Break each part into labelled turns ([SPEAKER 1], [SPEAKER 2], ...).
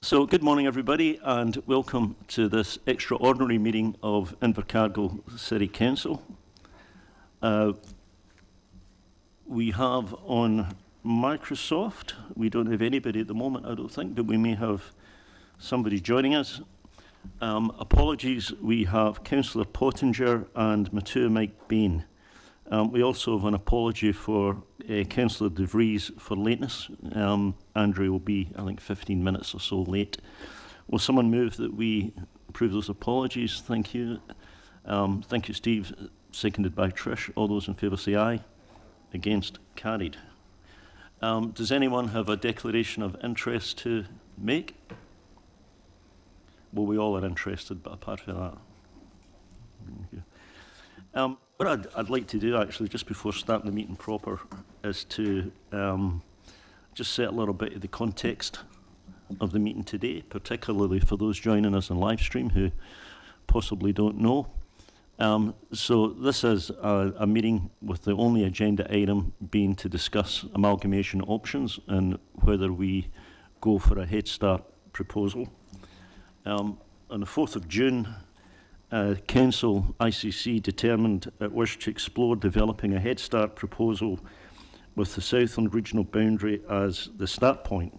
[SPEAKER 1] So good morning everybody and welcome to this extraordinary meeting of Invercargill City Council. We have on Microsoft, we don't have anybody at the moment I don't think, but we may have somebody joining us. Apologies, we have Councillor Pottinger and Matua Mike Bain. We also have an apology for Councillor De Vries for lateness. Andrew will be, I think, 15 minutes or so late. Will someone move that we approve those apologies? Thank you. Thank you, Steve. Seconded by Trish. All those in favour say aye. Against? Carried. Does anyone have a declaration of interest to make? Well, we all are interested, but apart from that. Thank you. What I'd like to do actually, just before starting the meeting proper, is to just set a little bit of the context of the meeting today, particularly for those joining us on live stream who possibly don't know. So this is a meeting with the only agenda item being to discuss amalgamation options and whether we go for a Head Start proposal. On the 4th of June, Council ICC determined it wished to explore developing a Head Start proposal with the Southland regional boundary as the start point.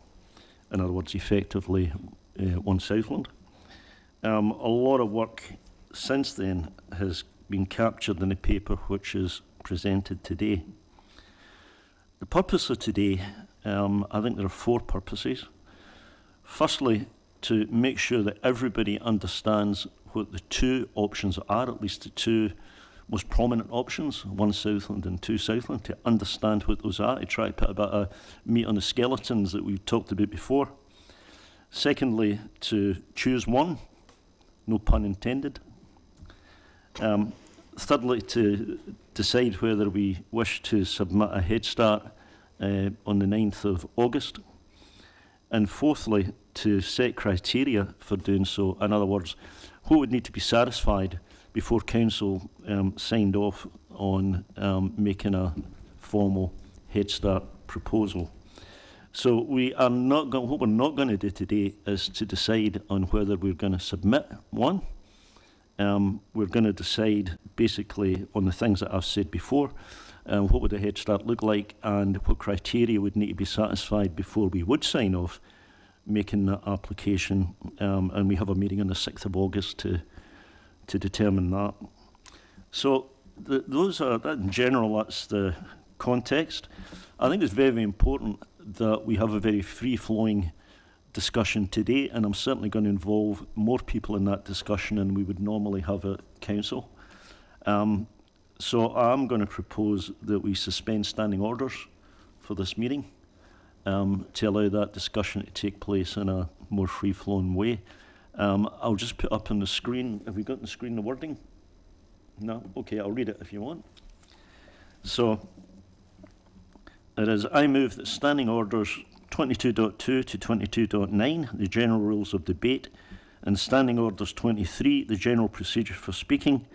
[SPEAKER 1] In other words, effectively one Southland. A lot of work since then has been captured in the paper which is presented today. The purpose of today, I think there are 4 purposes. Firstly, to make sure that everybody understands what the 2 options are, at least the 2 most prominent options, 1 Southland and 2 Southland, to understand what those are, to try to put a bit of meat on the skeletons that we've talked about before. Secondly, to choose one, no pun intended. Thirdly, to decide whether we wish to submit a Head Start on the 9th of August. And fourthly, to set criteria for doing so. In other words, what would need to be satisfied before Council signed off on making a formal Head Start proposal. So we are not what we're not going to do today is to decide on whether we're going to submit one. We're going to decide basically on the things that I've said before. What would a Head Start look like and what criteria would need to be satisfied before we would sign off making that application, and we have a meeting on the 6th of August to determine that. So those are, that in general, that's the context. I think it's very, very important that we have a very free-flowing discussion today, and I'm certainly going to involve more people in that discussion than we would normally have at Council. So I'm going to propose that we suspend standing orders for this meeting. To allow that discussion to take place in a more free-flowing way. I'll just put up on the screen, have we got on the screen the wording? No? Okay, I'll read it if you want. So, it is, I move that standing orders 22.2 to 22.9, the general rules of debate, and standing orders 23, the general procedure for speaking,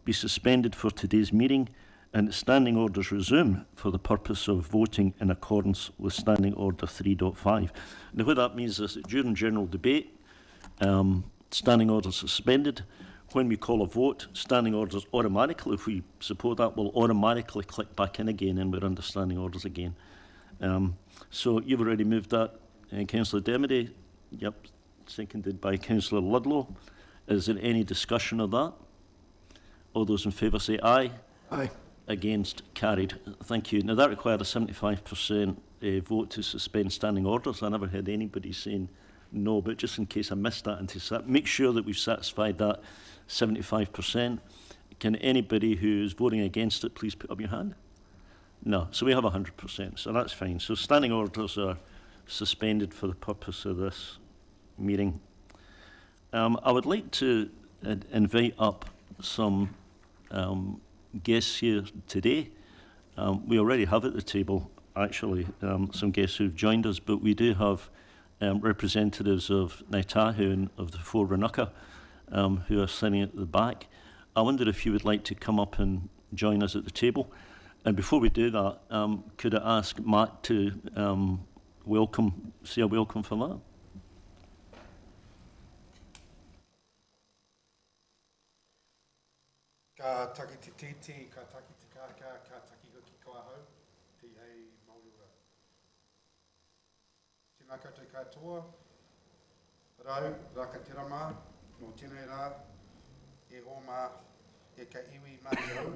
[SPEAKER 1] be suspended for today's meeting, and standing orders resume for the purpose of voting in accordance with Standing Order 3.5. Now what that means is that during general debate, standing orders suspended. When we call a vote, standing orders automatically, if we support that, will automatically click back in again and we're under standing orders again. So you've already moved that, Councillor Dermody. Yep, seconded by Councillor Ludlow. Is there any discussion of that? All those in favour say aye.
[SPEAKER 2] Aye.
[SPEAKER 1] Against? Carried. Thank you. Now that required a 75% vote to suspend standing orders. I never heard anybody saying no, but just in case I missed that, and to make sure that we've satisfied that 75%, can anybody who's voting against it please put up your hand? No. So we have 100%, so that's fine. So standing orders are suspended for the purpose of this meeting. I would like to invite up some guests here today. We already have at the table actually some guests who've joined us, but we do have representatives of Naitahu and of the Fore Ranukha who are sitting at the back. I wonder if you would like to come up and join us at the table. And before we do that, could I ask Matt to say a welcome for that?
[SPEAKER 2] Ka taki te titi, ka taki te kāka, ka taki ko ki koa hau, te hei Māori ura. Tēnā koutou katoa, rau, raka tirama, no tēnei rā, e ho mā, e ka iwi mahi au,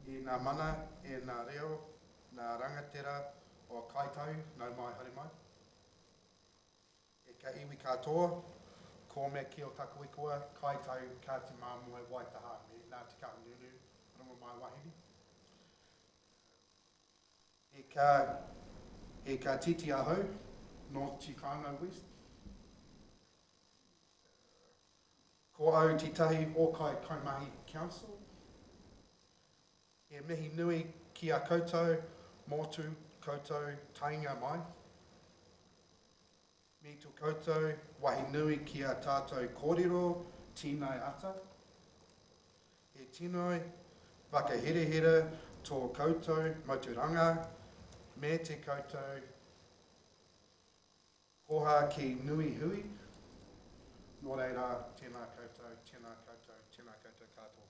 [SPEAKER 2] e ngā mana, e ngā reo, ngā rangatira o kaitau, nau mai haere mai. E ka iwi katoa, ko me ki o taku ikoa, kaitau ka te māmoe Waitaha, me nā te kahanunu, rongo mai wahine. E ka titi ahau, North Chicano West. Ko au te tahi Hawkeye Kaumahi Council. E mihi nui ki a koutou, motu koutou tainga mai. Me tu koutou, wahi nui ki a tātou kōrero, tīnei ata. E tinoi, whakaherehere tō koutou, Moturanga, me te koutou, koha ki nui hui. Nō reira, tēnā koutou, tēnā koutou, tēnā koutou katoa.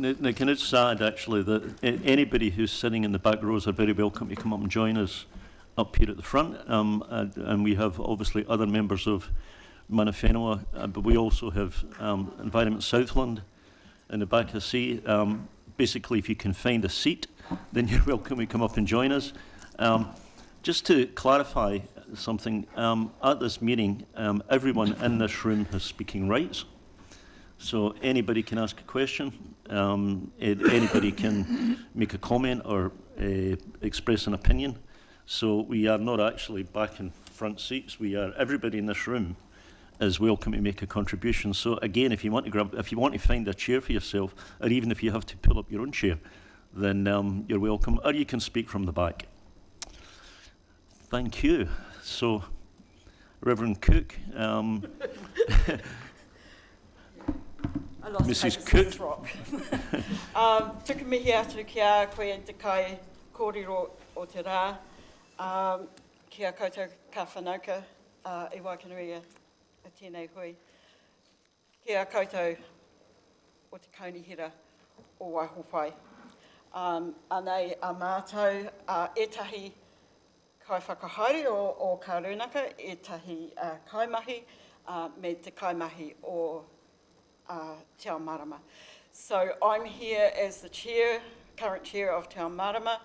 [SPEAKER 1] Now, can I just add, actually, that anybody who's sitting in the back rows are very welcome to come up and join us up here at the front. And we have, obviously, other members of Mana Whenua, but we also have Environment Southland in the back of the sea. Basically, if you can find a seat, then you're welcome to come up and join us. Just to clarify something, at this meeting, everyone in this room has speaking rights. So anybody can ask a question, anybody can make a comment or express an opinion. So we are not actually back in front seats. Everybody in this room is welcome to make a contribution. So again, if you want to find a chair for yourself, or even if you have to pull up your own chair, then you're welcome, or you can speak from the back. Thank you. So, Reverend Cook, Mrs. Cook.
[SPEAKER 3] Tuku mihi atu ki a koe te kai kōrero o te rā. Ki a koutou ka whanauka I Waikinuia a tēnei hui. Ki a koutou o te kaunihira o Waihopai. Anei a mātou etahi kai whakahaere o ka runaka, etahi kaimahi, me te kaimahi o Te Ao Marama. So I'm here as the current chair of Te Ao Marama.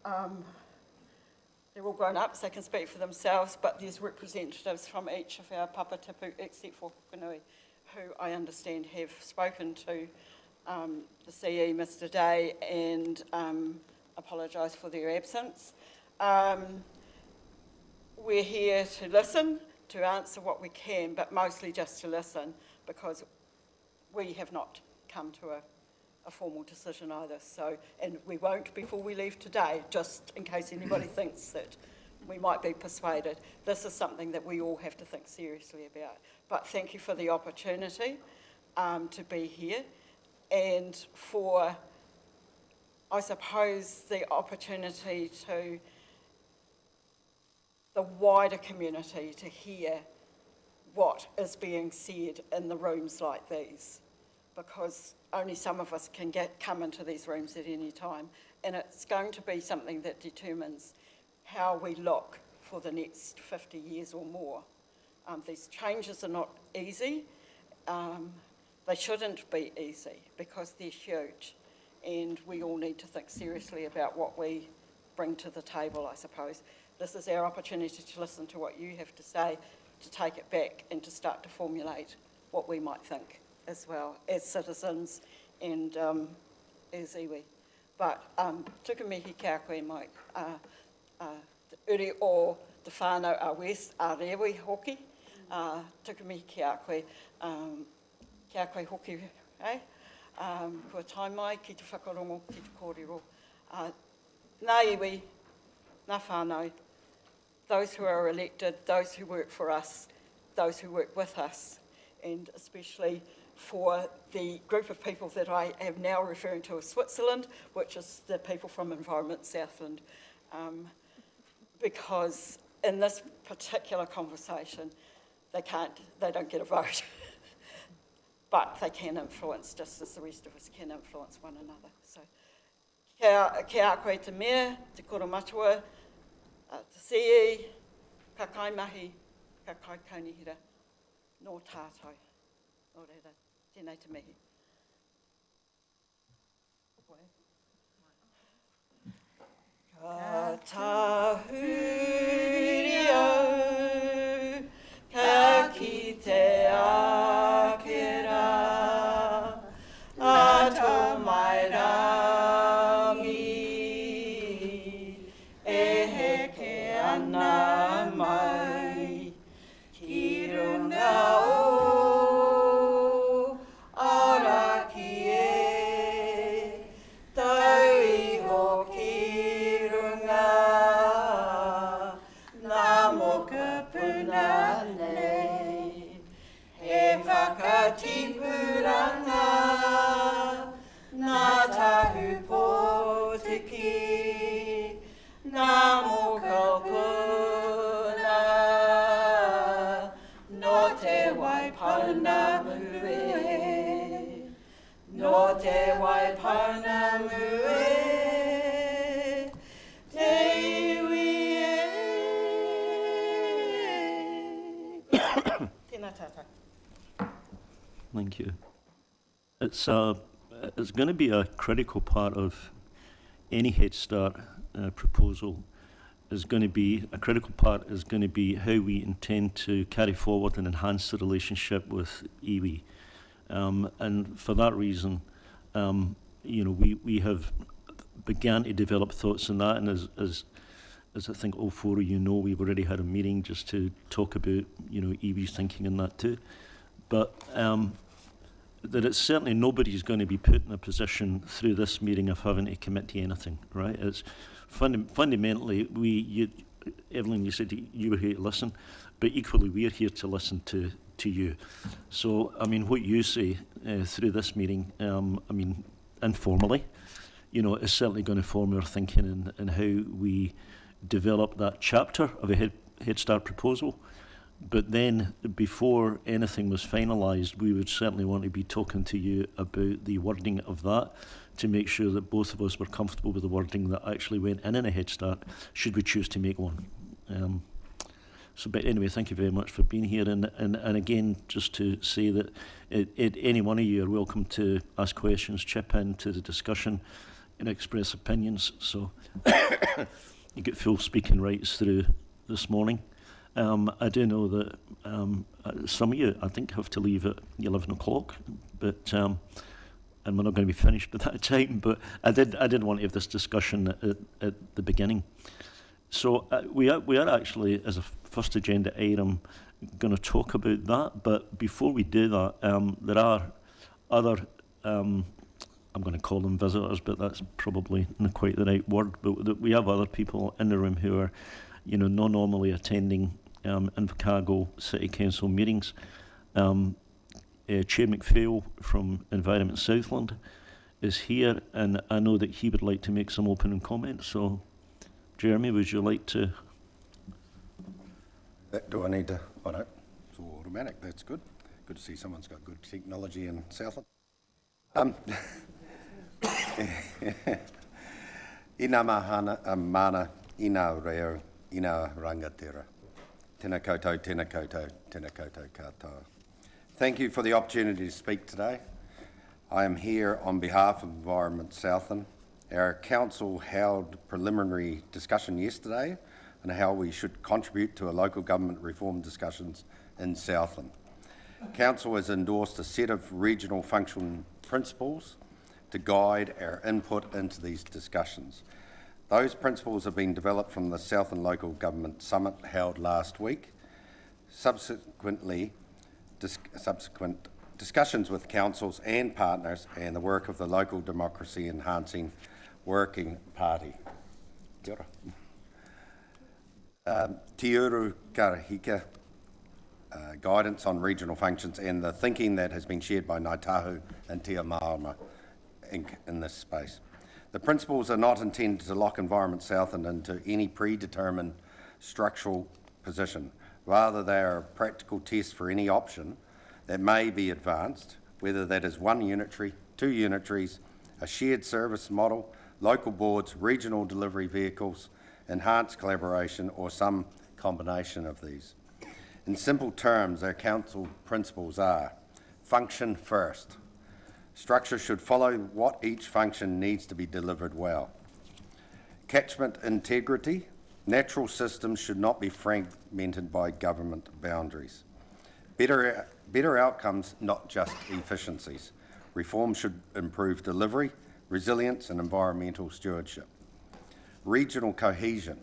[SPEAKER 3] They're all grown up, so they can speak for themselves, but there's representatives from each of our papatipu, except for Hukanui, who I understand have spoken to the CE, Mr. Day, and apologise for their absence. We're here to listen, to answer what we can, but mostly just to listen, because we have not come to a formal decision either. So, and we won't before we leave today, just in case anybody thinks that we might be persuaded. This is something that we all have to think seriously about. But thank you for the opportunity to be here, and for, I suppose, the opportunity to the wider community to hear what is being said in the rooms like these, because only some of us can come into these rooms at any time, and it's going to be something that determines how we look for the next 50 years or more. These changes are not easy. They shouldn't be easy because they're huge, and we all need to think seriously about what we bring to the table, I suppose. This is our opportunity to listen to what you have to say, to take it back and to start to formulate what we might think as well, as citizens and as iwi. But tuku mihi kia koe mai, te uri o te whānau a West, a rewi hoki, tuku mihi kia koe hoki, eh? Kua tai mai ki te whakarongo, ki te kōrero. Nā iwi, nā whānau, those who are elected, those who work for us, those who work with us, and especially for the group of people that I am now referring to as Switzerland, which is the people from Environment Southland, because in this particular conversation, they don't get a vote, but they can influence, just as the rest of us can influence one another. So, kia a koe te mea, te koro matua, te CE, ka kai mahi, ka kai kaunihira, nō tātou. Nō reira, tēnei te mihi. Ka tahuri au, ka ki te ākera, ato mai rangi, e heke ana mai, ki runga o, ora ki e, tau iho ki runga, nā moka puna nei, he whakatipuranga, nā tahu pōtiki, nā moka puna, no te waipauna mue, no te waipauna mue, te iwi e. Tēnā tātou.
[SPEAKER 1] Thank you. It's going to be a critical part of any Head Start proposal. Is going to be a critical part. Is going to be how we intend to carry forward and enhance the relationship with iwi, and for that reason, we have began to develop thoughts on that. And as I think all four of you know, we've already had a meeting just to talk about iwi's thinking on that too. But that it's certainly nobody's going to be put in a position through this meeting of having to commit to anything, right? It's fundamentally, Evelyn, you said you were here to listen, but equally we're here to listen to you. So, I mean, what you say through this meeting, informally, is certainly going to form our thinking in how we develop that chapter of a Head Start proposal. But then, before anything was finalised, we would certainly want to be talking to you about the wording of that to make sure that both of us were comfortable with the wording that actually went in a Head Start, should we choose to make one. But anyway, thank you very much for being here. And again, just to say that any one of you are welcome to ask questions, chip into the discussion, and express opinions. So you get full speaking rights through this morning. I do know that some of you, I think, have to leave at 11 o'clock, but and we're not going to be finished by that time. But I did want to have this discussion at the beginning. So we are actually, as a first agenda item, going to talk about that. But before we do that, there are other, I'm going to call them visitors, but that's probably not quite the right word. But we have other people in the room who are, not normally attending Invercargill City Council meetings. Chair McPhail from Environment Southland is here, and I know that he would like to make some opening comments. So, Jeremy, would you like to?
[SPEAKER 4] Do I need to? I don't. it's all automatic. That's good. Good to see someone's got good technology in Southland. Ina mahana mana, ina reo, ina rangatira. Tēnā koutou, tēnā koutou, tēnā koutou katoa. Thank you for the opportunity to speak today. I am here on behalf of Environment Southland. Our council held preliminary discussion yesterday on how we should contribute to a local government reform discussions in Southland. Council has endorsed a set of regional function principles to guide our input into these discussions. Those principles have been developed from the Southland Local Government Summit held last week. Subsequent discussions with councils and partners and the work of the Local Democracy Enhancing Working Party. Te ora. Te uru karahika, guidance on regional functions and the thinking that has been shared by Ngāi Tahu and Te Amaama Inc. in this space. The principles are not intended to lock Environment Southland into any predetermined structural position. Rather, they are a practical test for any option that may be advanced, whether that is one unitary, two unitaries, a shared service model, local boards, regional delivery vehicles, enhanced collaboration, or some combination of these. In simple terms, our council principles are: function first. Structure should follow what each function needs to be delivered well. Catchment integrity. Natural systems should not be fragmented by government boundaries. Better outcomes, not just efficiencies. Reform should improve delivery, resilience, and environmental stewardship. Regional cohesion.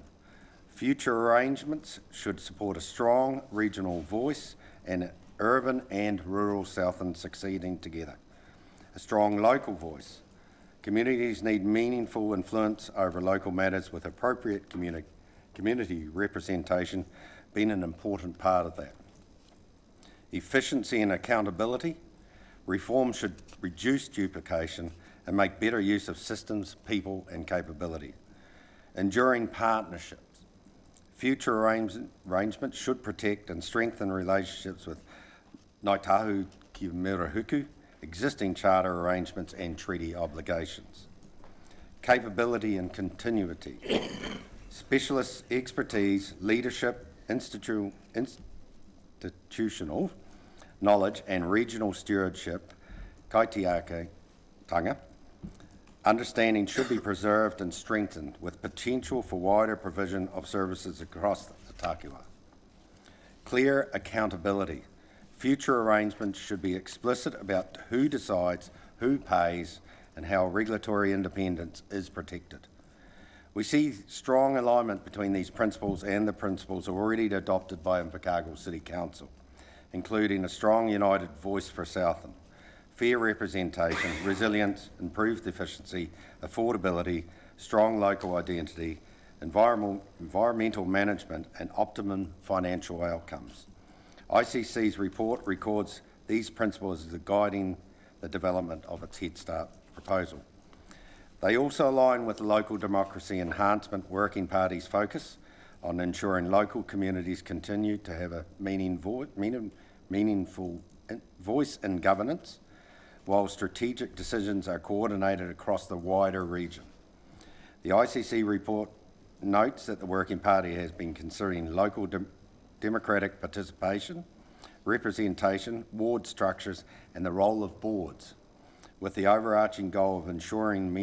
[SPEAKER 4] Future arrangements should support a strong regional voice and urban and rural Southland succeeding together. A strong local voice. Communities need meaningful influence over local matters with appropriate community representation being an important part of that. Efficiency and accountability. Reform should reduce duplication and make better use of systems, people and capability. Enduring partnerships. Future arrangements should protect and strengthen relationships with Ngāi Tahu ki Murahuku, existing charter arrangements and treaty obligations. Capability and continuity. Specialist expertise, leadership, institutional knowledge and regional stewardship, kaitiake tanga. Understanding should be preserved and strengthened with potential for wider provision of services across the takiwa. Clear accountability. Future arrangements should be explicit about who decides, who pays, and how regulatory independence is protected. We see strong alignment between these principles and the principles already adopted by Invercargill City Council, including a strong united voice for Southland, fair representation, resilience, improved efficiency, affordability, strong local identity, environmental management, and optimum financial outcomes. ICC's report records these principles as guiding the development of its Head Start proposal. They also align with the Local Democracy Enhancement Working Party's focus on ensuring local communities continue to have a meaningful voice in governance, while strategic decisions are coordinated across the wider region. The ICC report notes that the Working Party has been considering local democratic participation, representation, ward structures, and the role of boards, with the overarching goal of ensuring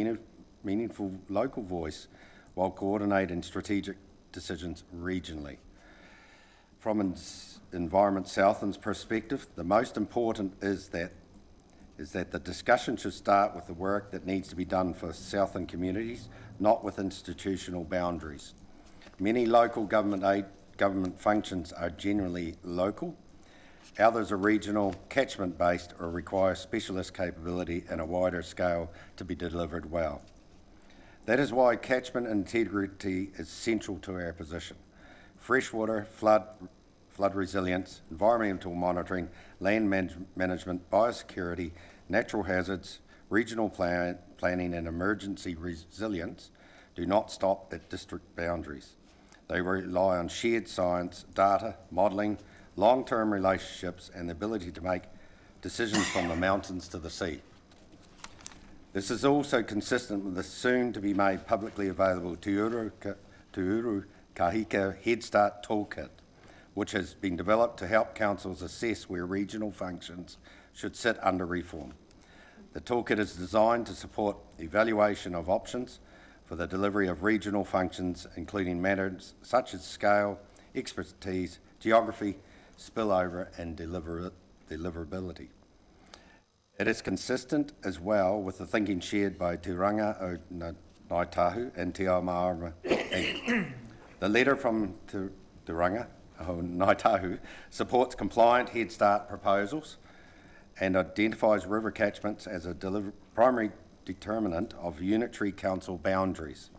[SPEAKER 4] meaningful local voice while coordinating strategic decisions regionally. From Environment Southland's perspective, the most important is that the discussion should start with the work that needs to be done for Southland communities, not with institutional boundaries. Many local government functions are generally local. Others are regional, catchment-based, or require specialist capability and a wider scale to be delivered well. That is why catchment integrity is central to our position. Freshwater, flood resilience, environmental monitoring, land management, biosecurity, natural hazards, regional planning and emergency resilience do not stop at district boundaries. They rely on shared science, data, modelling, long-term relationships, and the ability to make decisions from the mountains to the sea. This is also consistent with the soon-to-be-made publicly available Te Uru Kahika Head Start Toolkit, which has been developed to help councils assess where regional functions should sit under reform. The toolkit is designed to support evaluation of options for the delivery of regional functions, including matters such as scale, expertise, geography, spillover, and deliverability. It is consistent as well with the thinking shared by Te Ranga o Ngāi Tahu and Te Ao Māorama Inc. The letter from Te Ranga o Ngāi Tahu supports compliant Head Start proposals and identifies river catchments as a primary determinant of unitary council boundaries,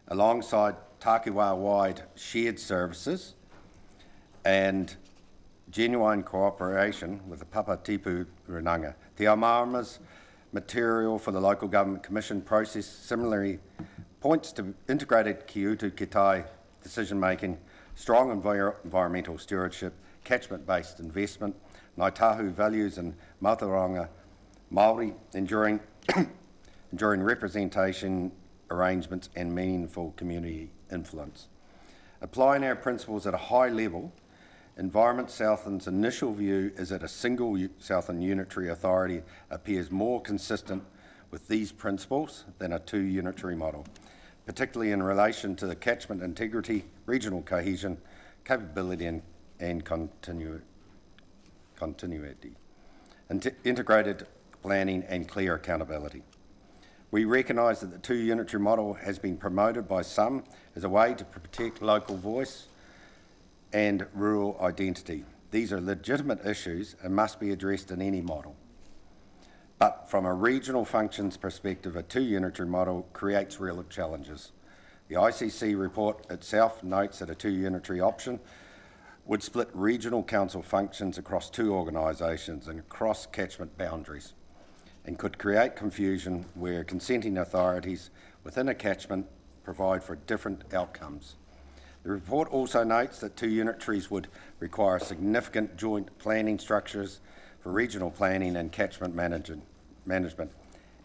[SPEAKER 4] alongside Takiwā-wide shared services and genuine cooperation with the Papa Tipu Runanga. Te Ao Māorama's material for the Local Government Commission process similarly points to integrated ki utu ki tai decision-making, strong environmental stewardship, catchment-based investment, Ngāi Tahu values and Mātauranga Māori enduring representation arrangements and meaningful community influence. Applying our principles at a high level, Environment Southland's initial view is that a single Southland unitary authority appears more consistent with these principles than a two unitary model, particularly in relation to the catchment integrity, regional cohesion, capability and continuity, integrated planning and clear accountability. We recognise that the two unitary model has been promoted by some as a way to protect local voice and rural identity. These are legitimate issues and must be addressed in any model. But from a regional functions perspective, a two unitary model creates real challenges. The ICC report itself notes that a two unitary option would split regional council functions across two organisations and across catchment boundaries, and could create confusion where consenting authorities within a catchment provide for different outcomes. The report also notes that two unitaries would require significant joint planning structures for regional planning and catchment management,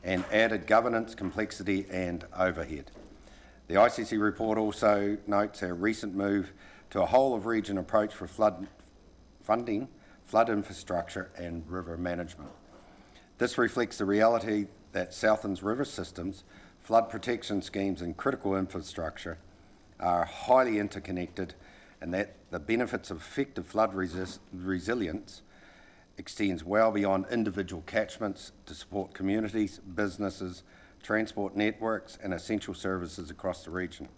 [SPEAKER 4] and added governance complexity and overhead. The ICC report also notes a recent move to a whole-of-region approach for flood funding, flood infrastructure and river management. This reflects the reality that Southland's river systems, flood protection schemes and critical infrastructure are highly interconnected, and that the benefits of effective flood resilience extends well beyond individual catchments to support communities, businesses, transport networks and essential services across the region.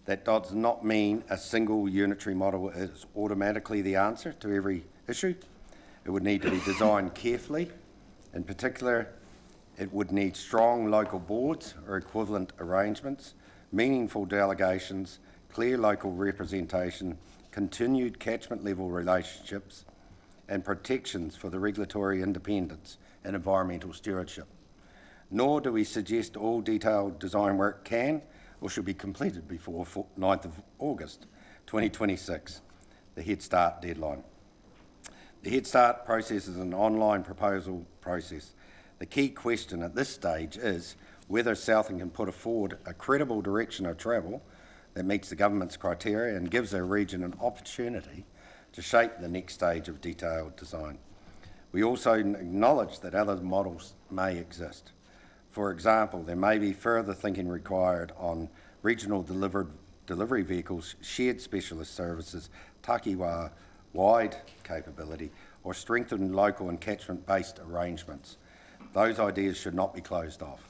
[SPEAKER 4] That does not mean a single unitary model is automatically the answer to every issue. It would need to be designed carefully. In particular, it would need strong local boards or equivalent arrangements, meaningful delegations, clear local representation, continued catchment level relationships, and protections for the regulatory independence and environmental stewardship. Nor do we suggest all detailed design work can or should be completed before 9th of August 2026, the Head Start deadline. The Head Start process is an online proposal process. The key question at this stage is whether Southland can put forward a credible direction of travel that meets the government's criteria and gives our region an opportunity to shape the next stage of detailed design. We also acknowledge that other models may exist. For example, there may be further thinking required on regional delivery vehicles, shared specialist services, Takiwā-wide capability, or strengthened local and catchment-based arrangements. Those ideas should not be closed off.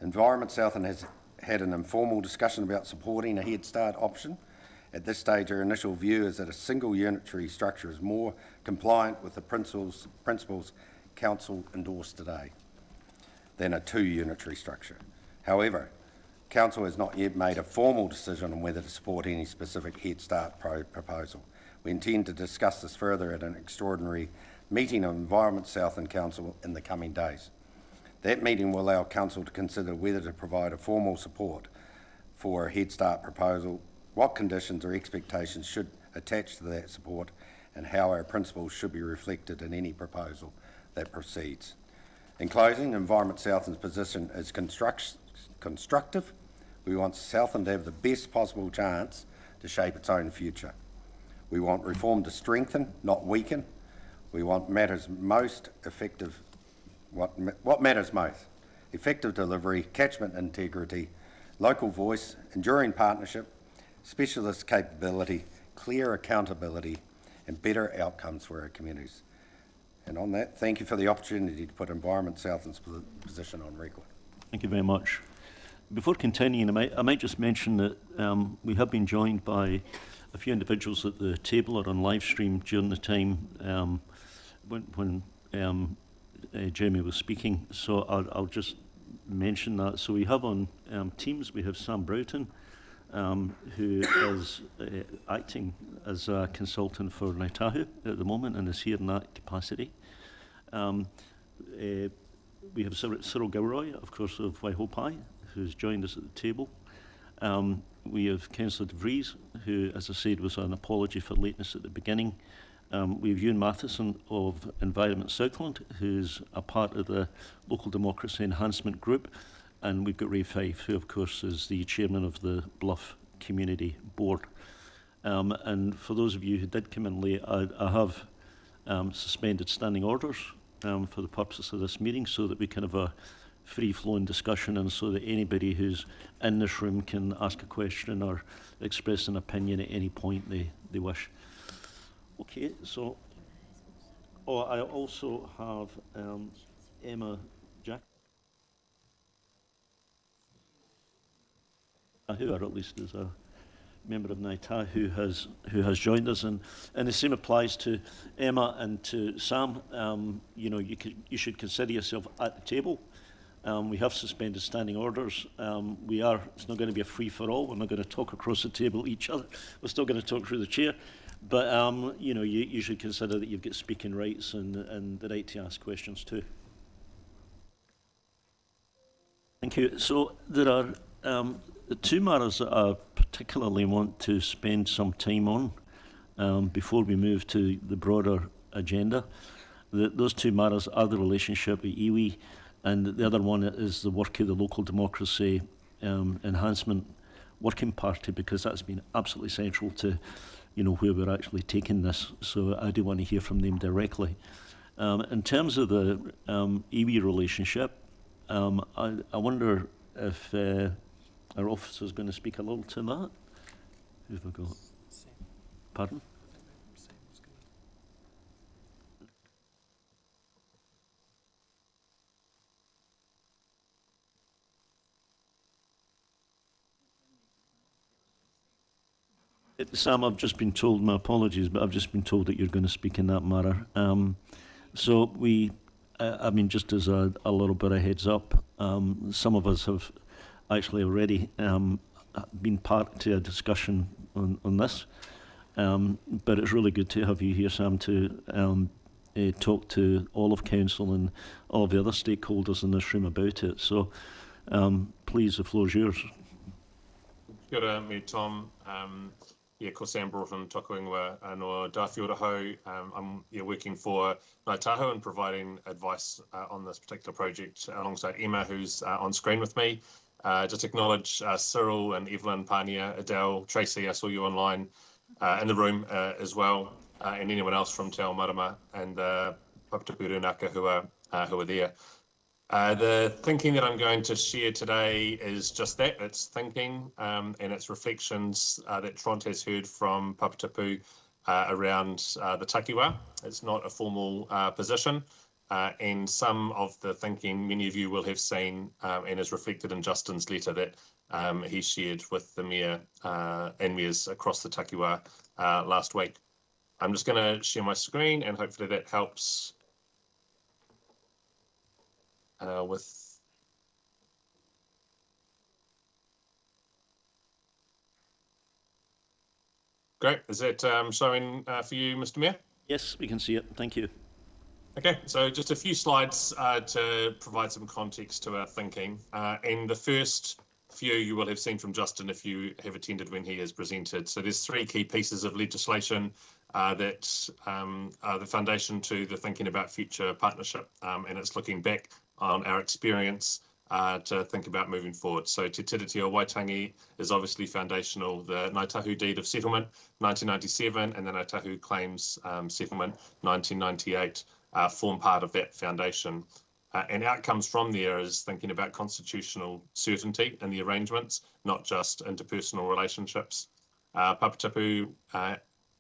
[SPEAKER 4] Environment Southland has had an informal discussion about supporting a Head Start option. At this stage, our initial view is that a single unitary structure is more compliant with the principles Council endorsed today than a two unitary structure. However, Council has not yet made a formal decision on whether to support any specific Head Start proposal. We intend to discuss this further at an extraordinary meeting of Environment Southland Council in the coming days. That meeting will allow Council to consider whether to provide a formal support for a Head Start proposal, what conditions or expectations should attach to that support, and how our principles should be reflected in any proposal that proceeds. In closing, Environment Southland's position is constructive. We want Southland to have the best possible chance to shape its own future. We want reform to strengthen, not weaken. We want what matters most, effective delivery, catchment integrity, local voice, enduring partnership, specialist capability, clear accountability, and better outcomes for our communities. And on that, thank you for the opportunity to put Environment Southland's position on record.
[SPEAKER 1] Thank you very much. Before continuing, I might just mention that we have been joined by a few individuals at the table or on live stream during the time when Jeremy was speaking. So I'll just mention that. So we have on Teams, we have Sam Broughton, who is acting as a consultant for Ngāi Tahu at the moment and is here in that capacity. We have Cyril Gilroy, of course, of Waihopai, who's joined us at the table. We have Councillor De Vries, who, as I said, was an apology for lateness at the beginning. We have Ewan Matheson of Environment Southland, who's a part of the Local Democracy Enhancement Group. And we've got Ray Fife, who, of course, is the chairman of the Bluff Community Board. And for those of you who did come in late, I have suspended standing orders for the purposes of this meeting so that we can have a free-flowing discussion and so that anybody who's in this room can ask a question or express an opinion at any point they wish. Okay, so I also have Emma Jack, who at least is a member of Ngāi Tahu who has joined us, and the same applies to Emma and to Sam. You know, you should consider yourself at the table. We have suspended standing orders. It's not going to be a free-for-all. We're not going to talk across the table each other. We're still going to talk through the chair. But, you know, you should consider that you've got speaking rights and the right to ask questions too. Thank you. So there are two matters that I particularly want to spend some time on before we move to the broader agenda. Those two matters are the relationship with iwi, and the other one is the work of the Local Democracy Enhancement Working Party, because that's been absolutely central to, you know, where we're actually taking this. So I do want to hear from them directly. In terms of the iwi relationship, I wonder if our officer is going to speak a little to that. Who have I got? Pardon? Sam, I've just been told, my apologies, but I've just been told that you're going to speak in that matter. So I mean, just as a little bit of heads up, some of us have actually already been part to a discussion on this, but it's really good to have you here, Sam, to talk to all of Council and all of the other stakeholders in this room about it. So please, the floor is yours.
[SPEAKER 5] Kia ora, me Tom. Ko Sam Broughton, toku ingoa no Dawhiora Hau. I'm working for Ngāi Tahu and providing advice on this particular project alongside Emma, who's on screen with me. Just acknowledge Cyril and Evelyn, Pania, Adele, Tracy, I saw you online in the room as well, and anyone else from Te Ao Marama and Papatapu Rūnaka who are there. The thinking that I'm going to share today is just that, it's thinking and it's reflections that Tront has heard from Papatapu around the takiwā. It's not a formal position, and some of the thinking many of you will have seen and is reflected in Justin's letter that he shared with the Mayor and Mayors across the takiwā last week. I'm just going to share my screen and hopefully that helps with great. Is that showing for you, Mr. Mayor?
[SPEAKER 1] Yes, we can see it. Thank you.
[SPEAKER 5] Okay, so just a few slides to provide some context to our thinking. And the first few you will have seen from Justin if you have attended when he has presented. So there's 3 key pieces of legislation that are the foundation to the thinking about future partnership, and it's looking back on our experience to think about moving forward. So Te Tiriti o Waitangi is obviously foundational. The Ngāi Tahu Deed of Settlement, 1997, and the Ngāi Tahu Claims Settlement, 1998, form part of that foundation. And outcomes from there is thinking about constitutional certainty in the arrangements, not just interpersonal relationships. Papatipu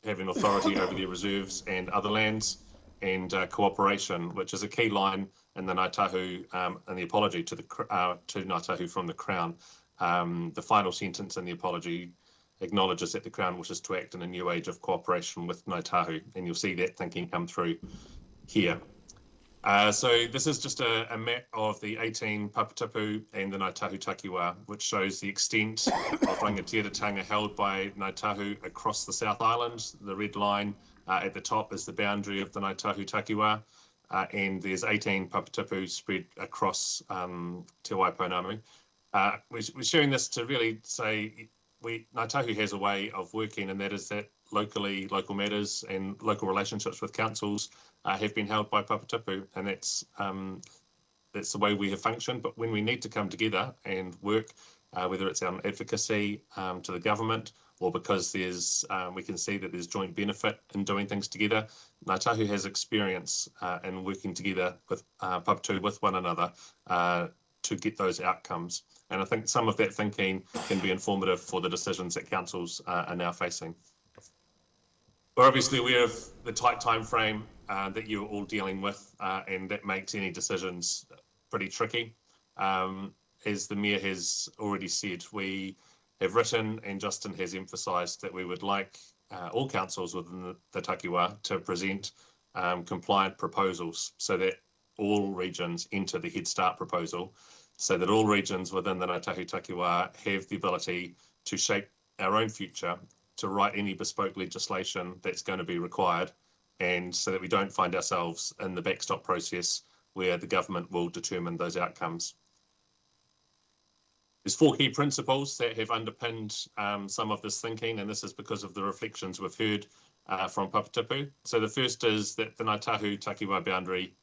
[SPEAKER 5] having authority over their reserves and other lands, and cooperation, which is a key line in the Ngāi Tahu and the apology to Ngāi Tahu from the Crown. The final sentence in the apology acknowledges that the Crown wishes to act in a new age of cooperation with Ngāi Tahu, and you'll see that thinking come through here. So this is just a map of the 18 Papatipu and the Ngāi Tahu Takiwā, which shows the extent of rangatiratanga held by Ngāi Tahu across the South Island. The red line at the top is the boundary of the Ngāi Tahu Takiwā, and there's 18 Papatipu spread across Te Waipounamu. We're sharing this to really say Ngāi Tahu has a way of working, and that is that local matters and local relationships with councils have been held by Papatipu, and that's the way we have functioned. But when we need to come together and work, whether it's our advocacy to the government or because there's we can see that there's joint benefit in doing things together, Ngāi Tahu has experience in working together with Papatipu with one another to get those outcomes. And I think some of that thinking can be informative for the decisions that councils are now facing. We're obviously aware of the tight time frame that you're all dealing with, and that makes any decisions pretty tricky. As the Mayor has already said, we have written, and Justin has emphasised, that we would like all councils within the Takiwā to present compliant proposals so that all regions enter the Head Start proposal, so that all regions within the Ngāi Tahu Takiwā have the ability to shape our own future, to write any bespoke legislation that's going to be required, and so that we don't find ourselves in the backstop process where the government will determine those outcomes. There's 4 key principles that have underpinned some of this thinking, and this is because of the reflections we've heard from Papatipu. So the first is that the Ngāi Tahu Takiwā boundary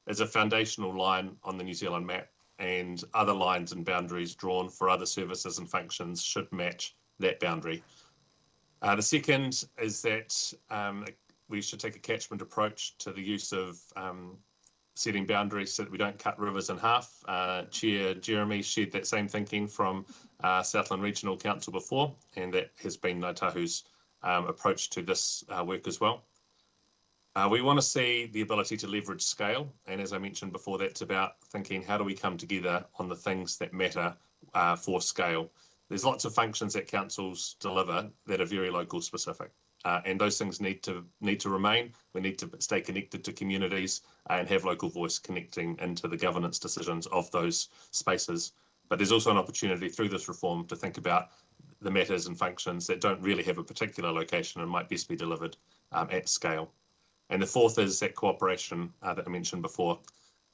[SPEAKER 5] is a foundational line on the New Zealand map, and other lines and boundaries drawn for other services and functions should match that boundary. The second is that we should take a catchment approach to the use of setting boundaries so that we don't cut rivers in half. Chair Jeremy shared that same thinking from Southland Regional Council before, and that has been Ngāi Tahu's approach to this work as well. We want to see the ability to leverage scale, and as I mentioned before, that's about thinking how do we come together on the things that matter for scale. There's lots of functions that councils deliver that are very local specific, and those things need to remain. We need to stay connected to communities and have local voice connecting into the governance decisions of those spaces. But there's also an opportunity through this reform to think about the matters and functions that don't really have a particular location and might best be delivered at scale. And the fourth is that cooperation that I mentioned before,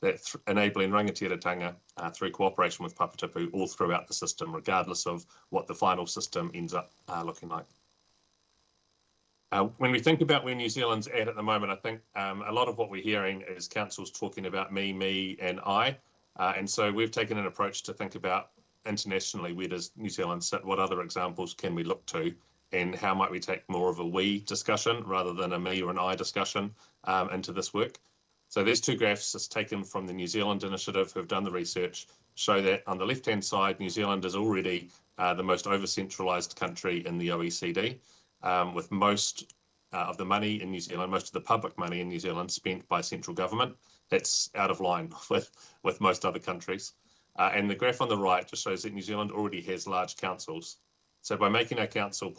[SPEAKER 5] that enabling rangatiratanga through cooperation with Papatipu all throughout the system, regardless of what the final system ends up looking like. When we think about where New Zealand's at the moment, I think a lot of what we're hearing is councils talking about me, and I. And so we've taken an approach to think about internationally, where does New Zealand sit? What other examples can we look to? And how might we take more of a we discussion rather than a me or an I discussion into this work? So there's 2 graphs just taken from the New Zealand Initiative who've done the research, show that on the left-hand side, New Zealand is already the most over-centralised country in the OECD, with most of the money in New Zealand, most of the public money in New Zealand spent by central government. That's out of line with most other countries. And the graph on the right just shows that New Zealand already has large councils. So by making our councils,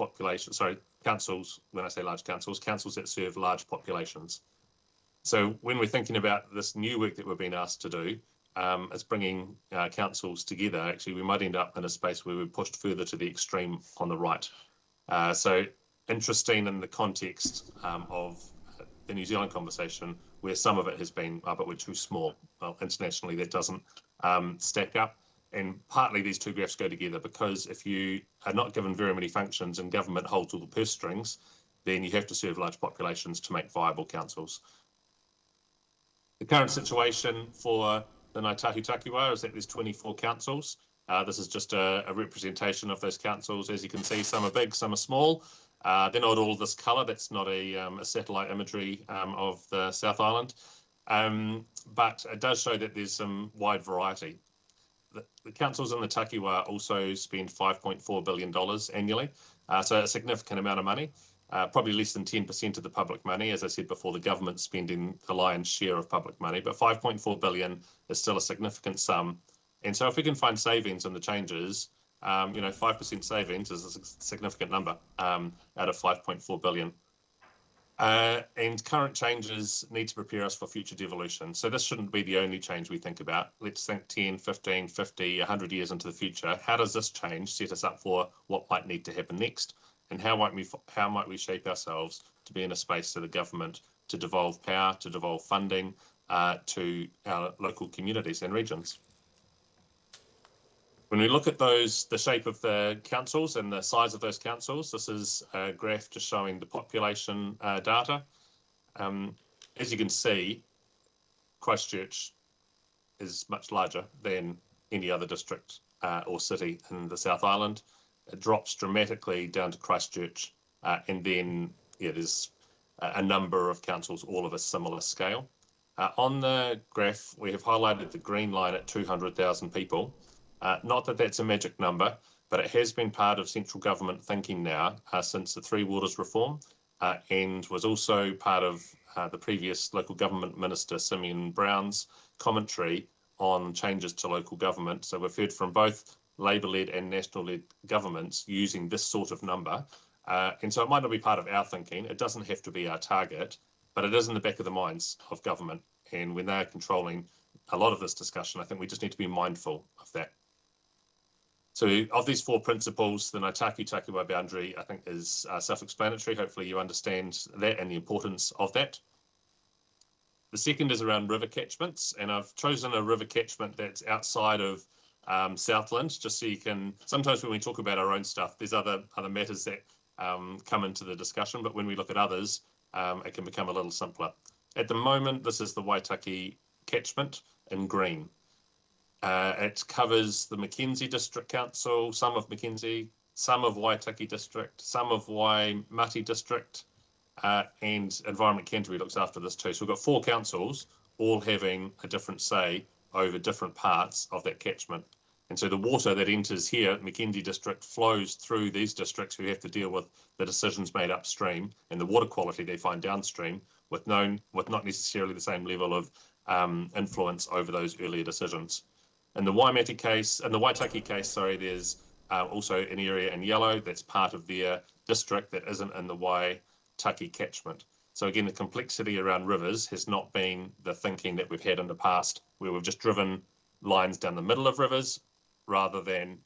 [SPEAKER 5] when I say large councils, councils that serve large populations. So when we're thinking about this new work that we're being asked to do, it's bringing councils together. Actually, we might end up in a space where we're pushed further to the extreme on the right. So interesting in the context of the New Zealand conversation, where some of it has been, but we're too small. Well, internationally, that doesn't stack up. And partly these two graphs go together, because if you are not given very many functions and government holds all the purse strings, then you have to serve large populations to make viable councils. The current situation for the Ngāi Tahu Takiwā is that there's 24 councils. This is just a representation of those councils. As you can see, some are big, some are small. They're not all this colour. That's not a satellite imagery of the South Island. But it does show that there's some wide variety. The councils in the Takiwā also spend $5.4 billion annually, so a significant amount of money, probably less than 10% of the public money. As I said before, the government's spending the lion's share of public money, but $5.4 billion is still a significant sum. And so if we can find savings in the changes, 5% savings is a significant number out of $5.4 billion. And current changes need to prepare us for future devolution. So this shouldn't be the only change we think about. Let's think 10, 15, 50, 100 years into the future. How does this change set us up for what might need to happen next? And how might we shape ourselves to be in a space for the government to devolve power, to devolve funding to our local communities and regions? When we look at the shape of the councils and the size of those councils, this is a graph just showing the population data. As you can see, Christchurch is much larger than any other district or city in the South Island. It drops dramatically down to Christchurch, and then there's a number of councils, all of a similar scale. On the graph, we have highlighted the green line at 200,000 people. Not that that's a magic number, but it has been part of central government thinking now since the Three Waters reform, and was also part of the previous local government minister, Simeon Brown's commentary on changes to local government. So we've heard from both Labour-led and national-led governments using this sort of number. And so it might not be part of our thinking. It doesn't have to be our target, but it is in the back of the minds of government. And when they're controlling a lot of this discussion, I think we just need to be mindful of that. So of these four principles, the Ngāi Tahu Takiwā boundary, I think, is self-explanatory. Hopefully you understand that and the importance of that. The second is around river catchments, and I've chosen a river catchment that's outside of Southland, just so you can, sometimes when we talk about our own stuff, there's other matters that come into the discussion, but when we look at others, it can become a little simpler. At the moment, this is the Waitaki catchment in green. It covers the Mackenzie District Council, some of Mackenzie, some of Waitaki District, some of Waimati District, and Environment Canterbury looks after this too. So we've got four councils all having a different say over different parts of that catchment. And so the water that enters here at Mackenzie District flows through these districts who have to deal with the decisions made upstream and the water quality they find downstream with not necessarily the same level of influence over those earlier decisions. In the Waimati case, in the Waitaki case, sorry, there's also an area in yellow that's part of their district that isn't in the Waitaki catchment. So again, the complexity around rivers has not been the thinking that we've had in the past, where we've just driven lines down the middle of rivers rather than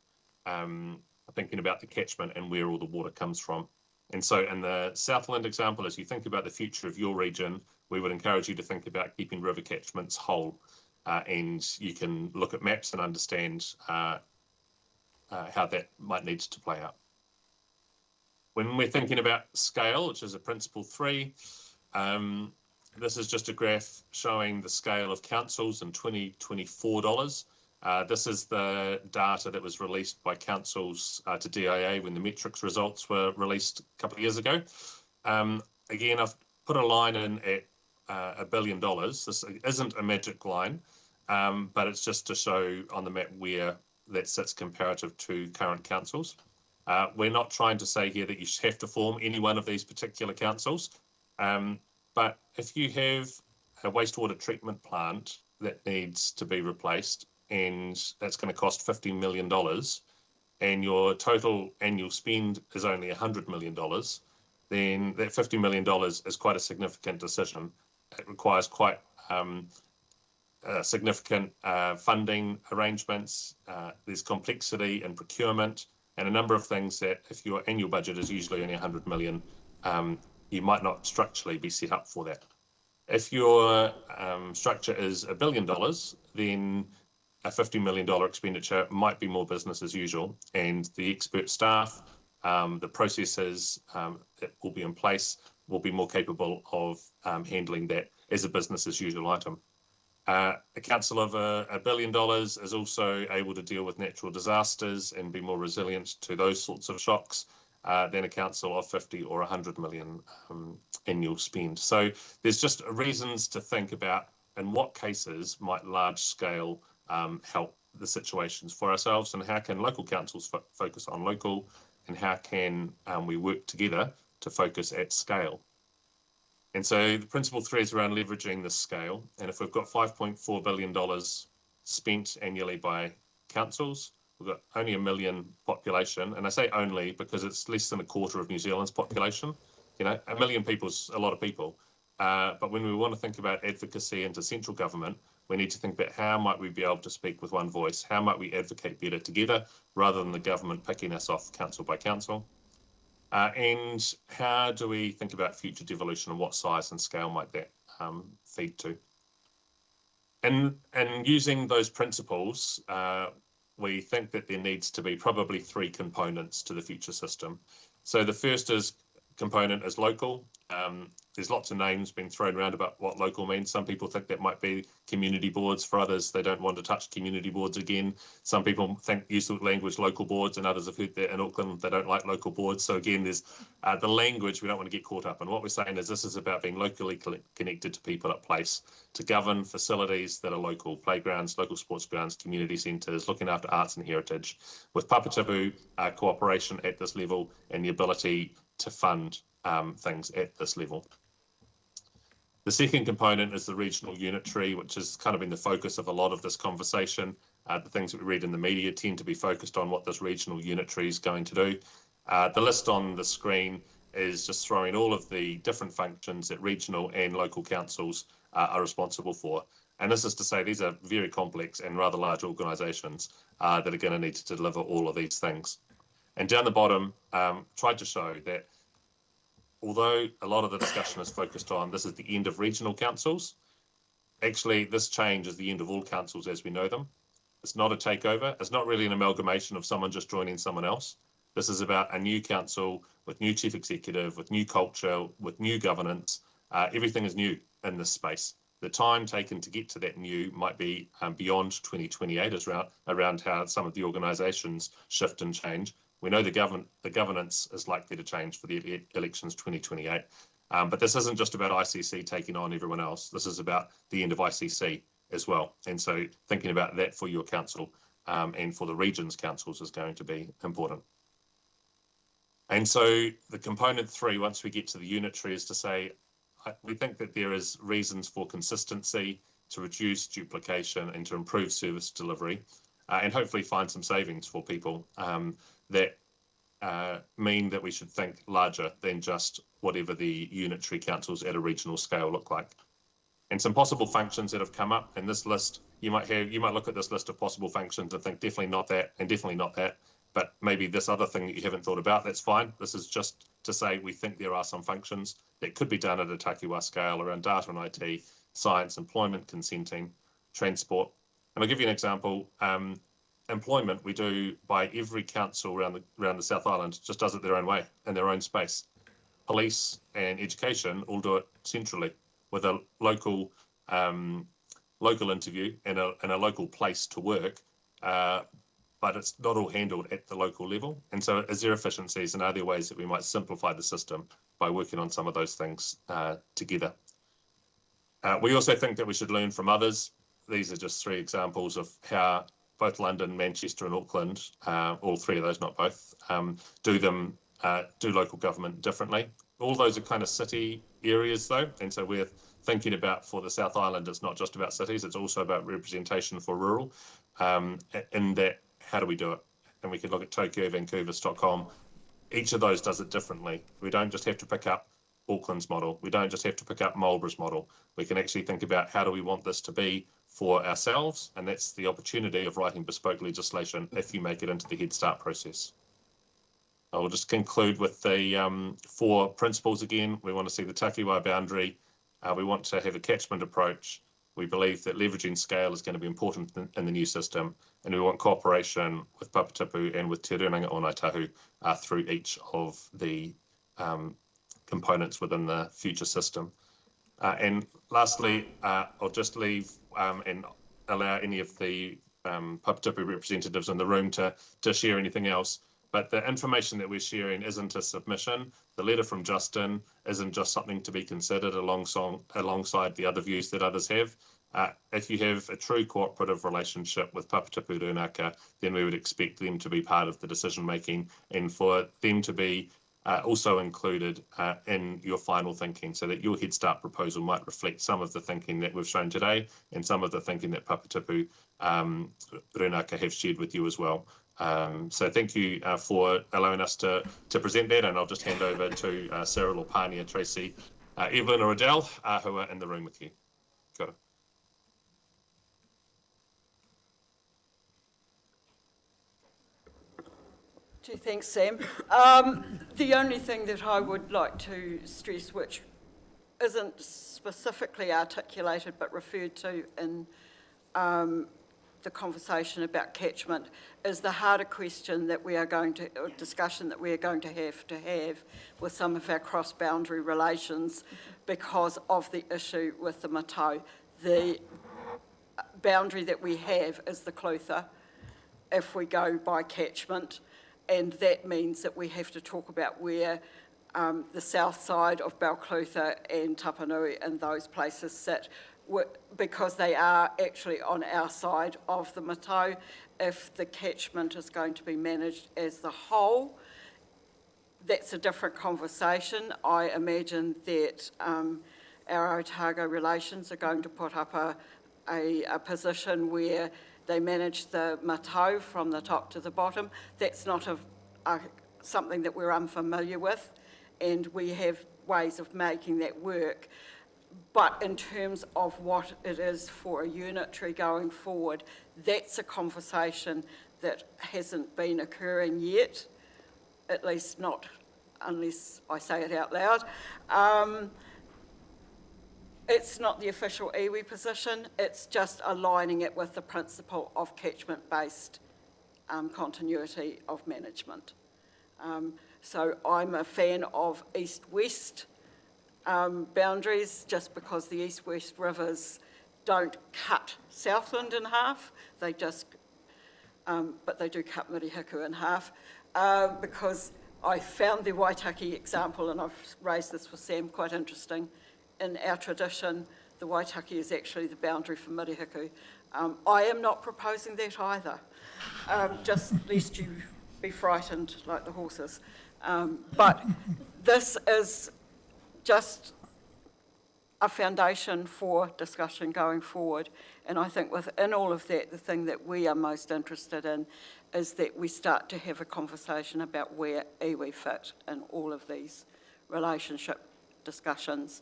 [SPEAKER 5] thinking about the catchment and where all the water comes from. And so in the Southland example, as you think about the future of your region, we would encourage you to think about keeping river catchments whole. And you can look at maps and understand how that might need to play out. When we're thinking about scale, which is a principle 3, this is just a graph showing the scale of councils in 2024 dollars. This is the data that was released by councils to DIA when the metrics results were released a couple of years ago. Again, I've put a line in at $1 billion. This isn't a magic line, but it's just to show on the map where that sits comparative to current councils. We're not trying to say here that you have to form any one of these particular councils, but if you have a wastewater treatment plant that needs to be replaced and that's going to cost $50 million and your total annual spend is only $100 million, then that $50 million is quite a significant decision. It requires quite significant funding arrangements. There's complexity in procurement and a number of things that if your annual budget is usually only 100 million, you might not structurally be set up for that. If your structure is $1 billion, then a $50 million expenditure might be more business as usual, and the expert staff, the processes that will be in place will be more capable of handling that as a business as usual item. A council of $1 billion is also able to deal with natural disasters and be more resilient to those sorts of shocks than a council of 50 or 100 million annual spend. So there's just reasons to think about in what cases might large scale help the situations for ourselves, and how can local councils focus on local, and how can we work together to focus at scale. And so the principle 3 is around leveraging this scale. And if we've got $5.4 billion spent annually by councils, we've got only 1 million population. And I say only because it's less than a quarter of New Zealand's population. You know, 1 million people's a lot of people. But when we want to think about advocacy into central government, we need to think about how might we be able to speak with one voice? How might we advocate better together rather than the government picking us off council by council? And how do we think about future devolution, and what size and scale might that feed to? And using those principles, we think that there needs to be probably 3 components to the future system. So the first component is local. There's lots of names being thrown around about what local means. Some people think that might be community boards. For others, they don't want to touch community boards again. Some people use the language local boards, and others have heard that in Auckland they don't like local boards. So again, there's the language we don't want to get caught up in. What we're saying is this is about being locally connected to people at place, to govern facilities that are local, playgrounds, local sports grounds, community centres, looking after arts and heritage, with Papatabu cooperation at this level and the ability to fund things at this level. The second component is the regional unitary, which has kind of been the focus of a lot of this conversation. The things that we read in the media tend to be focused on what this regional unitary is going to do. The list on the screen is just throwing all of the different functions that regional and local councils are responsible for. And this is to say these are very complex and rather large organisations that are going to need to deliver all of these things. And down the bottom, tried to show that although a lot of the discussion is focused on this is the end of regional councils, actually this change is the end of all councils as we know them. It's not a takeover. It's not really an amalgamation of someone just joining someone else. This is about a new council with new chief executive, with new culture, with new governance. Everything is new in this space. The time taken to get to that new might be beyond 2028 is around how some of the organisations shift and change. We know the governance is likely to change for the elections 2028. But this isn't just about ICC taking on everyone else. This is about the end of ICC as well. And so thinking about that for your council and for the regions councils is going to be important. And so the component 3, once we get to the unitary, is to say, we think that there is reasons for consistency, to reduce duplication and to improve service delivery, and hopefully find some savings for people that mean that we should think larger than just whatever the unitary councils at a regional scale look like. And some possible functions that have come up in this list, you might look at this list of possible functions and think definitely not that and definitely not that, but maybe this other thing that you haven't thought about, that's fine. This is just to say we think there are some functions that could be done at a takiwā scale around data and IT, science, employment, consenting, transport. And I'll give you an example. Employment we do by every council around the South Island just does it their own way in their own space. Police and education all do it centrally with a local interview and a local place to work, but it's not all handled at the local level. And so is there efficiencies, and are there ways that we might simplify the system by working on some of those things together? We also think that we should learn from others. These are just 3 examples of how both London, Manchester and Auckland, all 3 of those, not both, do local government differently. All those are kind of city areas though, and so we're thinking about for the South Island, it's not just about cities, it's also about representation for rural, in that, how do we do it? And we could look at Tokyo, Vancouver, Stockholm. Each of those does it differently. We don't just have to pick up Auckland's model. We don't just have to pick up Marlborough's model. We can actually think about how do we want this to be for ourselves, and that's the opportunity of writing bespoke legislation if you make it into the Head Start process. I will just conclude with the 4 principles again. We want to see the takiwā boundary. We want to have a catchment approach. We believe that leveraging scale is going to be important in the new system, and we want cooperation with Papatipu and with Te Rūnanga o Ngāi Tahu through each of the components within the future system. And lastly, I'll just leave and allow any of the Papatipu representatives in the room to share anything else. But the information that we're sharing isn't a submission. The letter from Justin isn't just something to be considered alongside the other views that others have. If you have a true cooperative relationship with Papatipu Rūnaka, then we would expect them to be part of the decision making and for them to be also included in your final thinking, so that your Head Start proposal might reflect some of the thinking that we've shown today and some of the thinking that Papatipu Rūnaka have shared with you as well. So thank you for allowing us to present that, and I'll just hand over to Cyril or Pania, Tracy, Evelyn or Adele, who are in the room with you. Kia ora.
[SPEAKER 3] Gee, thanks, Sam. The only thing that I would like to stress, which isn't specifically articulated but referred to in the conversation about catchment, is the harder question that we are going to, or discussion that we are going to have with some of our cross-boundary relations because of the issue with the Matau. The boundary that we have is the Clutha, if we go by catchment, and that means that we have to talk about where the south side of Balclutha and Tapanui and those places sit, because they are actually on our side of the Matau. If the catchment is going to be managed as the whole, that's a different conversation. I imagine that our Otago relations are going to put up a position where they manage the Matau from the top to the bottom. That's not something that we're unfamiliar with, and we have ways of making that work. But in terms of what it is for a unitary going forward, that's a conversation that hasn't been occurring yet, at least not unless I say it out loud. It's not the official iwi position, it's just aligning it with the principle of catchment-based continuity of management. So I'm a fan of east-west boundaries, just because the east-west rivers don't cut Southland in half, they just, but they do cut Murihiku in half, because I found the Waitaki example, and I've raised this with Sam, quite interesting. In our tradition, the Waitaki is actually the boundary for Murihiku. I am not proposing that either, just lest you be frightened like the horses. But this is just a foundation for discussion going forward. And I think within all of that, the thing that we are most interested in is that we start to have a conversation about where iwi fit in all of these relationship discussions,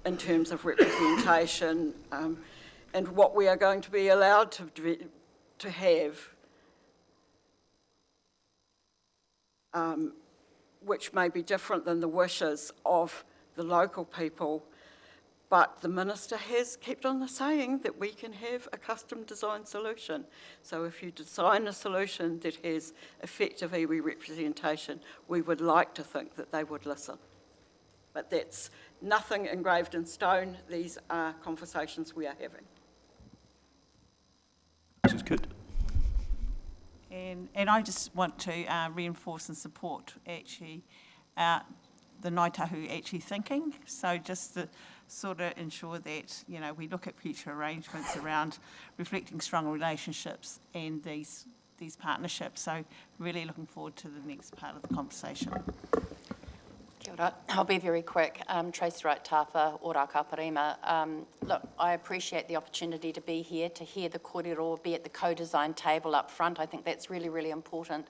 [SPEAKER 3] in terms of representation, and what we are going to be allowed to have, which may be different than the wishes of the local people. But the Minister has kept on saying that we can have a custom design solution. So if you design a solution that has effective iwi representation, we would like to think that they would listen. But that's nothing engraved in stone. These are conversations we are having.
[SPEAKER 1] This is good.
[SPEAKER 6] And I just want to reinforce and support actually the Ngāi Tahu actually thinking. So just to sort of ensure that, you know, we look at future arrangements around reflecting strong relationships and these partnerships. So really looking forward to the next part of the conversation.
[SPEAKER 7] Kia ora. I'll be very quick. Tracy Wright Tafa, Ora Kaparima. Look, I appreciate the opportunity to be here, to hear the kōrero, be at the co-design table up front. I think that's really, really important.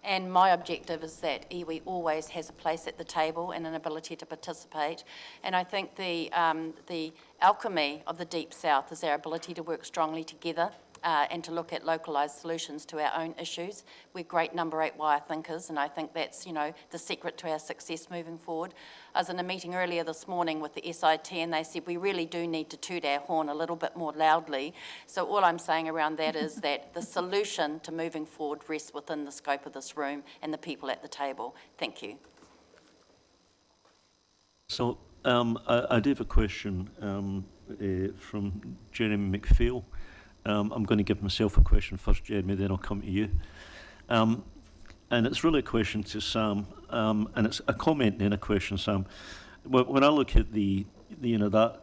[SPEAKER 7] And my objective is that iwi always has a place at the table and an ability to participate. And I think the alchemy of the Deep South is our ability to work strongly together and to look at localised solutions to our own issues. We're great number 8 wire thinkers, and I think that's, the secret to our success moving forward. I was in a meeting earlier this morning with the SIT, and they said we really do need to toot our horn a little bit more loudly. So all I'm saying around that is that the solution to moving forward rests within the scope of this room and the people at the table. Thank you.
[SPEAKER 1] So I do have a question from Jeremy McPhail. I'm going to give myself a question first, Jeremy, then I'll come to you. And it's really a question to Sam, and it's a comment and a question, Sam. When I look at that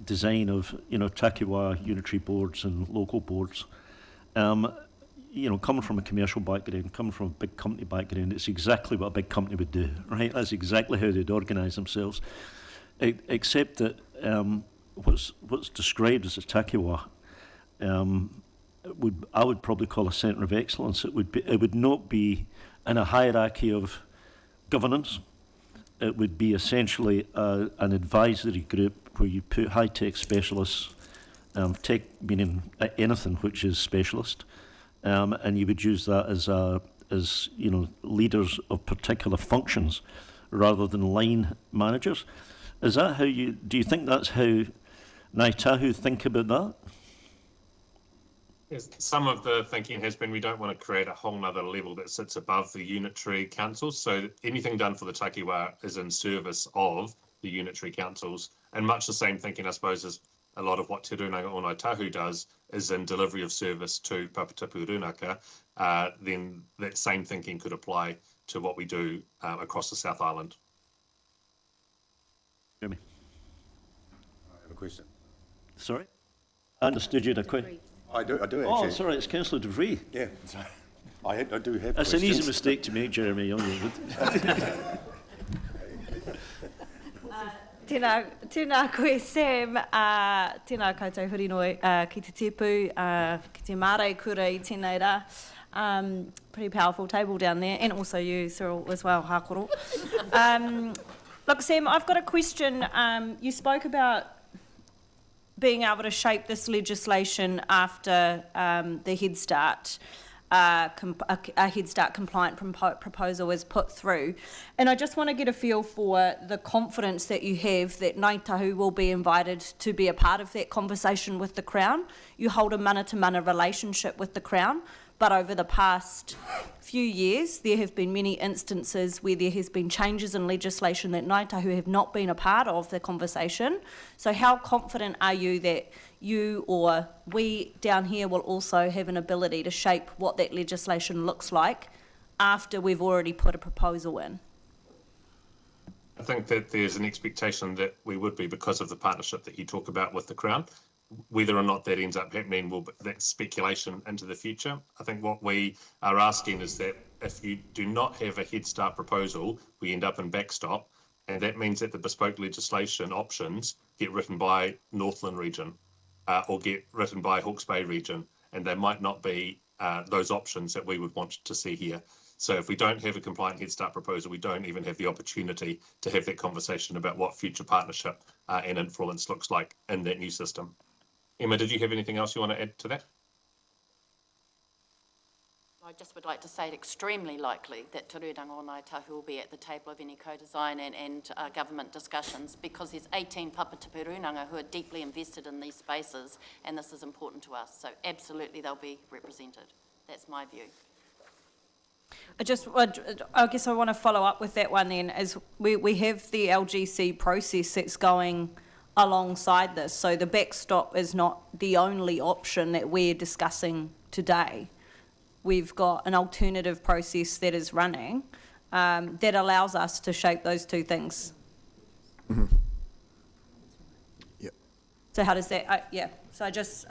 [SPEAKER 1] design of Takiwā unitary boards and local boards, coming from a commercial background, coming from a big company background, it's exactly what a big company would do, right? That's exactly how they'd organise themselves, except that what's described as a Takiwā, I would probably call a centre of excellence. It would not be in a hierarchy of governance. It would be essentially an advisory group where you put high-tech specialists, tech meaning anything which is specialist, and you would use that as leaders of particular functions rather than line managers. Is that do you think that's how Ngāi Tahu think about that?
[SPEAKER 5] Yes, some of the thinking has been we don't want to create a whole nother level that sits above the unitary councils. So anything done for the Takiwā is in service of the unitary councils. And much the same thinking, I suppose, as a lot of what Te Rūnanga o Ngāi Tahu does is in delivery of service to Papatapu Rūnaka. Then that same thinking could apply to what we do across the South Island.
[SPEAKER 1] Jeremy.
[SPEAKER 4] I have a question.
[SPEAKER 1] Sorry? I understood you had a question.
[SPEAKER 4] I do actually.
[SPEAKER 1] Oh, sorry, it's Councillor De Vries.
[SPEAKER 4] Yeah, sorry. I do have
[SPEAKER 1] That's
[SPEAKER 4] questions.
[SPEAKER 1] an easy mistake to make, Jeremy.
[SPEAKER 8] Tēnā koe Sam, tēnā koutou hurinoi ki te tipu, ki te mārei kura I tēnei rā. Pretty powerful table down there, and also you, Cyril, as well, hākoro. Look, Sam, I've got a question. You spoke about being able to shape this legislation after the Head Start, a Head Start compliant proposal is put through. And I just want to get a feel for the confidence that you have that Ngāi Tahu will be invited to be a part of that conversation with the Crown. You hold a mana-to-mana relationship with the Crown, but over the past few years, there have been many instances where there has been changes in legislation that Ngāi Tahu have not been a part of the conversation. So how confident are you that you or we down here will also have an ability to shape what that legislation looks like after we've already put a proposal in?
[SPEAKER 5] I think that there's an expectation that we would be because of the partnership that you talk about with the Crown. Whether or not that ends up happening, that's speculation into the future. I think what we are asking is that if you do not have a Head Start proposal, we end up in backstop, and that means that the bespoke legislation options get written by Northland region or get written by Hawke's Bay region, and they might not be those options that we would want to see here. So if we don't have a compliant Head Start proposal, we don't even have the opportunity to have that conversation about what future partnership and influence looks like in that new system. Emma, did you have anything else you want to add to that?
[SPEAKER 7] I just would like to say it extremely likely that Te Rūnanga o Ngāi Tahu will be at the table of any co-design and government discussions, because there's 18 Papatapu Rūnanga who are deeply invested in these spaces, and this is important to us. So absolutely they'll be represented. That's my view.
[SPEAKER 8] I guess I want to follow up with that one then, as we have the LGC process that's going alongside this. So the backstop is not the only option that we're discussing today. We've got an alternative process that is running that allows us to shape those two things.
[SPEAKER 9] Mm-hmm. Yep.
[SPEAKER 8] So how does that, so I just,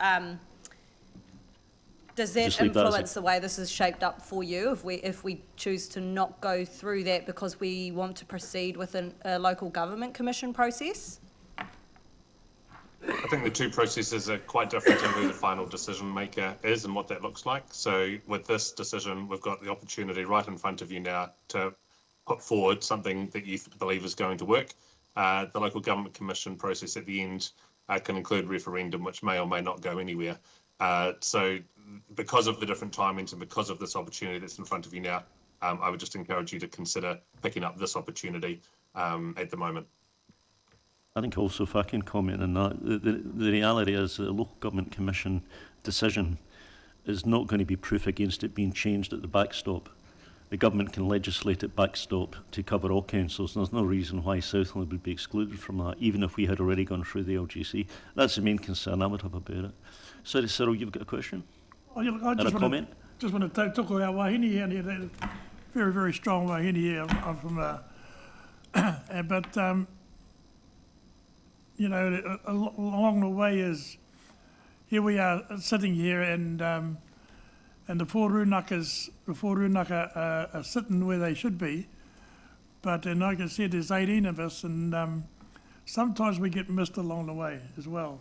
[SPEAKER 8] does that
[SPEAKER 1] Just leave that as
[SPEAKER 8] influence the way this is shaped up for you if we choose to not go through that because we want to proceed with a local government commission process?
[SPEAKER 5] I think the two processes are quite different in who the final decision maker is and what that looks like. So with this decision, we've got the opportunity right in front of you now to put forward something that you believe is going to work. The local government commission process at the end can include referendum, which may or may not go anywhere. So because of the different timings and because of this opportunity that's in front of you now, I would just encourage you to consider picking up this opportunity at the moment.
[SPEAKER 1] I think also, if I can comment on that, the reality is that the Local Government Commission decision is not going to be proof against it being changed at the backstop. The government can legislate at backstop to cover all councils, and there's no reason why Southland would be excluded from that, even if we had already gone through the LGC. That's the main concern I would have about it. Sorry, Cyril, you've got a question?
[SPEAKER 9] Oh, yeah, look, I
[SPEAKER 1] And a
[SPEAKER 9] just want
[SPEAKER 1] comment?
[SPEAKER 9] to talk about wahine here. They're very, very strong wahine here. I'm from but you know, along the way is here we are sitting here, and the four rūnaka are sitting where they should be. But like I said, there's 18 of us, and sometimes we get missed along the way as well.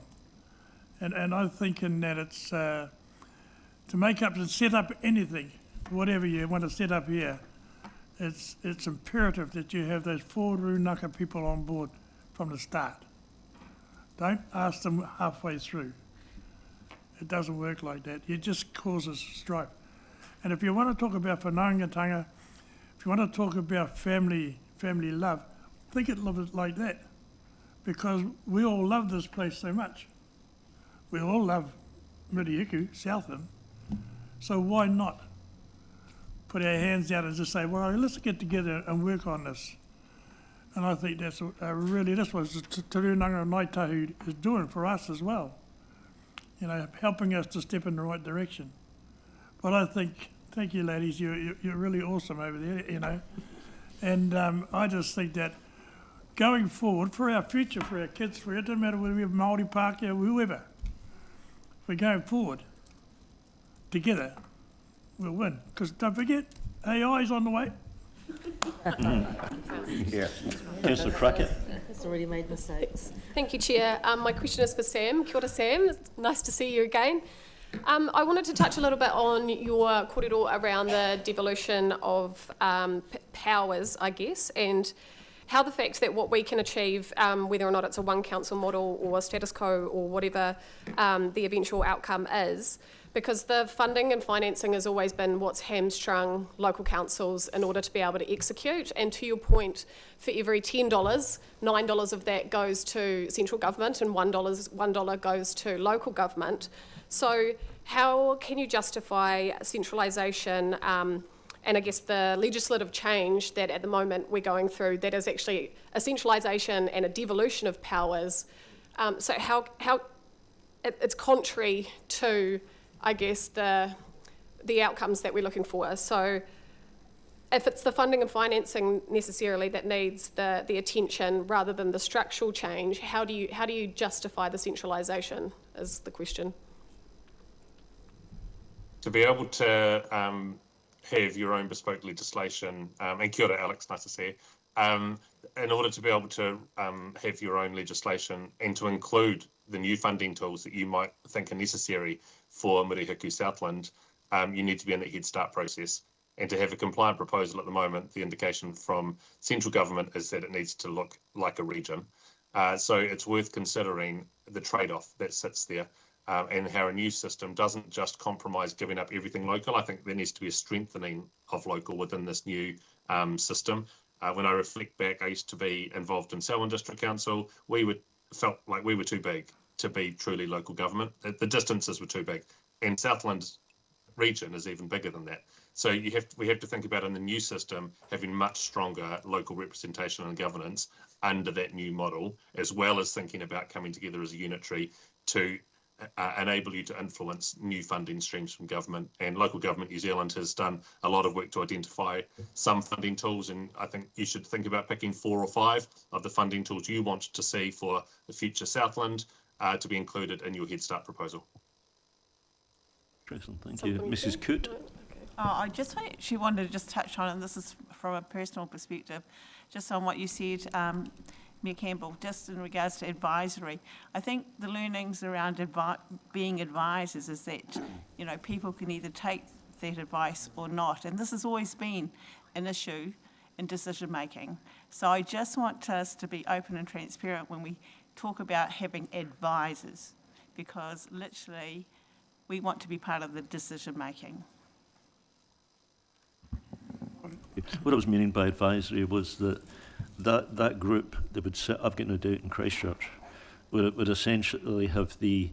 [SPEAKER 9] And I'm thinking that it's to make up, to set up anything, whatever you want to set up here, it's imperative that you have those four rūnaka people on board from the start. Don't ask them halfway through. It doesn't work like that. It just causes strife. And if you want to talk about whanaungatanga, if you want to talk about family love, think it like that. Because we all love this place so much. We all love Murihiku, Southland. So why not put our hands out and just say, well, let's get together and work on this. And I think that's really, that's what Te Rūnanga Ngāi Tahu is doing for us as well. You know, helping us to step in the right direction. But I think, thank you ladies, you're really awesome over there, you know. And I just think that going forward, for our future, for our kids, for it doesn't matter whether we're Māori, Pākehā, whoever, if we're going forward together, we'll win. Because don't forget, AI is on the way.
[SPEAKER 4] Yeah.
[SPEAKER 1] Councillor Crockett.
[SPEAKER 8] It's already made mistakes.
[SPEAKER 10] Thank you, Chair. My question is for Sam. Kia ora, Sam. It's nice to see you again. I wanted to touch a little bit on your kōrero around the devolution of powers, I guess, and how the fact that what we can achieve, whether or not it's a one council model or status quo or whatever the eventual outcome is, because the funding and financing has always been what's hamstrung local councils in order to be able to execute. And to your point, for every $10, $9 of that goes to central government and $1 goes to local government. So how can you justify centralisation and I guess the legislative change that at the moment we're going through that is actually a centralisation and a devolution of powers? So how it's contrary to, I guess, the outcomes that we're looking for. So if it's the funding and financing necessarily that needs the attention rather than the structural change, how do you justify the centralisation is the question.
[SPEAKER 5] To be able to have your own bespoke legislation, and kia ora, Alex, nice to see you, in order to be able to have your own legislation and to include the new funding tools that you might think are necessary for Murihiku Southland, you need to be in the Head Start process. And to have a compliant proposal at the moment, the indication from central government is that it needs to look like a region. So it's worth considering the trade-off that sits there and how a new system doesn't just compromise giving up everything local. I think there needs to be a strengthening of local within this new system. When I reflect back, I used to be involved in Selwyn District Council. Felt like we were too big to be truly local government. The distances were too big. And Southland region is even bigger than that. So we have to think about in the new system having much stronger local representation and governance under that new model, as well as thinking about coming together as a unitary to enable you to influence new funding streams from government. And Local Government New Zealand has done a lot of work to identify some funding tools, and I think you should think about picking 4 or 5 of the funding tools you want to see for the future Southland to be included in your Head Start proposal.
[SPEAKER 1] Interesting, thank you. Mrs. Coote.
[SPEAKER 6] I just actually wanted to just touch on, and this is from a personal perspective, just on what you said, Mayor Campbell, just in regards to advisory. I think the learnings around being advisors is that, you know, people can either take that advice or not, and this has always been an issue in decision making. So I just want us to be open and transparent when we talk about having advisors, because literally we want to be part of the decision-making.
[SPEAKER 1] What I was meaning by advisory was that group that would sit, I've got no doubt, in Christchurch, would essentially have the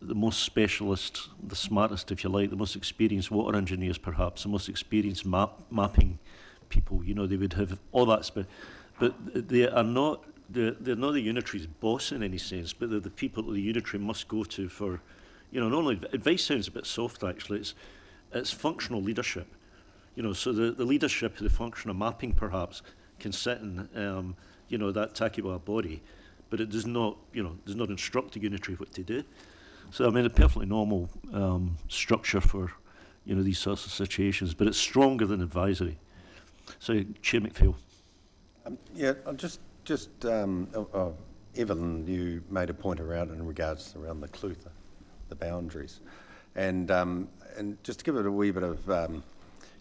[SPEAKER 1] most specialist, the smartest, if you like, the most experienced water engineers, perhaps, the most experienced mapping people. They would have all that, but they are not. They're not the Unitary's boss in any sense, but they're the people that the Unitary must go to for, not only advice sounds a bit soft actually. It's functional leadership. So the leadership, the function of mapping perhaps, can sit in, that Takiwa body, but it does not instruct the Unitary what to do. So, a perfectly normal structure for, these sorts of situations, but it's stronger than advisory. So, Chair McPhail.
[SPEAKER 4] I'll just Evelyn, you made a point around the Clutha, the boundaries, and just to give it a wee bit of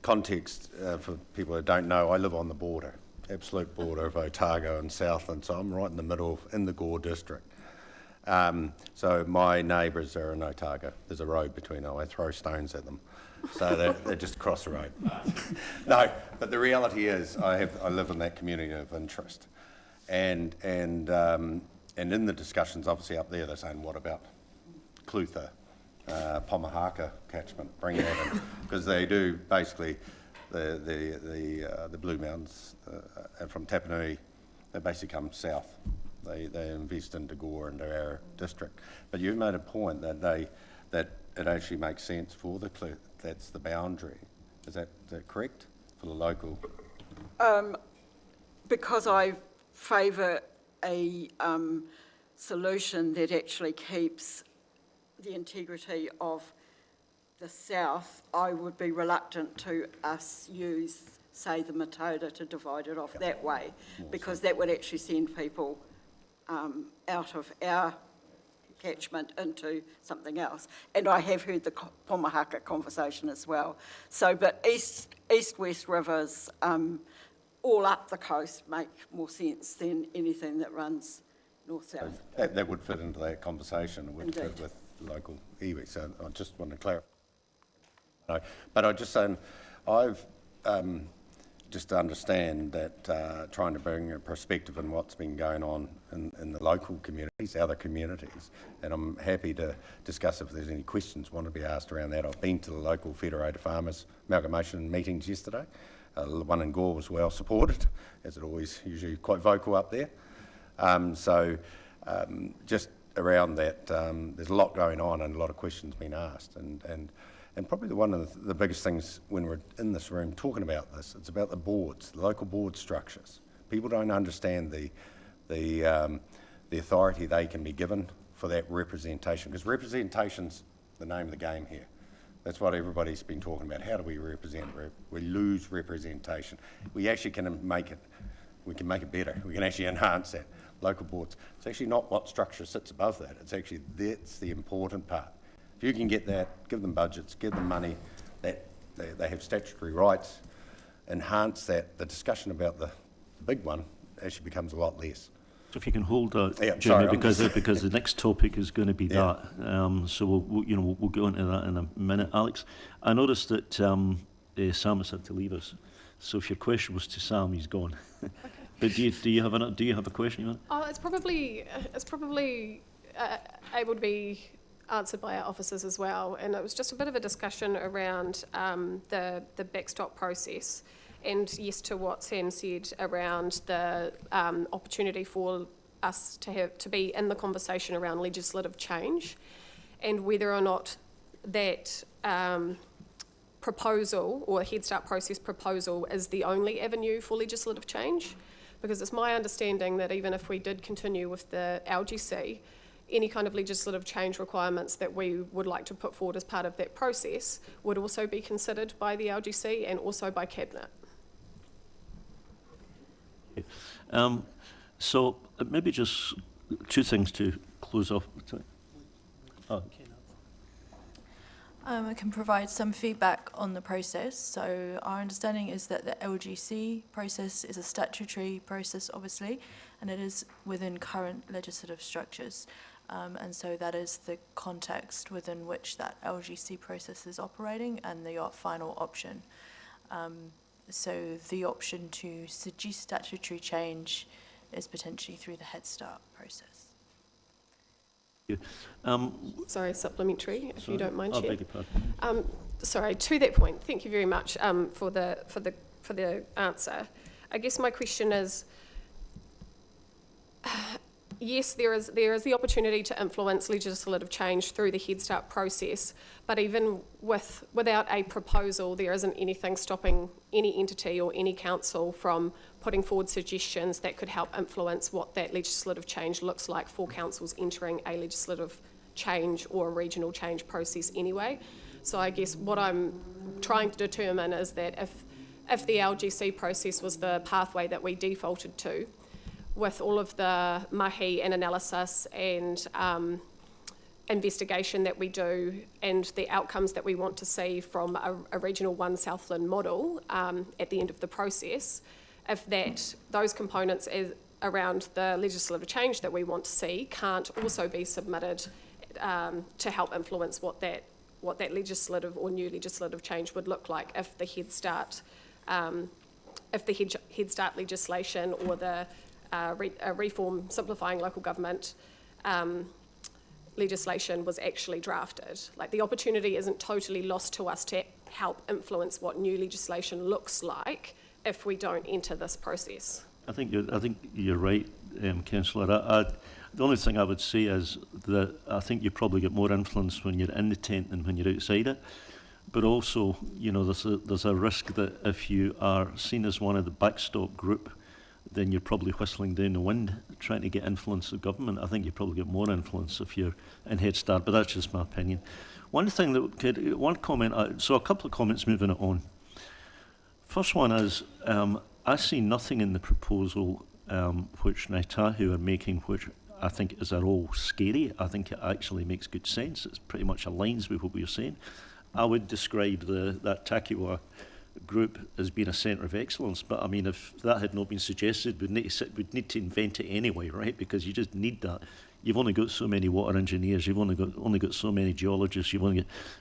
[SPEAKER 4] context for people who don't know, I live on the border, absolute border of Otago and Southland, so I'm right in the middle in the Gore district. So my neighbours are in Otago. There's a road between them. I throw stones at them, so they're just across the road. No, but the reality is I live in that community of interest, and in the discussions, obviously up there, they're saying, what about Clutha? Pomahaka catchment, bring that in, because they do basically the Blue Mountains from Tapanui, they basically come south. They invest into Gore and our district. But you've made a point that it actually makes sense for the Clutha. That's the boundary. Is that correct for the local?
[SPEAKER 3] Because I favour a solution that actually keeps the integrity of the south, I would be reluctant to us use, say, the Matoda to divide it off that way, because that would actually send people out of our catchment into something else. And I have heard the Pomahaka conversation as well. So, but east-west rivers all up the coast make more sense than anything that runs north-south.
[SPEAKER 4] That would fit into that conversation. It would fit with local iwi. So I just want to clarify. No, but I just saying, I've just to understand that trying to bring a perspective on what's been going on in the local communities, other communities, and I'm happy to discuss if there's any questions want to be asked around that. I've been to the local Federated Farmers amalgamation meetings yesterday. The one in Gore was well supported, as it always usually quite vocal up there. Just around that, there's a lot going on and a lot of questions being asked, and probably one of the biggest things when we're in this room talking about this, it's about the boards, the local board structures. People don't understand the authority they can be given for that representation, because representation's the name of the game here. That's what everybody's been talking about. How do we represent? We lose representation. We actually can make it. We can make it better. We can actually enhance that. Local boards. It's actually not what structure sits above that. It's actually that's the important part. If you can get that, give them budgets, give them money, that they have statutory rights, enhance that. The discussion about the big one actually becomes a lot less.
[SPEAKER 1] So if you can hold that,
[SPEAKER 4] Yeah,
[SPEAKER 1] Jamie,
[SPEAKER 4] sorry,
[SPEAKER 1] because the next topic is going to be
[SPEAKER 4] Yeah.
[SPEAKER 1] that. So we'll go into that in a minute. Alex, I noticed that Sam has had to leave us. So if your question was to Sam, he's gone. But do you have a question? You want?
[SPEAKER 10] Oh, it's probably able to be answered by our officers as well. And it was just a bit of a discussion around the backstop process. And yes, to what Sam said around the opportunity for us to be in the conversation around legislative change, and whether or not that proposal or Head Start process proposal is the only avenue for legislative change. Because it's my understanding that even if we did continue with the LGC, any kind of legislative change requirements that we would like to put forward as part of that process would also be considered by the LGC and also by Cabinet.
[SPEAKER 1] So maybe just two things to close off. Oh.
[SPEAKER 11] I can provide some feedback on the process. So our understanding is that the LGC process is a statutory process, obviously, and it is within current legislative structures. And so that is the context within which that LGC process is operating and the final option. So the option to suggest statutory change is potentially through the Head Start process.
[SPEAKER 10] Sorry, supplementary, if you don't mind,
[SPEAKER 1] I
[SPEAKER 10] Chair.
[SPEAKER 1] beg your pardon.
[SPEAKER 10] Sorry, to that point, thank you very much for the answer. I guess my question is, yes, there is the opportunity to influence legislative change through the Head Start process, but even without a proposal, there isn't anything stopping any entity or any council from putting forward suggestions that could help influence what that legislative change looks like for councils entering a legislative change or a regional change process anyway. So I guess what I'm trying to determine is that if the LGC process was the pathway that we defaulted to, with all of the mahi and analysis and investigation that we do and the outcomes that we want to see from a Regional 1 Southland model at the end of the process, if those components around the legislative change that we want to see can't also be submitted to help influence what that legislative or new legislative change would look like if the Head Start legislation or the reform simplifying local government legislation was actually drafted. Like, the opportunity isn't totally lost to us to help influence what new legislation looks like if we don't enter this process.
[SPEAKER 1] I think you're right, Councillor. The only thing I would say is that I think you probably get more influence when you're in the tent than when you're outside it. But also, you know, there's a risk that if you are seen as one of the backstop group, then you're probably whistling down the wind trying to get influence of government. I think you probably get more influence if you're in Head Start, but that's just my opinion. One comment, so a couple of comments moving it on. First one is, I see nothing in the proposal which Ngāi Tahu are making which I think is at all scary. I think it actually makes good sense. It pretty much aligns with what we were saying. I would describe that Takiwa group as being a centre of excellence, but I mean, if that had not been suggested, we'd need to invent it anyway, right? Because you just need that. You've only got so many water engineers, you've only got so many geologists,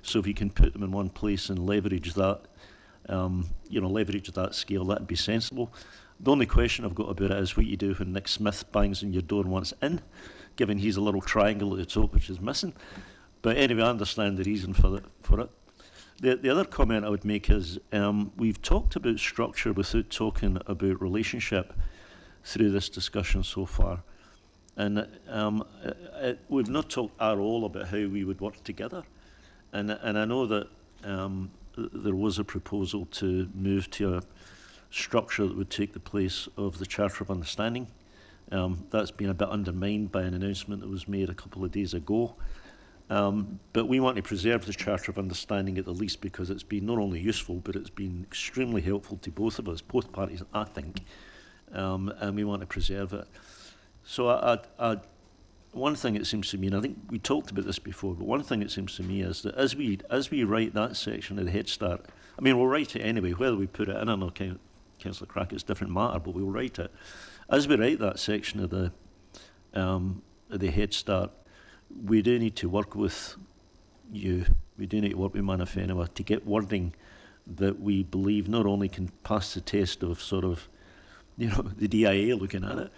[SPEAKER 1] so if you can put them in one place and leverage that, leverage that scale, that'd be sensible. The only question I've got about it is what you do when Nick Smith bangs on your door and wants in, given he's a little triangle at the top which is missing. But anyway, I understand the reason for it. The other comment I would make is we've talked about structure without talking about relationship through this discussion so far. And we've not talked at all about how we would work together. And I know that there was a proposal to move to a structure that would take the place of the Charter of Understanding. That's been a bit undermined by an announcement that was made a couple of days ago. But we want to preserve the Charter of Understanding at the least, because it's been not only useful, but it's been extremely helpful to both of us, both parties, I think, and we want to preserve it. So one thing it seems to me, and I think we talked about this before, but one thing it seems to me is that as we write that section of the Head Start, I mean, we'll write it anyway, whether we put it in or not, Councillor Crackett's a different matter, but we'll write it. As we write that section of the Head Start, we do need to work with you, we do need to work with Mana Whenua to get wording that we believe not only can pass the test of sort of, the DIA looking at it,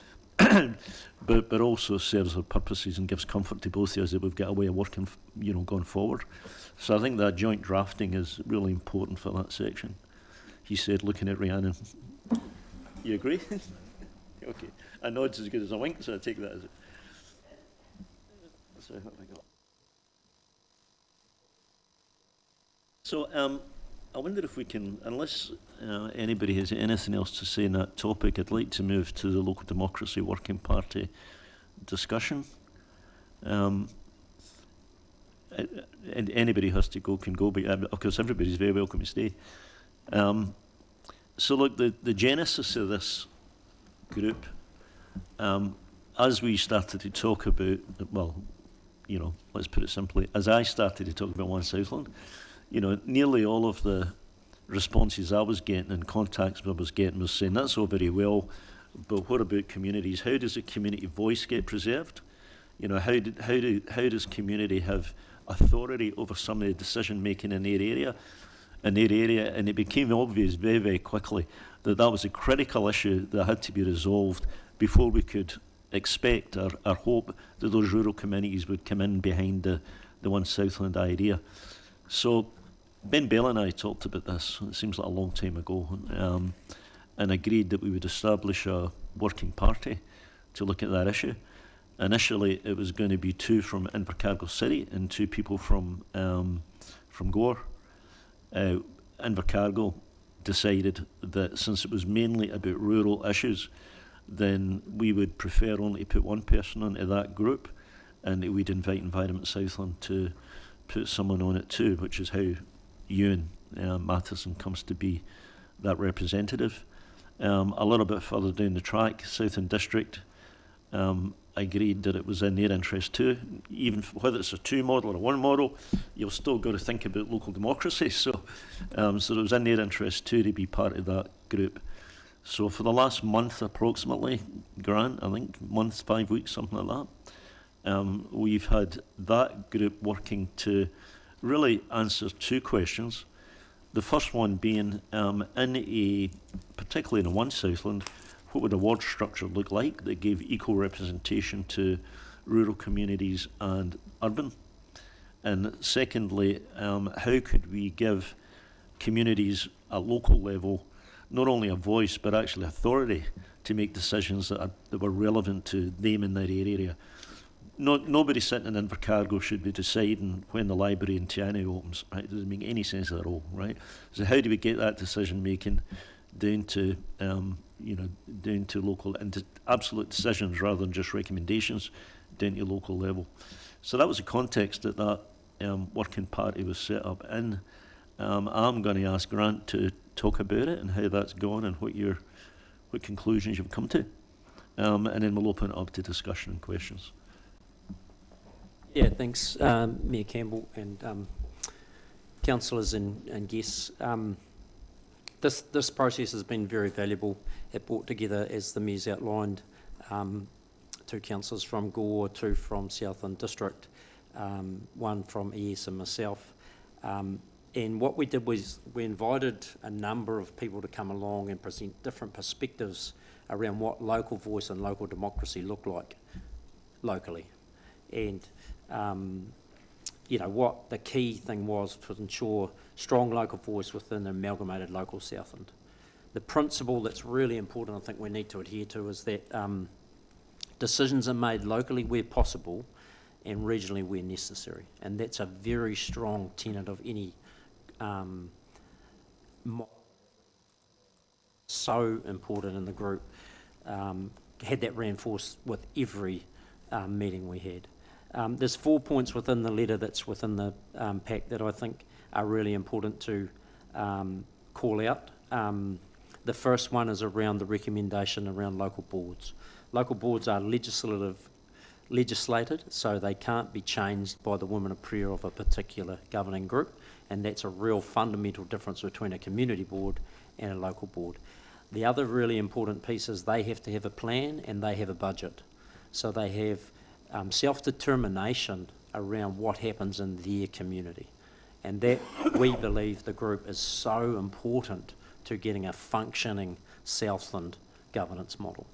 [SPEAKER 1] but also serves our purposes and gives comfort to both of us that we've got a way of working, going forward. So I think that joint drafting is really important for that section. He said, looking at Rhiannon. You agree? Okay. A nod's as good as a wink, so I take that as it. So, what have I got? So I wonder if we can, unless anybody has anything else to say on that topic, I'd like to move to the Local Democracy Working Party discussion. And anybody who has to go can go, but of course everybody's very welcome to stay. So look, the genesis of this group, as we started to talk about, well, let's put it simply, as I started to talk about One Southland, nearly all of the responses I was getting and contacts I was getting was saying, that's all very well, but what about communities? How does the community voice get preserved? You know, how does community have authority over some of the decision making in their area? And it became obvious very, very quickly that that was a critical issue that had to be resolved before we could expect or hope that those rural communities would come in behind the One Southland idea. So Ben Bell and I talked about this, it seems like a long time ago, and agreed that we would establish a working party to look at that issue. Initially, it was going to be 2 from Invercargill City and 2 people from Gore. Invercargill decided that since it was mainly about rural issues, then we would prefer only to put 1 person onto that group, and we'd invite Environment Southland to put someone on it too, which is how Ewan Matheson comes to be that representative. A little bit further down the track, Southland District agreed that it was in their interest too. Even whether it's a 2 model or a 1 model, you've still got to think about local democracy. So it was in their interest too to be part of that group. So for the last month approximately, Grant, I think, month, 5 weeks, something like that, we've had that group working to really answer 2 questions. The first one being, particularly in One Southland, what would a ward structure look like that gave equal representation to rural communities and urban? And secondly, how could we give communities at local level not only a voice but actually authority to make decisions that were relevant to them in their area? Nobody sitting in Invercargill should be deciding when the library in Tiana opens, right? It doesn't make any sense at all, right? So how do we get that decision making down to down to local and absolute decisions rather than just recommendations down to local level? So that was the context that working party was set up in. I'm going to ask Grant to talk about it and how that's gone and what conclusions you've come to, and then we'll open it up to discussion and questions.
[SPEAKER 12] Yeah, thanks, Mayor Campbell and councillors and guests. This process has been very valuable. It brought together, as the Mayor's outlined, 2 councillors from Gore, 2 from Southland District, 1 from ES and myself. And what we did was we invited a number of people to come along and present different perspectives around what local voice and local democracy look like locally. And what the key thing was to ensure strong local voice within an amalgamated local Southland. The principle that's really important, I think we need to adhere to, is that decisions are made locally where possible and regionally where necessary. And that's a very strong tenet of any so important in the group. Had that reinforced with every meeting we had. There's 4 points within the letter that's within the pack that I think are really important to call out. The first one is around the recommendation around local boards. Local boards are legislated, so they can't be changed by the women of prayer of a particular governing group, and that's a real fundamental difference between a community board and a local board. The other really important piece is they have to have a plan and they have a budget. So they have self-determination around what happens in their community. And that, we believe, the group is so important to getting a functioning Southland governance model.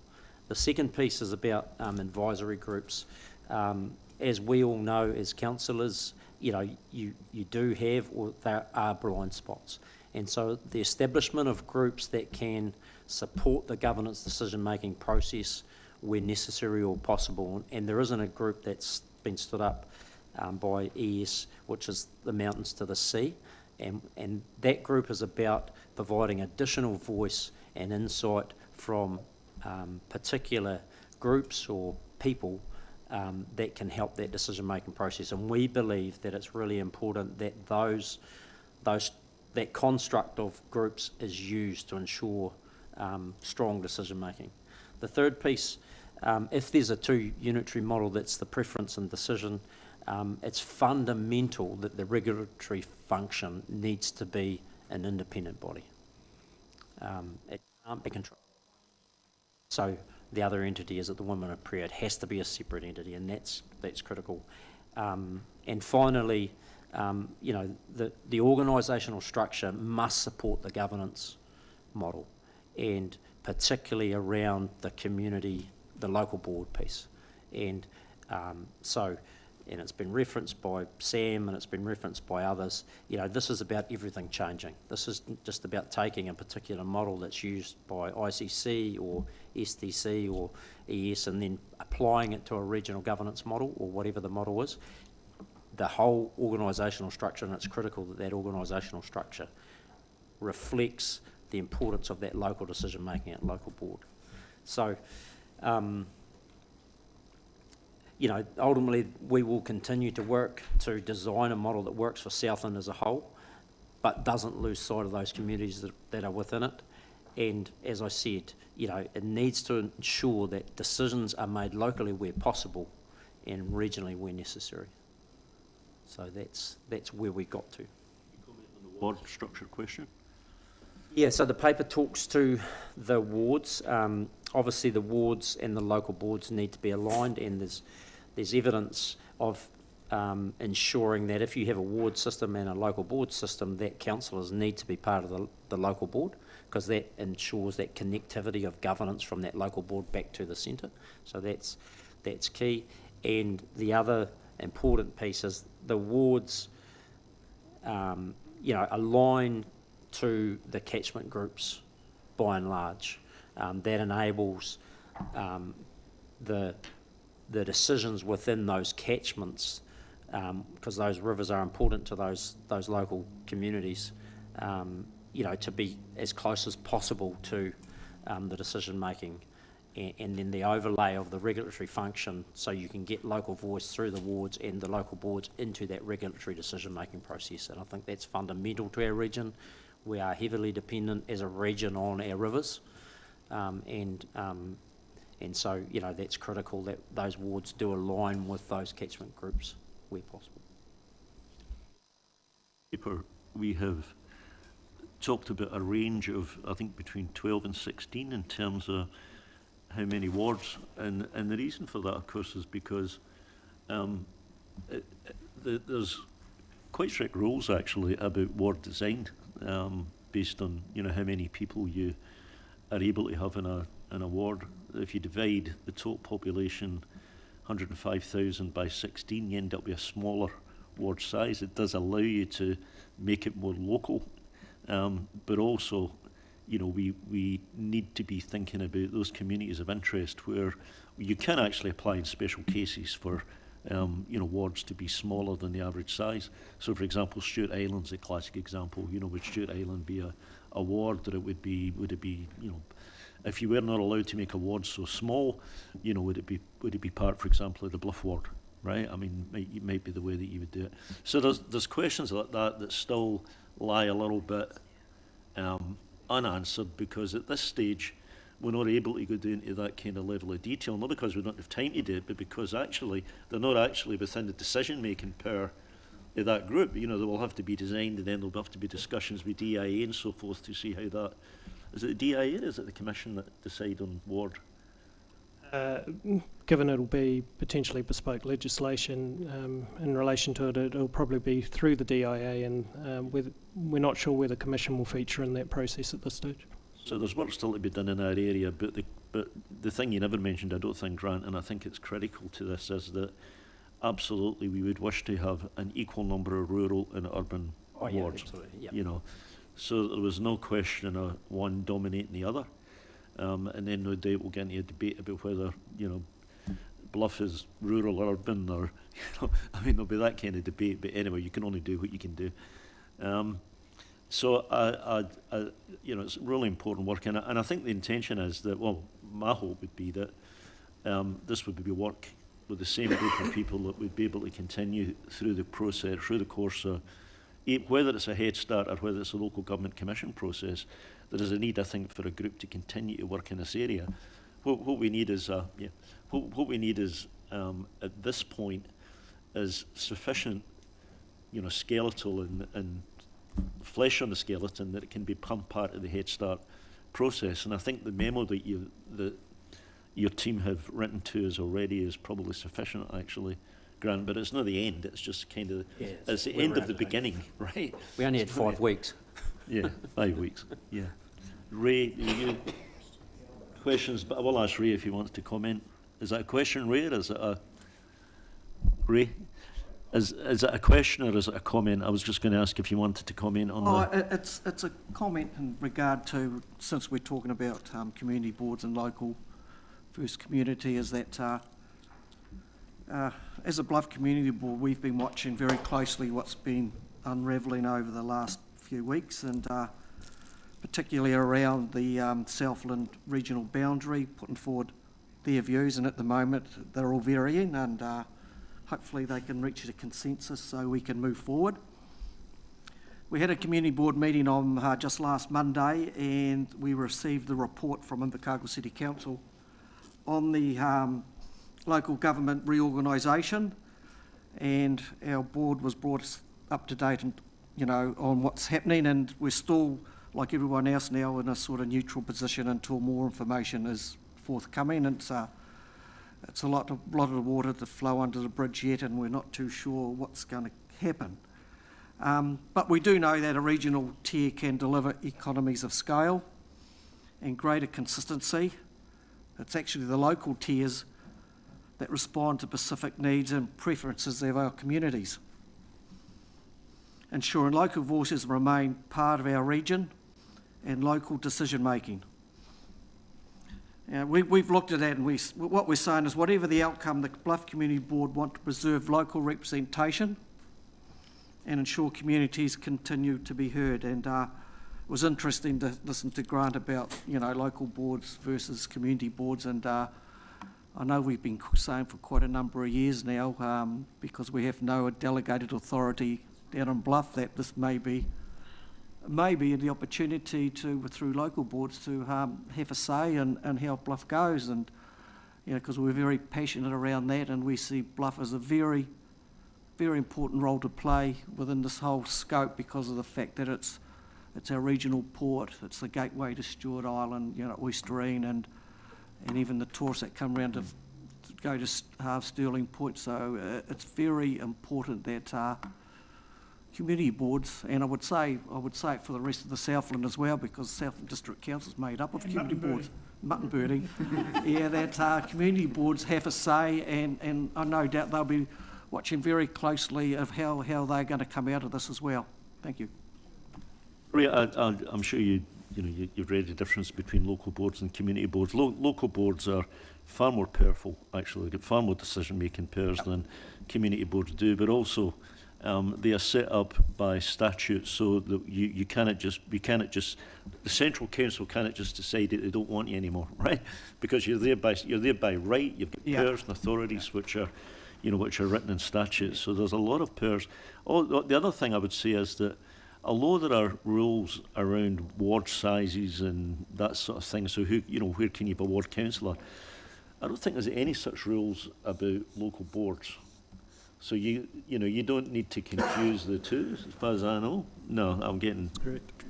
[SPEAKER 12] The second piece is about advisory groups. As we all know as councillors, you do have, or there are blind spots. And so the establishment of groups that can support the governance decision-making process where necessary or possible, and there isn't a group that's been stood up by ES, which is the Mountains to the Sea, and that group is about providing additional voice and insight from particular groups or people that can help that decision-making process. And we believe that it's really important that that construct of groups is used to ensure strong decision-making. The third piece, if there's a 2 unitary model that's the preference and decision, it's fundamental that the regulatory function needs to be an independent body. It can't be controlled. So the other entity is at the Women of Prayer. It has to be a separate entity, and that's critical. And finally, you know, the organisational structure must support the governance model, and particularly around the community, the local board piece. And and it's been referenced by Sam and it's been referenced by others, you know, this is about everything changing. This is just about taking a particular model that's used by ICC or STC or ES and then applying it to a regional governance model or whatever the model is. The whole organisational structure, and it's critical that that organisational structure reflects the importance of that local decision making at local board. So, you know, ultimately we will continue to work to design a model that works for Southland as a whole, but doesn't lose sight of those communities that are within it. And as I said, you know, it needs to ensure that decisions are made locally where possible and regionally where necessary. So that's where we got to.
[SPEAKER 1] Comment on the ward structure question?
[SPEAKER 12] Yeah, so the paper talks to the wards. Obviously the wards and the local boards need to be aligned, and there's evidence of ensuring that if you have a ward system and a local board system, that councillors need to be part of the local board, because that ensures that connectivity of governance from that local board back to the centre. So that's key. And the other important piece is the wards, you know, align to the catchment groups by and large. That enables the decisions within those catchments, because those rivers are important to those local communities, you know, to be as close as possible to the decision making, and then the overlay of the regulatory function, so you can get local voice through the wards and the local boards into that regulatory decision making process. And I think that's fundamental to our region. We are heavily dependent as a region on our rivers, and so, you know, that's critical that those wards do align with those catchment groups where possible.
[SPEAKER 1] We have talked about a range of, I think, between 12 and 16 in terms of how many wards, and the reason for that, of course, is because there's quite strict rules actually about ward design, based on, you know, how many people you are able to have in a ward. If you divide the total population 105,000 by 16, you end up with a smaller ward size. It does allow you to make it more local, but also, you know, we need to be thinking about those communities of interest where you can actually apply in special cases for you know, wards to be smaller than the average size. So, for example, Stewart Island's a classic example. You know, would Stewart Island be a ward, or would it be, you know, if you were not allowed to make a ward so small, you know, would it be part, for example, of the Bluff ward, right? I mean, it might be the way that you would do it. So there's questions like that still lie a little bit unanswered, because at this stage we're not able to go down to that kind of level of detail, not because we don't have time to do it, but because actually they're not actually within the decision-making power of that group. You know, they will have to be designed, and then there'll have to be discussions with DIA and so forth to see how that... Is it the DIA, or is it the Commission that decide on ward?
[SPEAKER 13] Given it'll be potentially bespoke legislation in relation to it, it'll probably be through the DIA, and we're not sure where the Commission will feature in that process at this stage.
[SPEAKER 1] So there's work still to be done in that area, but the thing you never mentioned, I don't think, Grant, and I think it's critical to this, is that absolutely we would wish to have an equal number of rural and urban wards.
[SPEAKER 12] Absolutely, yep.
[SPEAKER 1] You know, so there was no question of one dominating the other, and then no doubt we'll get into a debate about whether, you know, Bluff is rural or urban, or, you know, I mean, there'll be that kind of debate, but anyway, you can only do what you can do. So, you know, it's really important work, and I think the intention is that, well, my hope would be that this would be work with the same group of people that would be able to continue through the process, through the course of, whether it's a Head Start or whether it's a local government commission process. There is a need, I think, for a group to continue to work in this area. What we need is, what we need is, at this point, is sufficient, you know, skeletal and flesh on the skeleton that it can become part of the Head Start process. And I think the memo that your team have written to us already is probably sufficient, actually, Grant. But it's not the end. It's just kind of it's the end of the beginning, right?
[SPEAKER 12] We only had 5 weeks.
[SPEAKER 1] Yeah, 5 weeks. Yeah. Ray, you questions? But I will ask Ray if he wants to comment. Is that a question, Ray, or is it a Ray? Is it a question or is it a comment? I was just going to ask if you wanted to comment on that.
[SPEAKER 14] It's a comment in regard to, since we're talking about community boards and local first community, is that as a Bluff Community Board, we've been watching very closely what's been unravelling over the last few weeks, and particularly around the Southland regional boundary, putting forward their views, and at the moment they're all varying, and hopefully they can reach a consensus so we can move forward. We had a community board meeting on just last Monday, and we received the report from Invercargill City Council on the local government reorganisation, and our board was brought up to date and, on what's happening, and we're still, like everyone else now, in a sort of neutral position until more information is forthcoming. It's a lot of water to flow under the bridge yet, and we're not too sure what's going to happen. But we do know that a regional tier can deliver economies of scale and greater consistency. It's actually the local tiers that respond to specific needs and preferences of our communities, ensuring local voices remain part of our region and local decision making. We've looked at that, and what we're saying is whatever the outcome, the Bluff Community Board want to preserve local representation and ensure communities continue to be heard. And it was interesting to listen to Grant about, local boards versus community boards, and I know we've been saying for quite a number of years now, because we have no delegated authority down in Bluff, that this may be the opportunity to, through local boards, to have a say in how Bluff goes, and because we're very passionate around that, and we see Bluff as a very, very important role to play within this whole scope because of the fact that it's our regional port, it's the gateway to Stewart Island, Oysterine, and even the tourists that come around to go to Stirling Point. So it's very important that community boards, and I would say it for the rest of the Southland as well, because Southland District Council is made up of community boards. Mutton birding. Yeah, that community boards have a say, and I no doubt they'll be watching very closely of how they're going to come out of this as well. Thank you.
[SPEAKER 1] Ray, I'm sure you've read the difference between local boards and community boards. Local boards are far more powerful, actually. They get far more decision-making powers than community boards do, but also they are set up by statute so that you cannot just, the Central Council cannot just decide that they don't want you anymore, right? Because you're there by right. You've got powers and authorities which are written in statutes. So there's a lot of powers. The other thing I would say is that although there are rules around ward sizes and that sort of thing, so where can you have a ward councillor? I don't think there's any such rules about local boards. So you don't need to confuse the two, as far as I know. No, I'm getting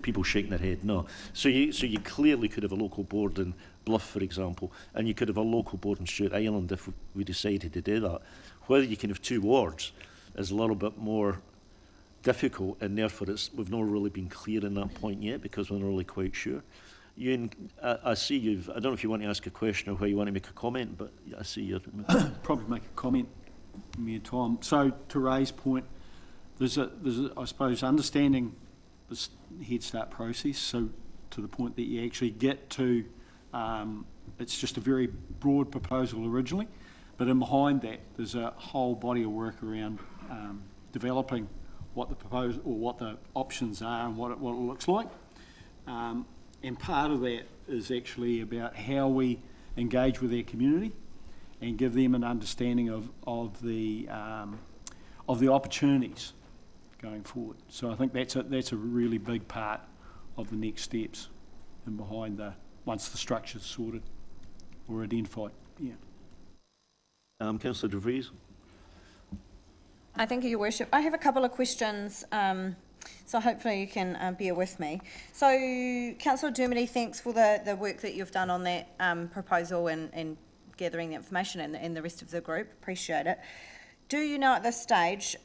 [SPEAKER 1] people shaking their head. No, so you clearly could have a local board in Bluff, for example, and you could have a local board in Stewart Island if we decided to do that. Whether you can have two wards is a little bit more difficult, and therefore we've not really been clear in that point yet because we're not really quite sure. Ewan, I see I don't know if you want to ask a question or whether you want to make a comment, but I see you're...
[SPEAKER 15] Probably make a comment, me and Tom. So to Ray's point, there's a I suppose understanding this Head Start process, so to the point that you actually get to, it's just a very broad proposal originally, but in behind that there's a whole body of work around developing what the proposal or what the options are and what it looks like. And part of that is actually about how we engage with our community and give them an understanding of the opportunities going forward. So I think that's a really big part of the next steps and behind once the structure's sorted or identified. Yeah.
[SPEAKER 1] Councillor De Vries.
[SPEAKER 8] Thank you, Your Worship. I have a couple of questions, so hopefully you can bear with me. So, Councillor Dermody, thanks for the work that you've done on that proposal and gathering the information and the rest of the group. Appreciate it. Do you know at this stage,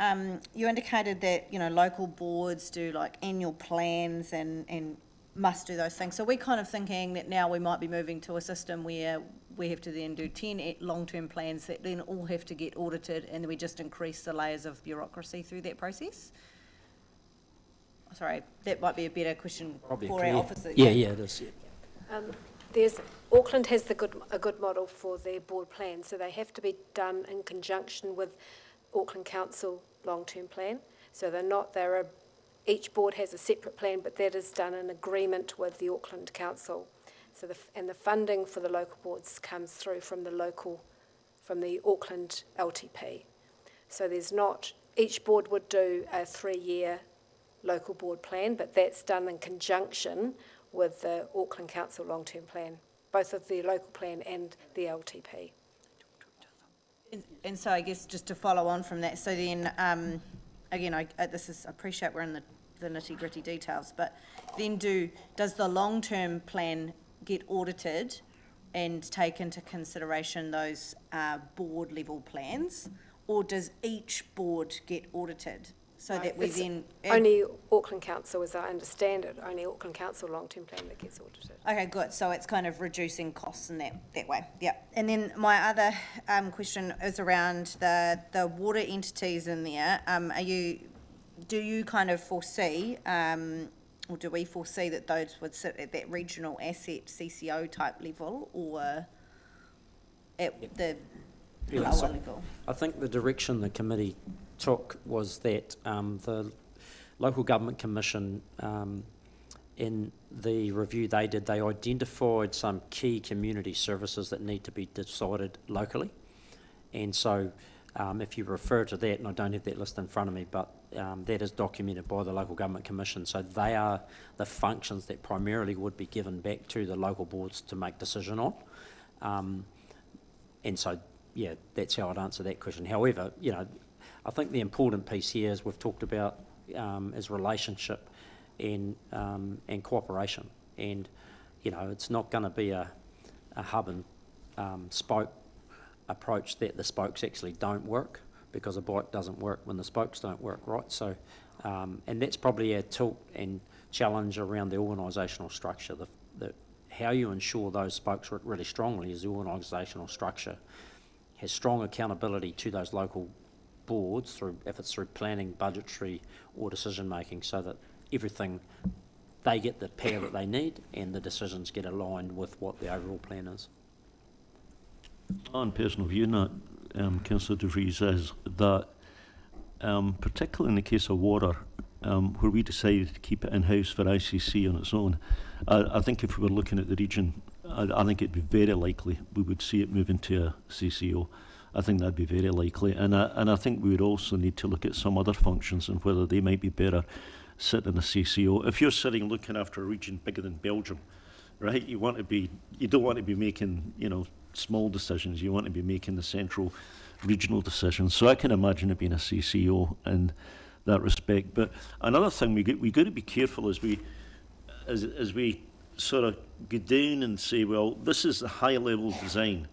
[SPEAKER 8] you indicated that, local boards do like annual plans and must do those things. So we're kind of thinking that now we might be moving to a system where we have to then do 10 long-term plans that then all have to get audited, and then we just increase the layers of bureaucracy through that process? Sorry, that might be a better question
[SPEAKER 12] Probably
[SPEAKER 8] for
[SPEAKER 12] clear.
[SPEAKER 8] our officer.
[SPEAKER 12] Yeah, it is. Yeah.
[SPEAKER 16] Auckland has a good model for their board plans, so they have to be done in conjunction with Auckland Council long-term plan. So each board has a separate plan, but that is done in agreement with the Auckland Council. So the funding for the local boards comes through from the Auckland LTP. So each board would do a 3-year local board plan, but that's done in conjunction with the Auckland Council long-term plan, both of the local plan and the LTP.
[SPEAKER 8] And so I guess just to follow on from that, so then, again, I appreciate we're in the nitty-gritty details, but then does the long-term plan get audited and take into consideration those board-level plans, or does each board get audited? So that we then...
[SPEAKER 16] Only Auckland Council, as I understand it, only Auckland Council long-term plan that gets audited.
[SPEAKER 8] Okay, good. So it's kind of reducing costs in that way. Yeah. And then my other question is around the water entities in there. Do you kind of foresee, or do we foresee that those would sit at that regional asset CCO type level, or at the lower level?
[SPEAKER 12] I think the direction the committee took was that the Local Government Commission, in the review they did, they identified some key community services that need to be decided locally. And so if you refer to that, and I don't have that list in front of me, but that is documented by the Local Government Commission. So they are the functions that primarily would be given back to the local boards to make decision on. And so, yeah, that's how I'd answer that question. However, I think the important piece here, as we've talked about, is relationship and cooperation. And, it's not going to be a hub and spoke approach that the spokes actually don't work, because a bike doesn't work when the spokes don't work, right? So, and that's probably our tilt and challenge around the organisational structure. How you ensure those spokes work really strongly is the organisational structure has strong accountability to those local boards, if it's through planning, budgetary or decision making, so that they get the power that they need and the decisions get aligned with what the overall plan is.
[SPEAKER 1] On personal view, Councillor De Vries, is that particularly in the case of water, where we decided to keep it in-house for ICC on its own, I think if we were looking at the region, I think it'd be very likely we would see it move into a CCO. I think that'd be very likely, and I think we would also need to look at some other functions and whether they might be better sit in a CCO. If you're sitting looking after a region bigger than Belgium, right, you don't want to be making small decisions. You want to be making the central regional decisions. So I can imagine it being a CCO in that respect. But another thing we got to be careful as we sort of go down and say, well, this is the high level design.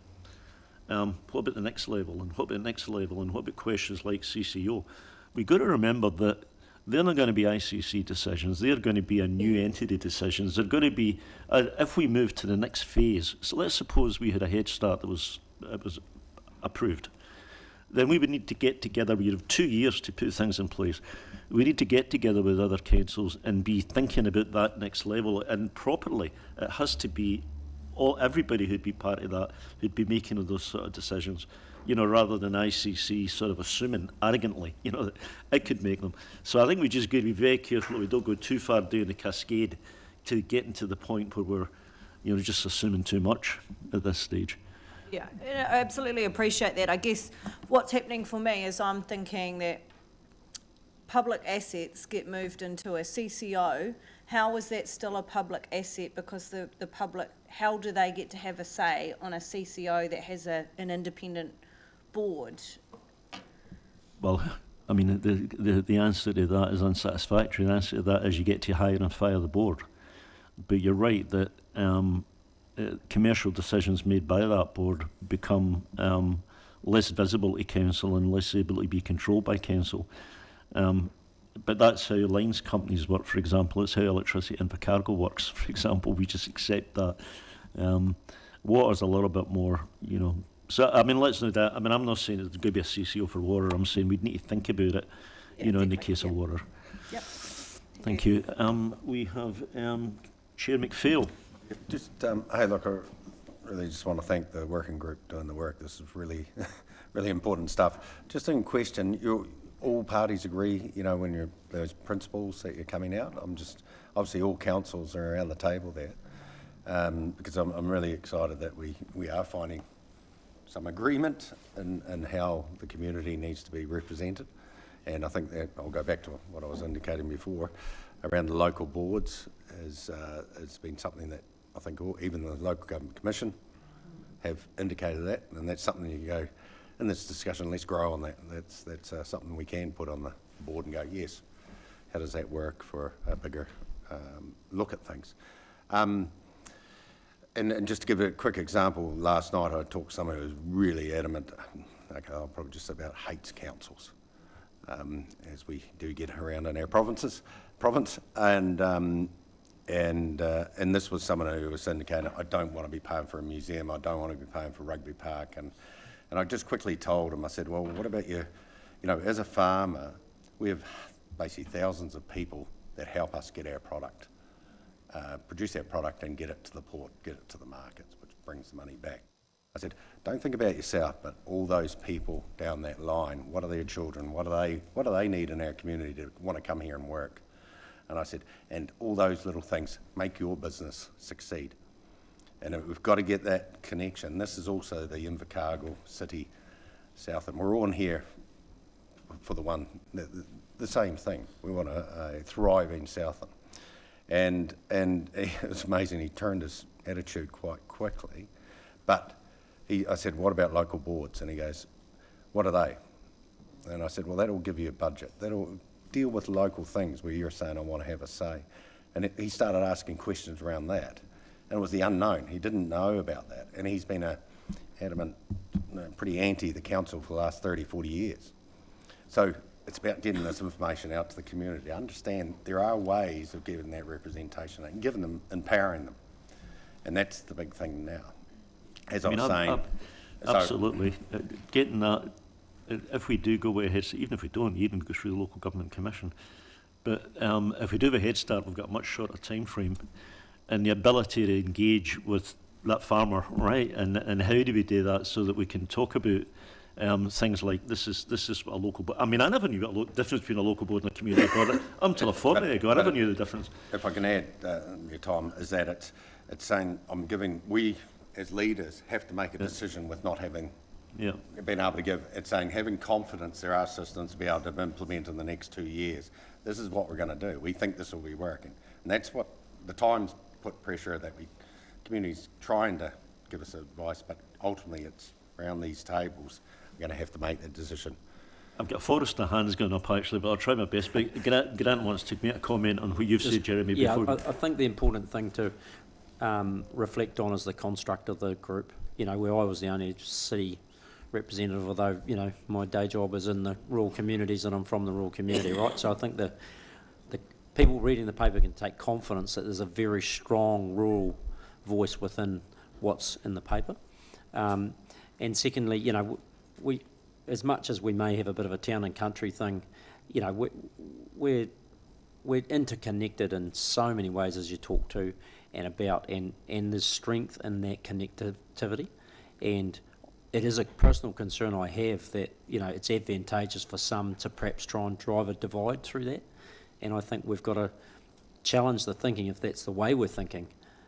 [SPEAKER 1] What about the next level, and what about the next level, and what about questions like CCO? We've got to remember that they're not going to be ICC decisions. They're going to be a new entity decisions. They're going to be, if we move to the next phase, so let's suppose we had a head start that was approved, then we would need to get together. We have 2 years to put things in place. We need to get together with other councils and be thinking about that next level, and properly. It has to be everybody who'd be part of that, who'd be making those sort of decisions, rather than ICC sort of assuming arrogantly, that it could make them. So I think we just got to be very careful that we don't go too far down the cascade to getting to the point where we're, just assuming too much at this stage.
[SPEAKER 8] Yeah, I absolutely appreciate that. I guess what's happening for me is I'm thinking that public assets get moved into a CCO. How is that still a public asset? Because the public, how do they get to have a say on a CCO that has an independent board?
[SPEAKER 1] Well, I mean, the answer to that is unsatisfactory. The answer to that is you get to hire and fire the board. But you're right that commercial decisions made by that board become less visible to council and less able to be controlled by council. But that's how lines companies work, for example. It's how electricity Invercargill works, for example. We just accept that. Water's a little bit more, you know. So, I mean, let's do that. I mean, I'm not saying there's going to be a CCO for water. I'm saying we'd need to think about it, you know, in the case of water.
[SPEAKER 8] Yep.
[SPEAKER 1] Thank you. We have Chair McPhail.
[SPEAKER 4] Just, hey, look, I really just want to thank the working group doing the work. This is really, really important stuff. Just in question, all parties agree, you know, when you're those principles that you're coming out. I'm just, obviously all councils are around the table there, because I'm really excited that we are finding some agreement in how the community needs to be represented. And I think that, I'll go back to what I was indicating before, around the local boards has been something that I think even the Local Government Commission have indicated that, and that's something you go, in this discussion, let's grow on that. That's something we can put on the board and go, yes, how does that work for a bigger look at things? And just to give a quick example, last night I talked to someone who was really adamant, okay, I'll probably just say about hates councils, as we do get around in our province, and this was someone who was indicating, I don't want to be paying for a museum, I don't want to be paying for rugby park, and I just quickly told him, I said, well, what about you know, as a farmer, we have basically thousands of people that help us get our product, produce our product and get it to the port, get it to the markets, which brings the money back. I said, don't think about yourself, but all those people down that line, what are their children, what do they need in our community to want to come here and work? And I said, and all those little things make your business succeed. And we've got to get that connection. This is also the Invercargill City South, and we're all in here for the same thing. We want a thriving Southland. And it's amazing, he turned his attitude quite quickly. But I said, what about local boards? And he goes, what are they? And I said, well, that'll give you a budget. That'll deal with local things where you're saying, I want to have a say. And he started asking questions around that. And it was the unknown. He didn't know about that. And he's been adamant, pretty anti the council for the last 30, 40 years. So it's about getting this information out to the community. Understand there are ways of giving that representation and giving them, empowering them. And that's the big thing now. As I was saying.
[SPEAKER 1] Absolutely. Getting that, if we do go ahead, so even if we don't even go through the Local Government Commission, but if we do have a head start, we've got a much shorter time frame. And the ability to engage with that farmer, right? And how do we do that so that we can talk about things like this is what a local board. I mean, I never knew what a difference between a local board and a community board until a fortnight ago. I never knew the difference.
[SPEAKER 4] If I can add, Tom, is that it's saying we as leaders have to make a decision with not having been able to give. It's saying having confidence there are systems to be able to implement in the next 2 years. This is what we're going to do. We think this will be working, and that's what the Times put pressure that communities trying to give us advice, but ultimately it's around these tables we're going to have to make that decision.
[SPEAKER 1] I've got a forest of hands going up actually, but I'll try my best. But Grant wants to make a comment on what you've said, Jeremy, before.
[SPEAKER 12] Yeah, I think the important thing to reflect on is the construct of the group. You know, where I was the only city representative, although, you know, my day job is in the rural communities and I'm from the rural community, right? So I think the people reading the paper can take confidence that there's a very strong rural voice within what's in the paper. And secondly, you know, we, as much as we may have a bit of a town and country thing, you know, we're interconnected in so many ways, as you talk to and about, and there's strength in that connectivity. And it is a personal concern I have that, you know, it's advantageous for some to perhaps try and drive a divide through that. And I think we've got to challenge the thinking, if that's the way we're thinking,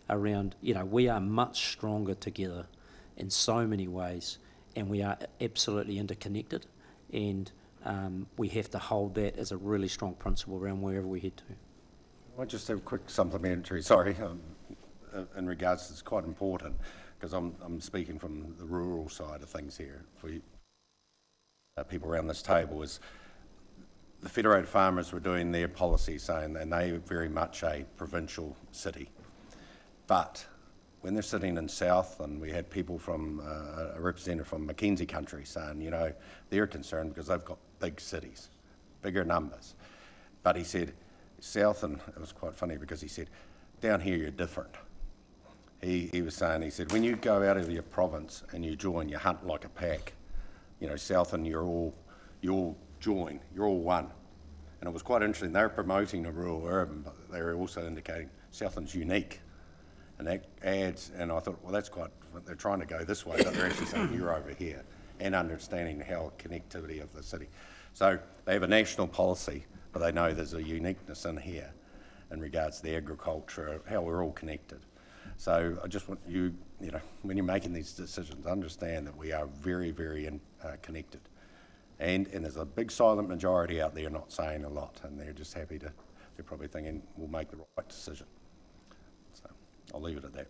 [SPEAKER 12] around, you know, we are much stronger together in so many ways, and we are absolutely interconnected, and we have to hold that as a really strong principle around wherever we head to.
[SPEAKER 4] I just have a quick supplementary, sorry, in regards to, it's quite important, because I'm speaking from the rural side of things here for you, people around this table, is the Federated Farmers were doing their policy saying, and they are very much a provincial city, but when they're sitting in South, and we had people from, a representative from Mackenzie country saying, you know, they're concerned because they've got big cities, bigger numbers. But he said, South, and it was quite funny because he said, down here you're different. He was saying, he said, when you go out of your province and you join, you hunt like a pack. You know, South, and you all join, you're all one. And it was quite interesting. They were promoting a rural urban, but they were also indicating Southland's unique. And that adds, and I thought, well, that's quite, they're trying to go this way, but they're actually saying you're over here, and understanding how connectivity of the city. So they have a national policy, but they know there's a uniqueness in here in regards to the agriculture, how we're all connected. So I just want you, you know, when you're making these decisions, understand that we are very, very connected. And there's a big silent majority out there not saying a lot, and they're just happy to, they're probably thinking we'll make the right decision. So I'll leave it at that.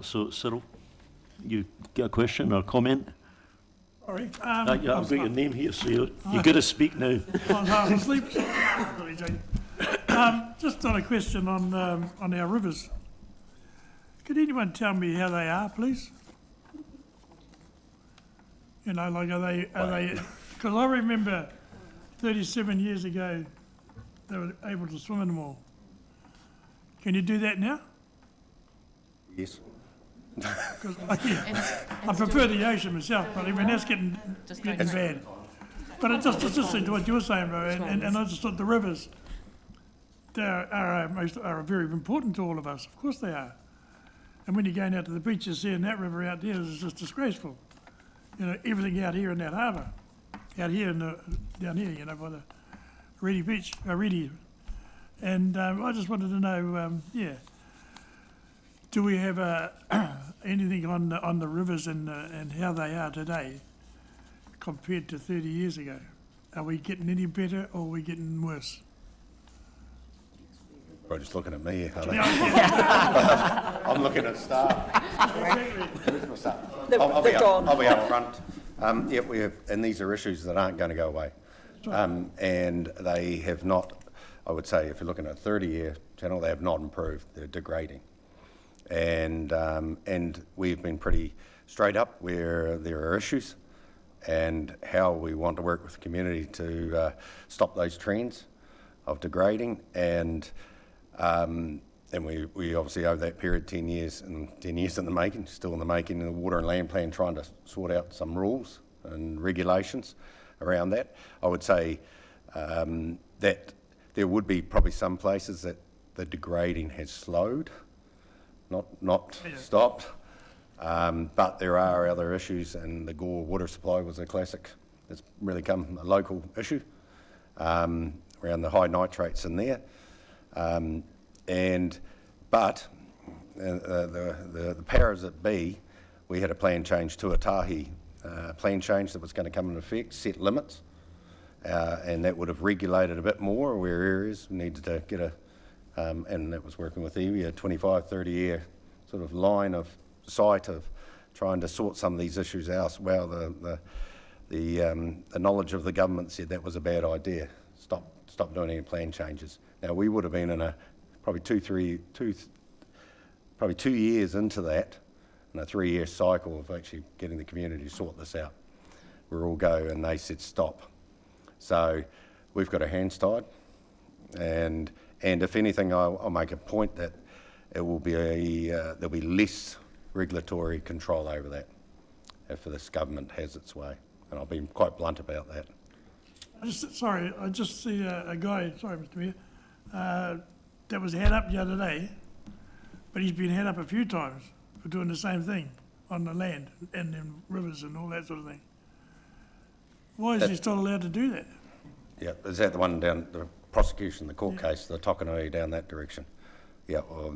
[SPEAKER 1] So Cyril, you got a question or a comment?
[SPEAKER 9] Sorry.
[SPEAKER 1] I've got your name here, so you're got to speak now.
[SPEAKER 9] I'm half asleep. Sorry, Jane. Just on a question on our rivers. Could anyone tell me how they are, please? You know, like are they? Because I remember 37 years ago they were able to swim in them all. Can you do that now?
[SPEAKER 4] Yes.
[SPEAKER 9] Because I prefer the ocean myself, but I mean that's getting bad. But it's just to what you were saying, bro, and I just thought the rivers, they are very important to all of us. Of course they are. And when you're going out to the beaches, seeing that river out there is just disgraceful. You know, everything out here in that harbour, out here down here, you know, by the Reedy Beach, Reedy. And I just wanted to know, do we have anything on the rivers and how they are today compared to 30 years ago? Are we getting any better or are we getting worse?
[SPEAKER 4] Bro, just looking at me. I'm looking at staff. Where's my staff? I'll be up front. Yeah, we have, and these are issues that aren't going to go away. And they have not, I would say, if you're looking at a 30-year channel, they have not improved. They're degrading. And we've been pretty straight up where there are issues and how we want to work with the community to stop those trends of degrading. And we obviously over that period, 10 years in the making, still in the making, in the water and land plan, trying to sort out some rules and regulations around that. I would say that there would be probably some places that the degrading has slowed, not stopped, but there are other issues, and the Gore water supply was a classic. It's really come a local issue around the high nitrates in there. But the powers that be, we had a plan change to a Tuatahi plan change that was going to come into effect, set limits, and that would have regulated a bit more where areas needed to get and that was working with iwi, a 25, 30-year sort of line of sight of trying to sort some of these issues out. Well, the knowledge of the government said that was a bad idea. Stop doing any plan changes. Now, we would have been in probably 2 years into that, in a 3-year cycle of actually getting the community to sort this out. We're all go, and they said stop. So we've got our hands tied, and if anything, I'll make a point that it will be there'll be less regulatory control over that if this government has its way, and I've been quite blunt about that.
[SPEAKER 9] I just see a guy, sorry Mr Mayor, that was had up the other day, but he's been had up a few times for doing the same thing on the land and in rivers and all that sort of thing. Why is he still allowed to do that?
[SPEAKER 4] Yeah, is that the one down, the prosecution, the court case, the Tokanui down that direction? Yeah, well,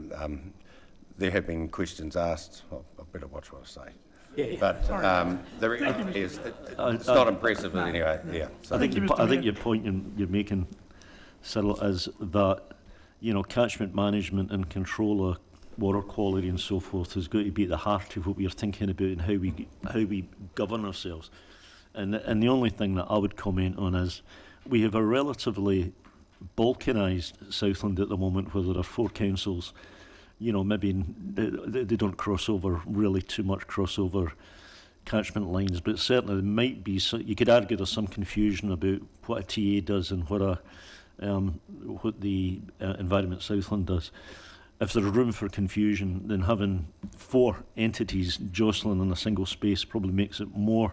[SPEAKER 4] there have been questions asked. I better watch what I say.
[SPEAKER 1] Yeah.
[SPEAKER 4] But it's not impressive anyway. Yeah. So
[SPEAKER 1] I think your point you're making, Cyril, is that, you know, catchment management and control of water quality and so forth has got to be at the heart of what we're thinking about and how we govern ourselves. And the only thing that I would comment on is we have a relatively balkanised Southland at the moment, where there are 4 councils, you know, maybe they don't cross over, really too much crossover catchment lines, but certainly there might be, so you could argue there's some confusion about what a TA does and what the Environment Southland does. If there's room for confusion, then having 4 entities jostling in a single space probably makes it more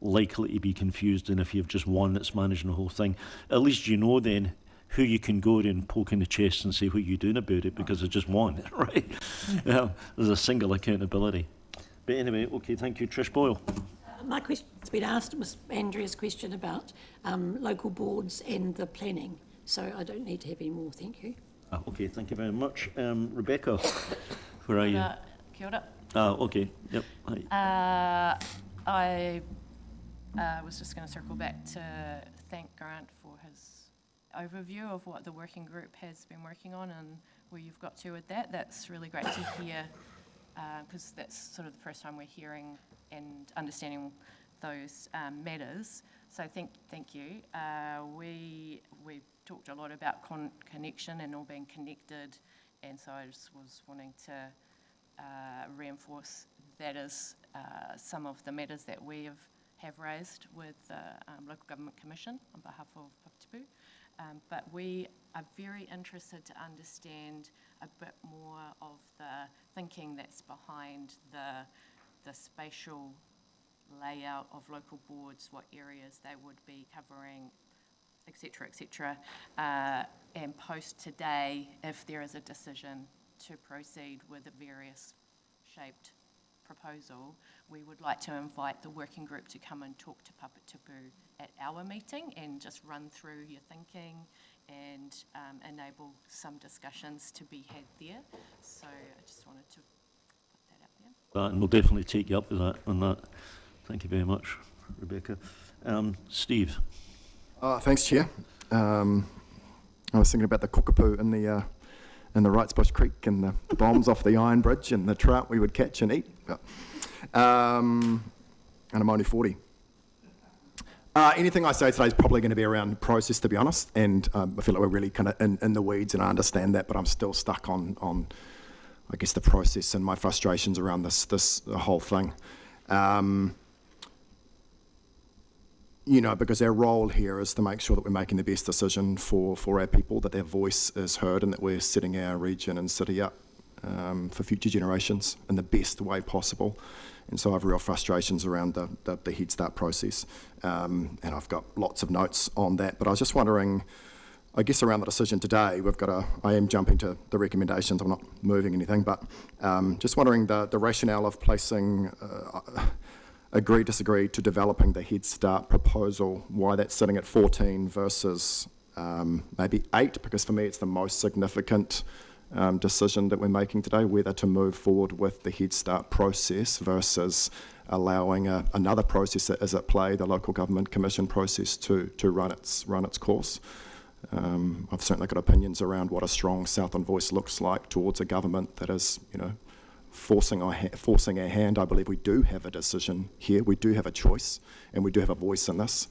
[SPEAKER 1] likely to be confused than if you have just one that's managing the whole thing. At least you know then who you can go to and poke in the chest and say what you're doing about it, because there's just one, right? There's a single accountability. But anyway, okay, thank you. Trish Boyle.
[SPEAKER 17] My question's been asked. It was Andrea's question about local boards and the planning. So I don't need to have any more, thank you.
[SPEAKER 1] Okay, thank you very much. Rebecca, where are you?
[SPEAKER 18] Kia ora.
[SPEAKER 1] Okay, yep. Hi.
[SPEAKER 18] I was just going to circle back to thank Grant for his overview of what the working group has been working on and where you've got to with that. That's really great to hear, because that's sort of the first time we're hearing and understanding those matters. So thank you. We talked a lot about connection and all being connected, and so I just was wanting to reinforce that is some of the matters that we have raised with the Local Government Commission on behalf of Papatipu. But we are very interested to understand a bit more of the thinking that's behind the spatial layout of local boards, what areas they would be covering, etc., and post today, if there is a decision to proceed with a various shaped proposal, we would like to invite the working group to come and talk to Papatipu at our meeting and just run through your thinking and enable some discussions to be had there. So I just wanted to put that out there.
[SPEAKER 1] And we'll definitely take you up with that on that. Thank you very much, Rebecca. Steve.
[SPEAKER 19] Thanks, Chair. I was thinking about the cockapoo in the Wrightsbush Creek and the bombs off the Iron Bridge and the trout we would catch and eat. And I'm only 40. Anything I say today is probably going to be around process, to be honest, and I feel like we're really kind of in the weeds, and I understand that, but I'm still stuck on I guess, the process and my frustrations around this whole thing. You know, because our role here is to make sure that we're making the best decision for our people, that their voice is heard, and that we're setting our region and city up for future generations in the best way possible. And so I have real frustrations around the Head Start process, and I've got lots of notes on that. But I was just wondering, I guess around the decision today, I am jumping to the recommendations, I'm not moving anything, but just wondering the rationale of placing agree, disagree to developing the Head Start proposal, why that's sitting at 14 versus maybe 8, because for me it's the most significant decision that we're making today, whether to move forward with the Head Start process versus allowing another process that is at play, the Local Government Commission process, to run its course. I've certainly got opinions around what a strong Southland voice looks like towards a government that is, you know, forcing our hand. I believe we do have a decision here, we do have a choice, and we do have a voice in this.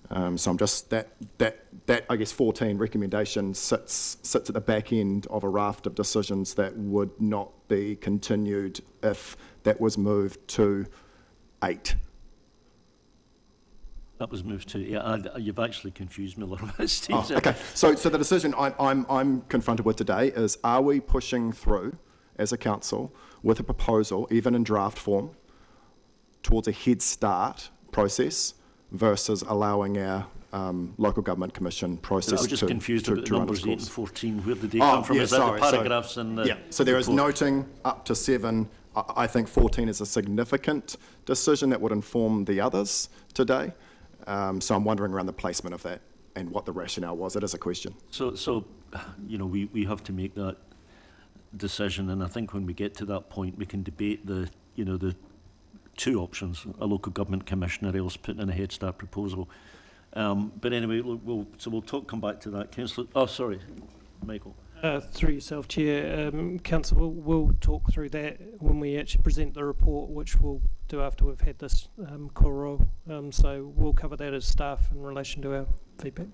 [SPEAKER 19] So I'm just, that I guess 14 recommendation sits at the back end of a raft of decisions that would not be continued if that was moved to 8.
[SPEAKER 1] That was moved to, yeah, you've actually confused me a little bit, Steve.
[SPEAKER 19] Oh, okay, so the decision I'm confronted with today is, are we pushing through as a council with a proposal, even in draft form, towards a Head Start process versus allowing our Local Government Commission process
[SPEAKER 1] I was just confused about the numbers 8 and 14. Where did they
[SPEAKER 19] Oh,
[SPEAKER 1] come from?
[SPEAKER 19] yeah,
[SPEAKER 1] Is that
[SPEAKER 19] sorry,
[SPEAKER 1] the paragraphs in the
[SPEAKER 19] Yeah, so there is
[SPEAKER 1] report?
[SPEAKER 19] noting up to 7. I think 14 is a significant decision that would inform the others today. So I'm wondering around the placement of that and what the rationale was. It is a question.
[SPEAKER 1] So you know, we have to make that decision, and I think when we get to that point, we can debate the two options: a Local Government Commission or else putting in a Head Start proposal. But anyway, we'll come back to that. Councillor, sorry, Michael.
[SPEAKER 13] Through yourself, Chair, Council, we'll talk through that when we actually present the report, which we'll do after we've had this kōrero. So we'll cover that as staff in relation to our feedback.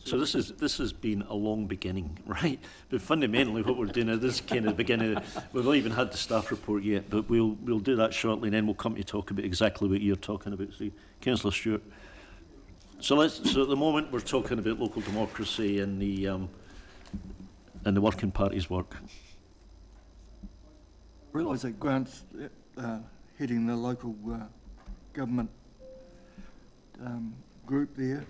[SPEAKER 1] So this has been a long beginning, right? But fundamentally, what we're doing is this kind of beginning. We've not even had the staff report yet, but we'll do that shortly, and then we'll come to talk about exactly what you're talking about. So, Councillor Stewart. So at the moment we're talking about local democracy and the working party's work.
[SPEAKER 20] I realise that Grant's heading the local government group there.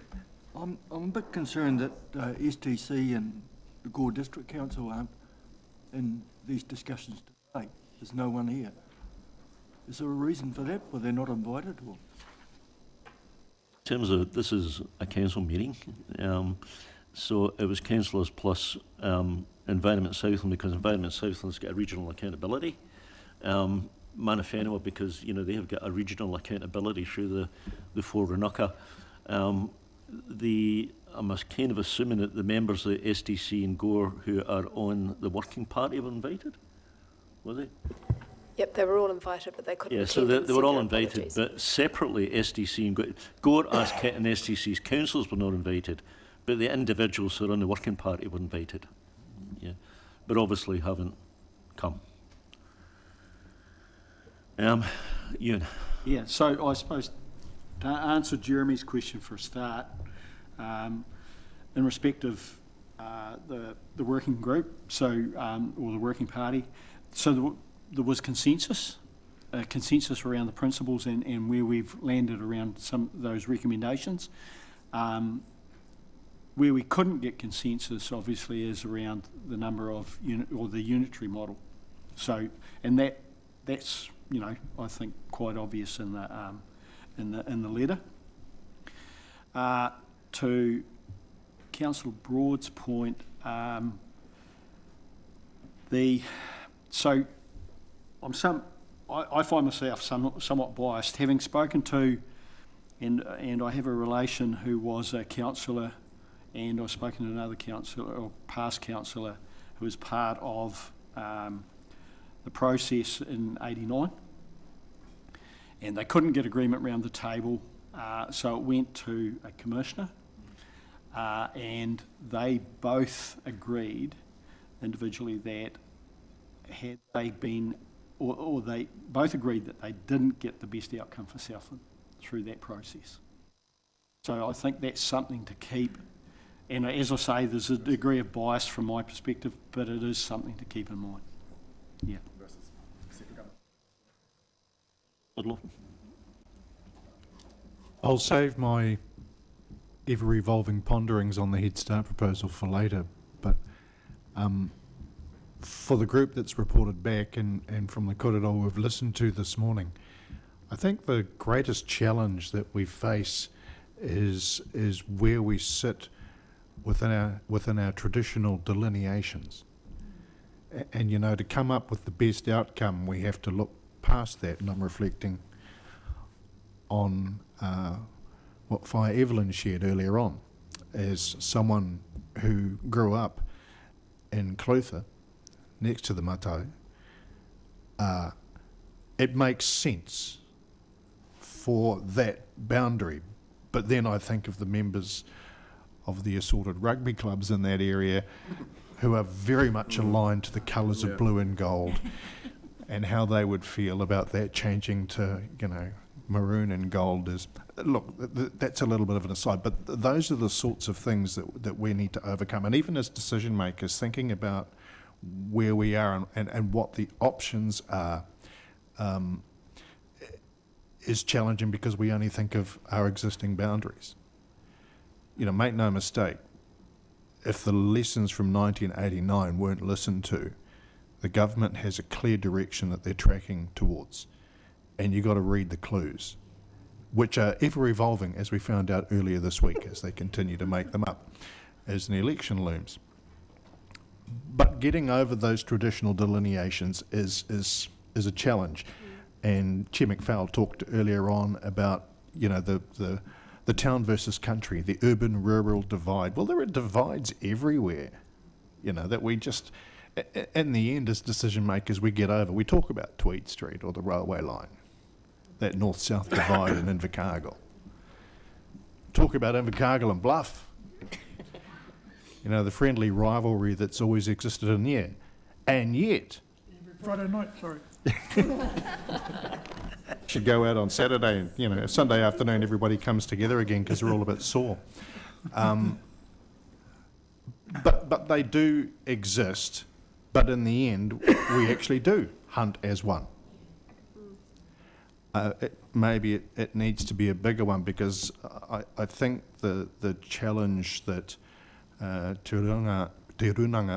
[SPEAKER 20] I'm a bit concerned that STC and the Gore District Council aren't in these discussions today. There's no one here. Is there a reason for that? Were they not invited? Or?
[SPEAKER 1] In terms of, this is a council meeting, so it was councillors plus Environment Southland, because Environment Southland's got a regional accountability. Mana Whenua, because they have got a regional accountability through the Forunaka. I'm kind of assuming that the members of the SDC and Gore who are on the working party were invited, were they?
[SPEAKER 16] Yep, they were all invited, but they couldn't.
[SPEAKER 1] Yeah, so they were all invited,
[SPEAKER 16] apologies.
[SPEAKER 1] but separately SDC and Gore as and SDC's councils were not invited, but the individuals who are on the working party were invited. Yeah, but obviously haven't come. Ewan.
[SPEAKER 15] Yeah, so I suppose to answer Jeremy's question for a start, in respect of the working group, or the working party, so there was consensus around the principles and where we've landed around some of those recommendations. Where we couldn't get consensus, obviously, is around the number of the unitary model. So, and that's I think quite obvious in the letter. To Councillor Broad's point, I find myself somewhat biased, having spoken to, and I have a relation who was a councillor, and I've spoken to another councillor, or past councillor, who was part of the process in '89, and they couldn't get agreement around the table, so it went to a commissioner, and they both agreed individually that had they been, or they both agreed that they didn't get the best outcome for Southland through that process. So I think that's something to keep, and as I say, there's a degree of bias from my perspective, but it is something to keep in mind. Yeah.
[SPEAKER 21] I'll save my ever-evolving ponderings on the Head Start proposal for later, but for the group that's reported back and from the korero we've listened to this morning, I think the greatest challenge that we face is where we sit within our traditional delineations. And to come up with the best outcome, we have to look past that, and I'm reflecting on what Fire Evelyn shared earlier on. As someone who grew up in Clutha, next to the Matau, it makes sense for that boundary. But then I think of the members of the assorted rugby clubs in that area who are very much aligned to the colours of blue and gold, and how they would feel about that changing to, maroon and gold is... Look, that's a little bit of an aside, but those are the sorts of things that we need to overcome. And even as decision makers, thinking about where we are and what the options are is challenging, because we only think of our existing boundaries. Make no mistake, if the lessons from 1989 weren't listened to, the government has a clear direction that they're tracking towards, and you've got to read the clues, which are ever evolving, as we found out earlier this week, as they continue to make them up as an election looms. But getting over those traditional delineations is a challenge. And Chair McFowle talked earlier on about the town versus country, the urban-rural divide. Well, there are divides everywhere, that we just, in the end, as decision makers, we get over. We talk about Tweed Street or the railway line, that north-south divide in Invercargill. Talk about Invercargill and Bluff. you know, the friendly rivalry that's always existed in there. And yet,
[SPEAKER 9] Friday night, sorry.
[SPEAKER 21] should go out on Saturday, and, you know, Sunday afternoon everybody comes together again because they're all a bit sore. But they do exist, but in the end we actually do hunt as one. Maybe it needs to be a bigger one, because I think the challenge that Te Runanga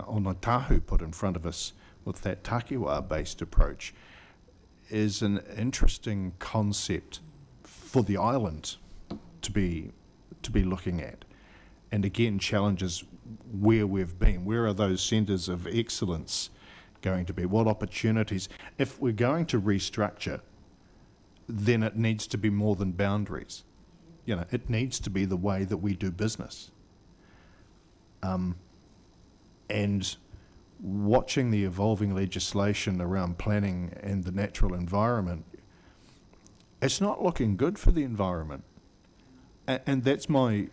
[SPEAKER 21] o Ngāi Tahu put in front of us with that takiwā-based approach is an interesting concept for the island to be looking at, and again challenges where we've been. Where are those centres of excellence going to be? What opportunities? If we're going to restructure, then it needs to be more than boundaries. You know, it needs to be the way that we do business. And watching the evolving legislation around planning and the natural environment, it's not looking good for the environment. And that's my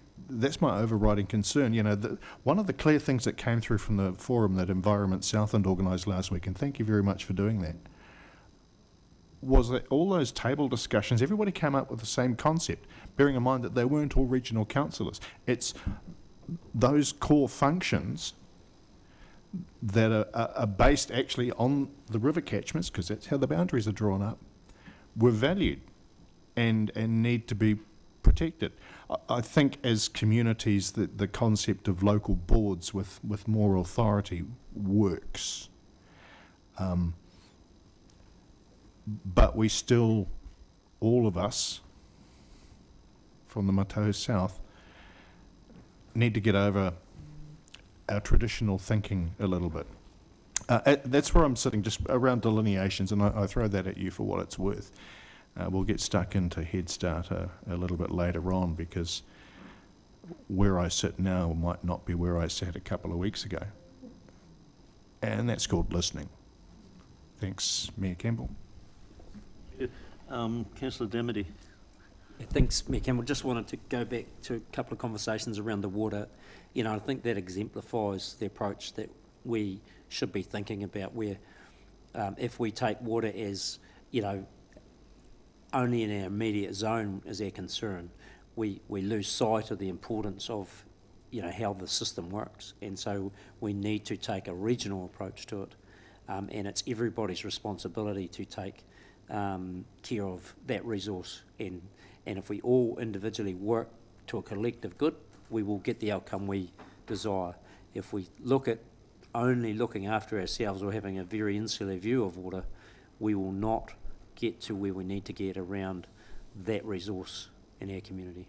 [SPEAKER 21] overriding concern. You know, one of the clear things that came through from the forum that Environment Southland organised last week, and thank you very much for doing that, was that all those table discussions, everybody came up with the same concept, bearing in mind that they weren't all regional councillors. It's those core functions that are based actually on the river catchments, because that's how the boundaries are drawn up, were valued and need to be protected. I think as communities the concept of local boards with more authority works. But we still, all of us from the Matahu South, need to get over our traditional thinking a little bit. That's where I'm sitting, just around delineations, and I throw that at you for what it's worth. We'll get stuck into Head Start a little bit later on, because where I sit now might not be where I sat a couple of weeks ago. And that's called listening. Thanks, Mayor Campbell.
[SPEAKER 1] Councillor Demity.
[SPEAKER 12] Yeah, thanks, Mayor Campbell. Just wanted to go back to a couple of conversations around the water. You know, I think that exemplifies the approach that we should be thinking about, where if we take water as, you know, only in our immediate zone as our concern, we lose sight of the importance of, you know, how the system works. And so we need to take a regional approach to it. And it's everybody's responsibility to take care of that resource. And if we all individually work to a collective good, we will get the outcome we desire. If we look at only looking after ourselves or having a very insular view of water, we will not get to where we need to get around that resource in our community.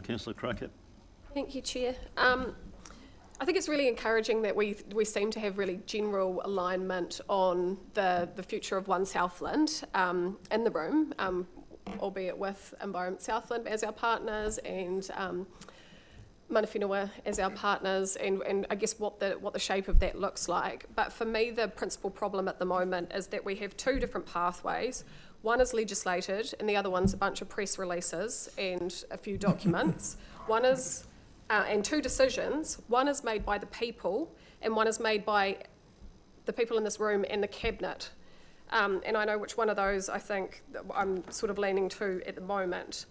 [SPEAKER 1] Councillor Crockett.
[SPEAKER 10] Thank you, Chair. I think it's really encouraging that we seem to have really general alignment on the future of One Southland in the room, albeit with Environment Southland as our partners and Mana Whenua as our partners, and I guess what the shape of that looks like. But for me, the principal problem at the moment is that we have two different pathways. One is legislated, and the other one's a bunch of press releases and a few documents. One is, and two decisions. One is made by the people, and one is made by the people in this room and the cabinet. And I know which one of those I think I'm sort of leaning to at the moment.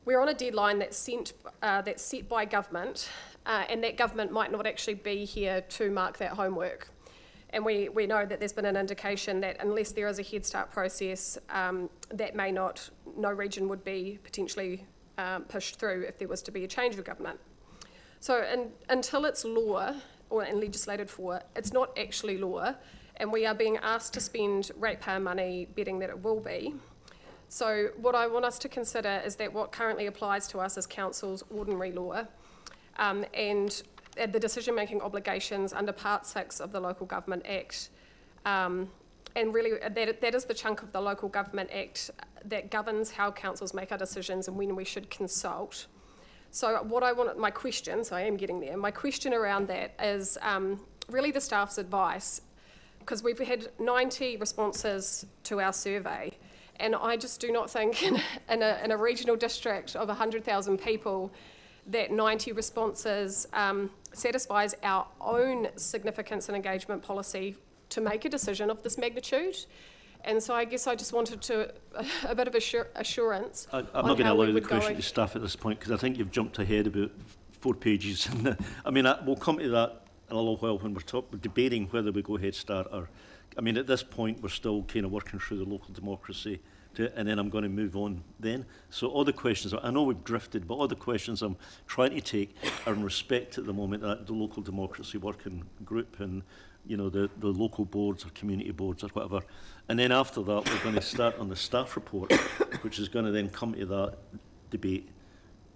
[SPEAKER 10] We're on a deadline that's set by government, and that government might not actually be here to mark that homework. And we know that there's been an indication that unless there is a Head Start process, that no region would be potentially pushed through if there was to be a change of government. So until it's law, and legislated for, it's not actually law, and we are being asked to spend ratepayer money betting that it will be. So what I want us to consider is that what currently applies to us is Council's ordinary law, and the decision-making obligations under Part 6 of the Local Government Act. And really, that is the chunk of the Local Government Act that governs how councils make our decisions and when we should consult. So what I want, my question, so I am getting there, my question around that is really the staff's advice, because we've had 90 responses to our survey, and I just do not think in a regional district of 100,000 people that 90 responses satisfies our own significance and engagement policy to make a decision of this magnitude. And so I guess I just wanted a bit of assurance.
[SPEAKER 1] I'm
[SPEAKER 10] on
[SPEAKER 1] not going to
[SPEAKER 10] how we
[SPEAKER 1] allow the
[SPEAKER 10] would go.
[SPEAKER 1] question to staff at this point, because I think you've jumped ahead about 4 pages. I mean, we'll come to that in a little while when we're debating whether we go Head Start or... I mean, at this point, we're still kind of working through the local democracy, and then I'm going to move on then. So all the questions, I know we've drifted, but all the questions I'm trying to take are in respect at the moment that the local democracy working group and, you know, the local boards or community boards or whatever. And then after that, we're going to start on the staff report, which is going to then come to that debate.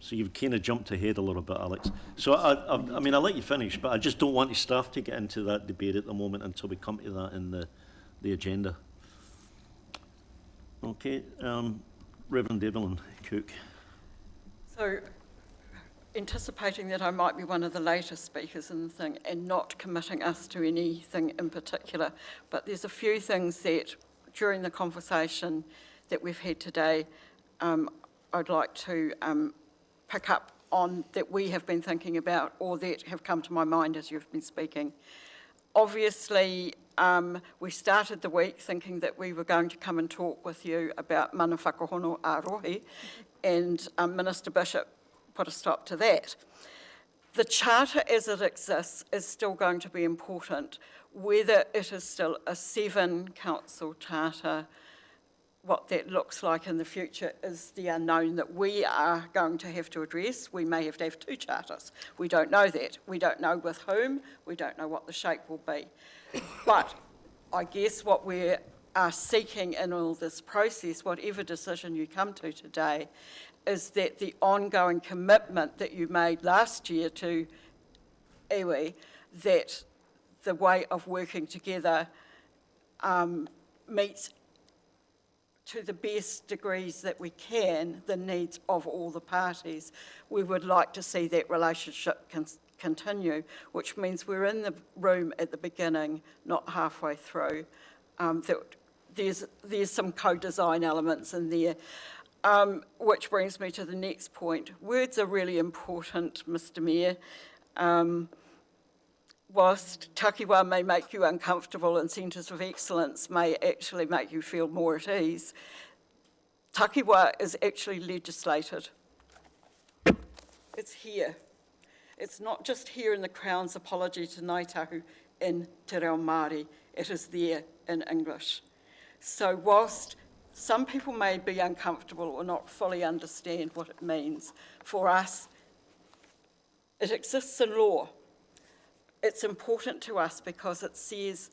[SPEAKER 1] So you've kind of jumped ahead a little bit, Alex. So I mean, I'll let you finish, but I just don't want the staff to get into that debate at the moment until we come to that in the agenda. Okay, Reverend Evelyn Cook.
[SPEAKER 3] So, anticipating that I might be one of the later speakers in the thing and not committing us to anything in particular, but there's a few things that during the conversation that we've had today, I'd like to pick up on that we have been thinking about or that have come to my mind as you've been speaking. Obviously, we started the week thinking that we were going to come and talk with you about mana whakahono a rohe, and Minister Bishop put a stop to that. The Charter as it exists is still going to be important, whether it is still a 7-council Charter. What that looks like in the future is the unknown that we are going to have to address. We may have to have 2 charters. We don't know that. We don't know with whom. We don't know what the shape will be. But I guess what we are seeking in all this process, whatever decision you come to today, is that the ongoing commitment that you made last year to iwi, that the way of working together meets to the best degrees that we can the needs of all the parties. We would like to see that relationship continue, which means we're in the room at the beginning, not halfway through. There's some co-design elements in there, which brings me to the next point. Words are really important, Mr. Mayor. Whilst takiwā may make you uncomfortable and centres of excellence may actually make you feel more at ease, takiwā is actually legislated. It's here. It's not just here in the Crown's apology to Ngāi Tahu in Te Reo Māori, it is there in English. So whilst some people may be uncomfortable or not fully understand what it means, for us, it exists in law. It's important to us because it says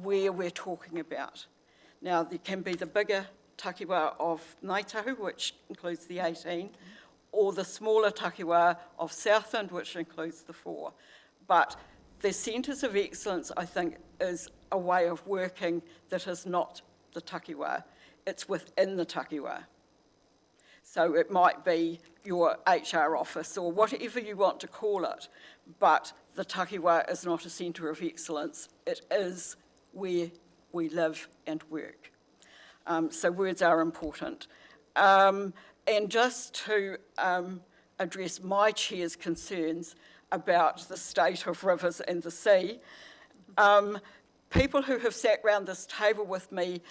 [SPEAKER 3] where we're talking about. Now, there can be the bigger takiwā of Ngāi Tahu, which includes the 18, or the smaller takiwā of Southland, which includes the 4. But the centres of excellence, I think, is a way of working that is not the takiwā. It's within the takiwā. So it might be your HR office or whatever you want to call it, but the takiwā is not a centre of excellence. It is where we live and work. So words are important. And just to address my chair's concerns about the state of rivers and the sea, people who have sat round this table with me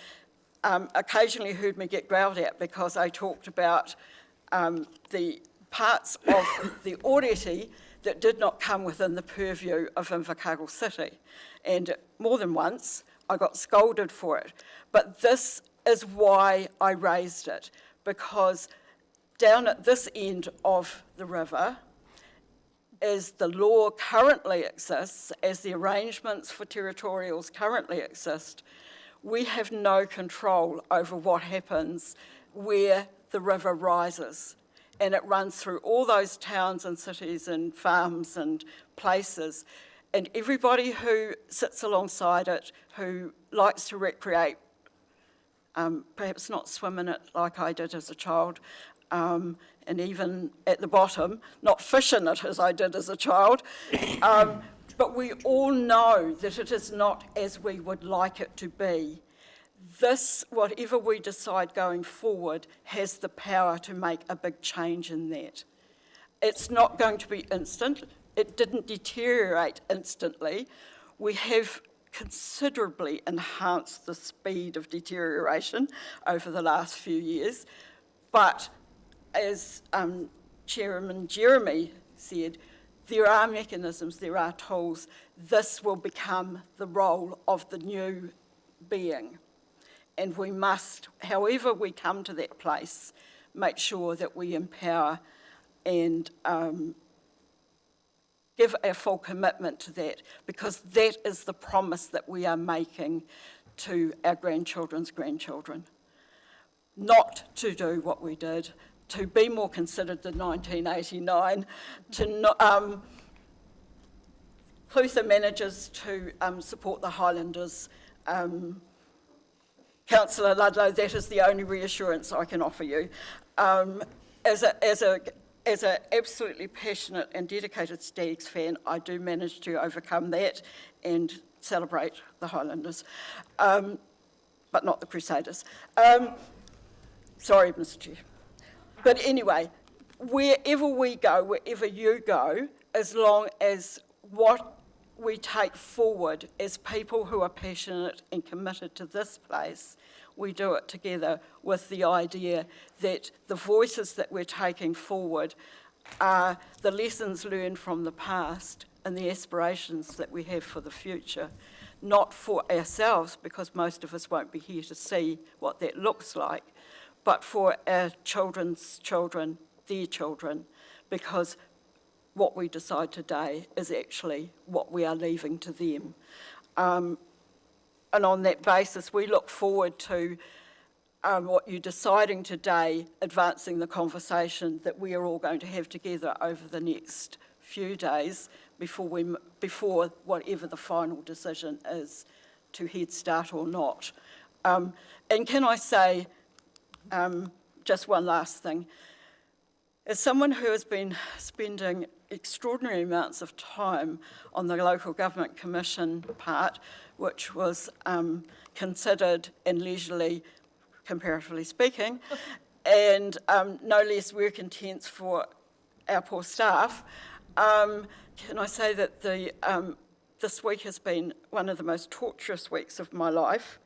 [SPEAKER 3] occasionally heard me get growled at because I talked about the parts of the Oreti that did not come within the purview of Invercargill City. And more than once, I got scolded for it. But this is why I raised it, because down at this end of the river, as the law currently exists, as the arrangements for territorials currently exist, we have no control over what happens where the river rises. And it runs through all those towns and cities and farms and places. And everybody who sits alongside it, who likes to recreate, perhaps not swim in it like I did as a child, and even at the bottom, not fish in it as I did as a child, but we all know that it is not as we would like it to be. This, whatever we decide going forward, has the power to make a big change in that. It's not going to be instant. It didn't deteriorate instantly. We have considerably enhanced the speed of deterioration over the last few years. But as Chairman Jeremy said, there are mechanisms, there are tools. This will become the role of the new being. And we must, however we come to that place, make sure that we empower and give our full commitment to that, because that is the promise that we are making to our grandchildren's grandchildren. Not to do what we did, to be more considered than 1989, to not, Clutha manages to support the Highlanders. Councillor Ludlow, that is the only reassurance I can offer you. As an absolutely passionate and dedicated Stags fan, I do manage to overcome that and celebrate the Highlanders, but not the Crusaders. Sorry, Mr. Chair. But anyway, wherever we go, wherever you go, as long as what we take forward as people who are passionate and committed to this place, we do it together with the idea that the voices that we're taking forward are the lessons learned from the past and the aspirations that we have for the future, not for ourselves, because most of us won't be here to see what that looks like, but for our children's children, their children, because what we decide today is actually what we are leaving to them. And on that basis, we look forward to what you're deciding today, advancing the conversation that we are all going to have together over the next few days before whatever the final decision is to Head Start or not. And can I say just one last thing? As someone who has been spending extraordinary amounts of time on the Local Government Commission part, which was considered and leisurely, comparatively speaking, and no less work intense for our poor staff, can I say that this week has been one of the most torturous weeks of my life,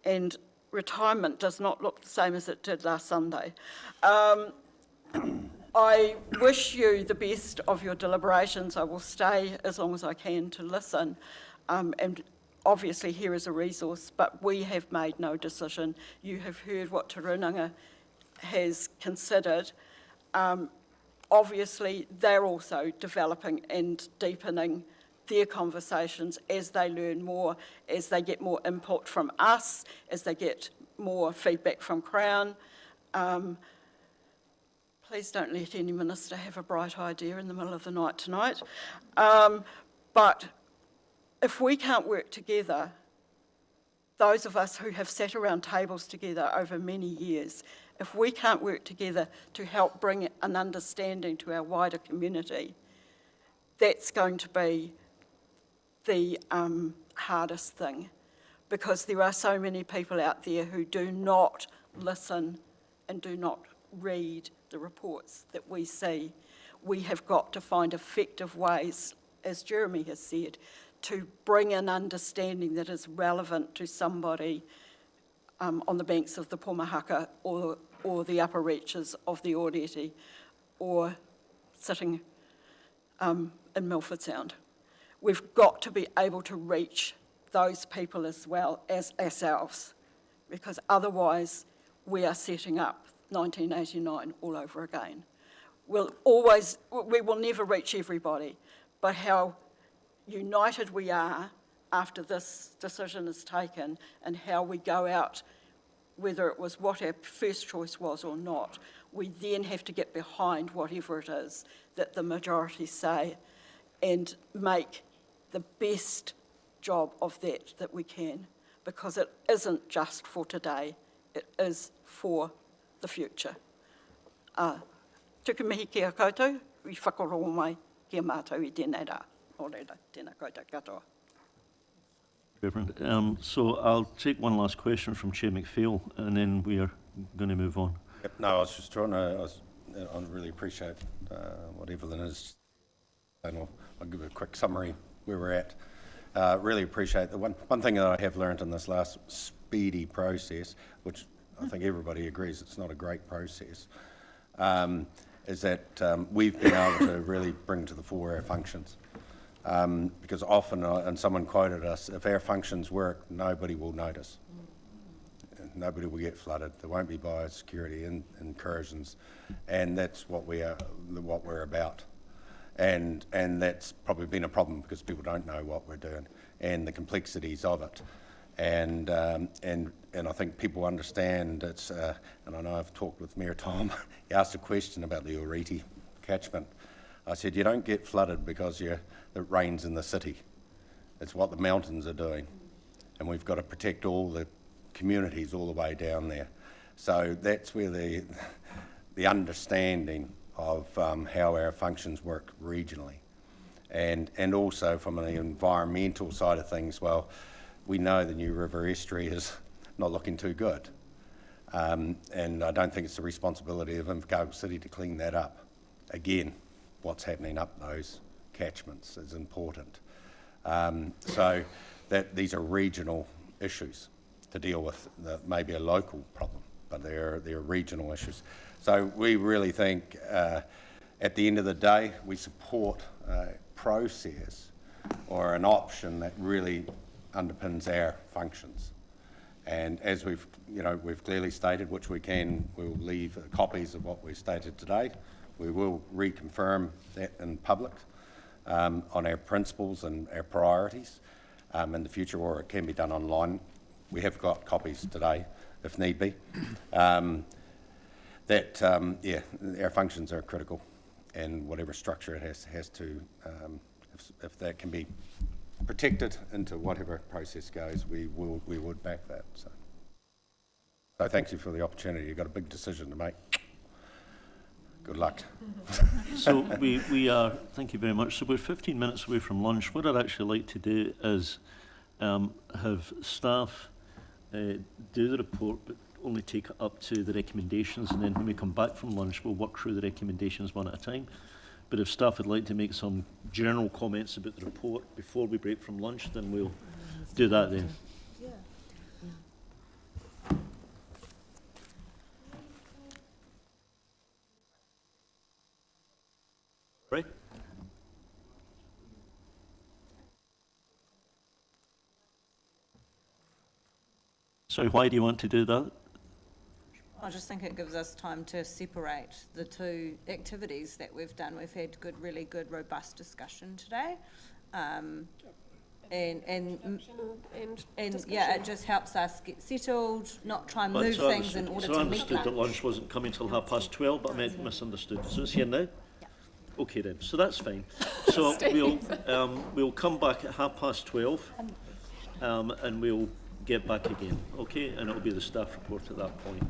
[SPEAKER 3] and retirement does not look the same as it did last Sunday. I wish you the best of your deliberations. I will stay as long as I can to listen, and obviously here is a resource, but we have made no decision. You have heard what Te Rūnanga has considered. Obviously, they're also developing and deepening their conversations as they learn more, as they get more input from us, as they get more feedback from Crown. Please don't let any minister have a bright idea in the middle of the night tonight. But if we can't work together, those of us who have sat around tables together over many years, if we can't work together to help bring an understanding to our wider community, that's going to be the hardest thing, because there are so many people out there who do not listen and do not read the reports that we see. We have got to find effective ways, as Jeremy has said, to bring an understanding that is relevant to somebody on the banks of the Pomahaka or the upper reaches of the Oreti, or sitting in Milford Sound. We've got to be able to reach those people as well as ourselves, because otherwise we are setting up 1989 all over again. We will never reach everybody, but how united we are after this decision is taken, and how we go out, whether it was what our first choice was or not, we then have to get behind whatever it is that the majority say and make the best job of that we can, because it isn't just for today, it is for the future. Tuku mihi kia koutou, I whakaro mai kia mātou I tēnei rā. Ōreira, tēnā koutou katoa.
[SPEAKER 1] Reverend. So I'll take one last question from Chair McPhail, and then we are going to move on.
[SPEAKER 4] Yep, no, I was just trying to, I really appreciate what Evelyn is, and I'll give a quick summary where we're at. Really appreciate the one thing that I have learned in this last speedy process, which I think everybody agrees it's not a great process, is that we've been able to really bring to the fore our functions. Because often, and someone quoted us, if our functions work, nobody will notice. Nobody will get flooded. There won't be biosecurity incursions, and that's what we're about. And that's probably been a problem because people don't know what we're doing and the complexities of it. And I think people understand it's. And I know I've talked with Mayor Tom. He asked a question about the Oriti catchment. I said, you don't get flooded because it rains in the city. It's what the mountains are doing, and we've got to protect all the communities all the way down there. So that's where the understanding of how our functions work regionally. And also from the environmental side of things, well, we know the New River Estuary is not looking too good. And I don't think it's the responsibility of Invercargill City to clean that up. Again, what's happening up those catchments is important. So that these are regional issues to deal with, maybe a local problem, but they're regional issues. So we really think at the end of the day, we support a process or an option that really underpins our functions. And as we've clearly stated, which we'll leave copies of what we stated today. We will reconfirm that in public on our principles and our priorities in the future, or it can be done online. We have got copies today, if need be. Our functions are critical, and whatever structure it has to, if that can be protected into whatever process goes, we would back that. So thank you for the opportunity. You've got a big decision to make. Good luck.
[SPEAKER 1] So we are, thank you very much. So we're 15 minutes away from lunch. What I'd actually like to do is have staff do the report, but only take it up to the recommendations, and then when we come back from lunch, we'll work through the recommendations one at a time. But if staff would like to make some general comments about the report before we break from lunch, then we'll do that then. Right. So why do you want to do that?
[SPEAKER 8] I just think it gives us time to separate the two activities that we've done. We've had really good, robust discussion today. And yeah, it just helps us get settled, not try and move things in order to meet lunch.
[SPEAKER 1] So I understood that lunch wasn't coming till 12:30, but I misunderstood. So it's here now? Okay then, so that's fine. So we'll come back at 12:30, and we'll get back again, okay? And it'll be the staff report at that point.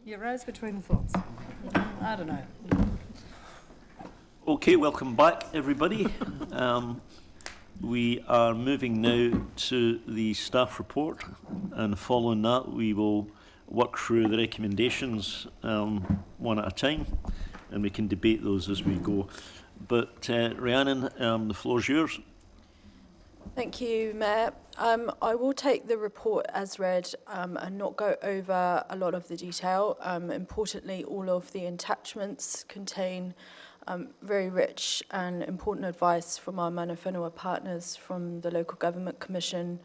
[SPEAKER 8] Yeah, rose between the thorns. I don't know.
[SPEAKER 1] Okay, welcome back, everybody. We are moving now to the staff report, and following that, we will work through the recommendations one at a time, and we can debate those as we go. But Rhiannon, the floor is yours.
[SPEAKER 11] Thank you, Mayor. I will take the report as read and not go over a lot of the detail. Importantly, all of the attachments contain very rich and important advice from our mana whenua partners from the Local Government Commission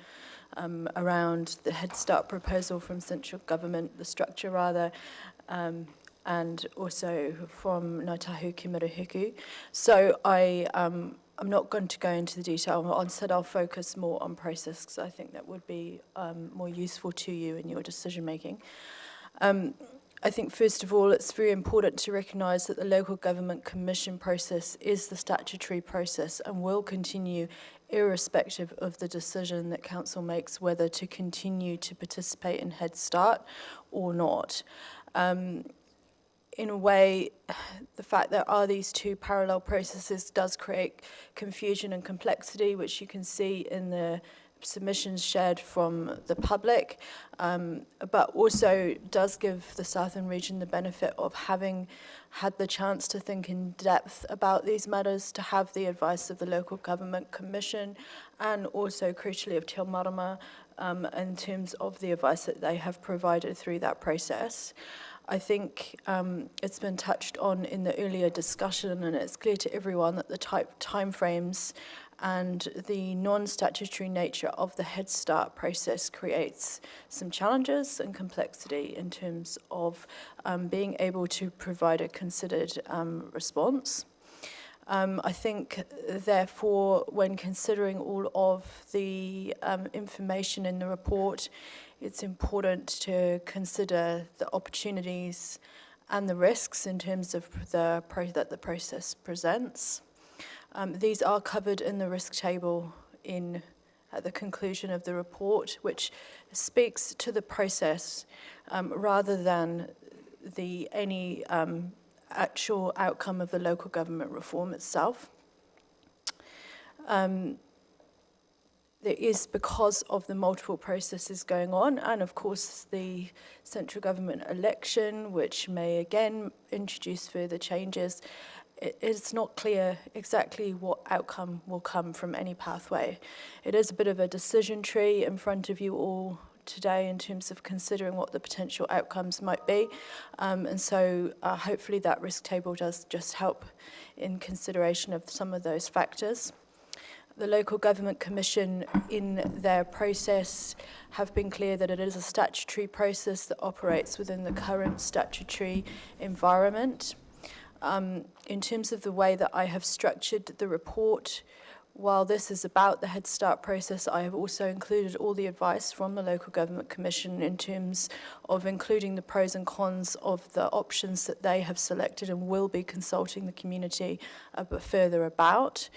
[SPEAKER 11] around the Head Start proposal from central government, the structure rather, and also from Ngāi Tahu Ki Murihiku. So I'm not going to go into the detail. Instead, I'll focus more on process because I think that would be more useful to you in your decision making. I think, first of all, it's very important to recognise that the Local Government Commission process is the statutory process and will continue irrespective of the decision that Council makes whether to continue to participate in Head Start or not. In a way, the fact there are these two parallel processes does create confusion and complexity, which you can see in the submissions shared from the public, but also does give the Southern region the benefit of having had the chance to think in depth about these matters, to have the advice of the Local Government Commission and also crucially of Te Ao Marama in terms of the advice that they have provided through that process. I think it's been touched on in the earlier discussion, and it's clear to everyone that the timeframes and the non-statutory nature of the Head Start process creates some challenges and complexity in terms of being able to provide a considered response. I think, therefore, when considering all of the information in the report, it's important to consider the opportunities and the risks in terms of that the process presents. These are covered in the risk table at the conclusion of the report, which speaks to the process rather than any actual outcome of the local government reform itself. There is, because of the multiple processes going on, and of course the central government election, which may again introduce further changes, it's not clear exactly what outcome will come from any pathway. It is a bit of a decision tree in front of you all today in terms of considering what the potential outcomes might be. And so hopefully that risk table does just help in consideration of some of those factors. The Local Government Commission in their process have been clear that it is a statutory process that operates within the current statutory environment. In terms of the way that I have structured the report, while this is about the Head Start process, I have also included all the advice from the Local Government Commission in terms of including the pros and cons of the options that they have selected and will be consulting the community a bit further about.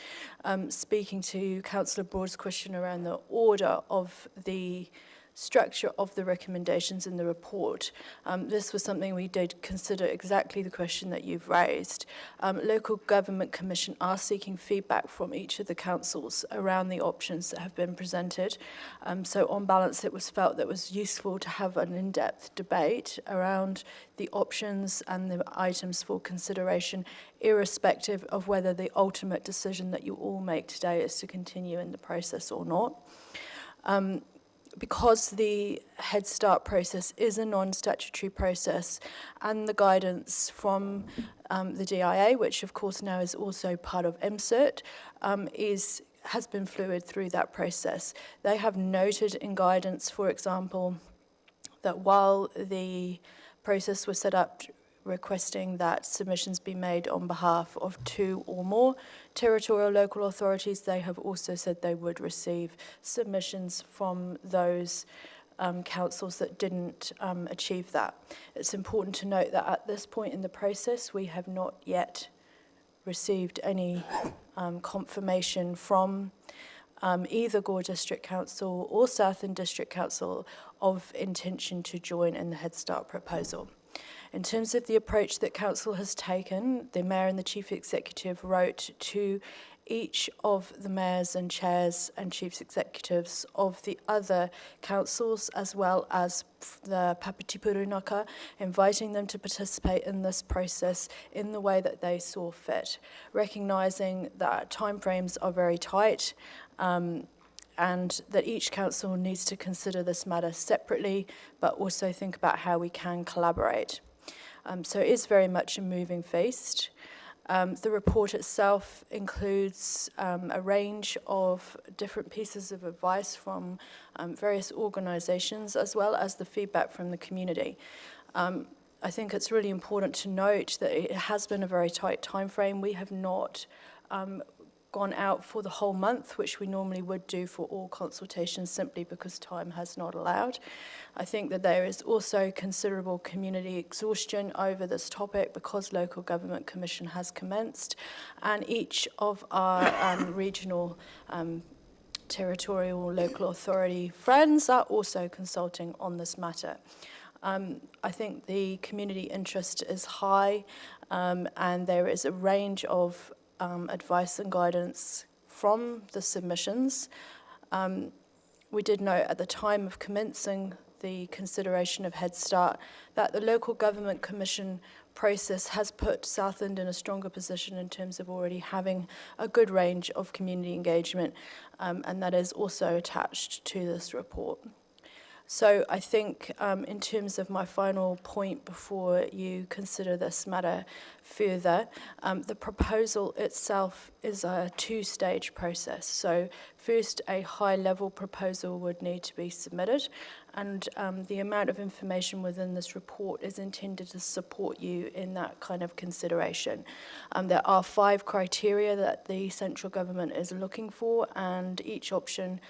[SPEAKER 11] Speaking to Councillor Broad's question around the order of the structure of the recommendations in the report, this was something we did consider exactly the question that you've raised. Local Government Commission are seeking feedback from each of the councils around the options that have been presented. So on balance, it was felt that it was useful to have an in-depth debate around the options and the items for consideration, irrespective of whether the ultimate decision that you all make today is to continue in the process or not. Because the Head Start process is a non-statutory process, and the guidance from the DIA, which of course now is also part of MCERT, has been fluid through that process. They have noted in guidance, for example, that while the process was set up requesting that submissions be made on behalf of 2 or more territorial local authorities, they have also said they would receive submissions from those councils that didn't achieve that. It's important to note that at this point in the process, we have not yet received any confirmation from either Gore District Council or Southern District Council of intention to join in the Head Start proposal. In terms of the approach that Council has taken, the Mayor and the Chief Executive wrote to each of the mayors and chairs and chief executives of the other councils, as well as the Papatipu Rūnaka, inviting them to participate in this process in the way that they saw fit, recognising that timeframes are very tight, and that each council needs to consider this matter separately, but also think about how we can collaborate. So it is very much a moving feast. The report itself includes a range of different pieces of advice from various organisations, as well as the feedback from the community. I think it's really important to note that it has been a very tight timeframe. We have not gone out for the whole month, which we normally would do for all consultations, simply because time has not allowed. I think that there is also considerable community exhaustion over this topic because Local Government Commission has commenced, and each of our regional territorial local authority friends are also consulting on this matter. I think the community interest is high, and there is a range of advice and guidance from the submissions. We did note at the time of commencing the consideration of Head Start that the Local Government Commission process has put Southland in a stronger position in terms of already having a good range of community engagement, and that is also attached to this report. So I think in terms of my final point before you consider this matter further, the proposal itself is a two-stage process. So first, a high-level proposal would need to be submitted, and the amount of information within this report is intended to support you in that kind of consideration. There are 5 criteria that the central government is looking for, and each option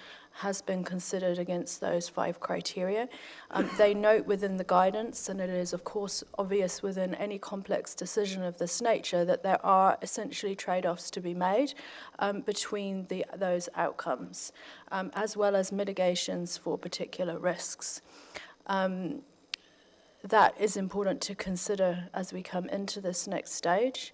[SPEAKER 11] has been considered against those 5 criteria. They note within the guidance, and it is of course obvious within any complex decision of this nature, that there are essentially trade-offs to be made between those outcomes, as well as mitigations for particular risks. That is important to consider as we come into this next stage.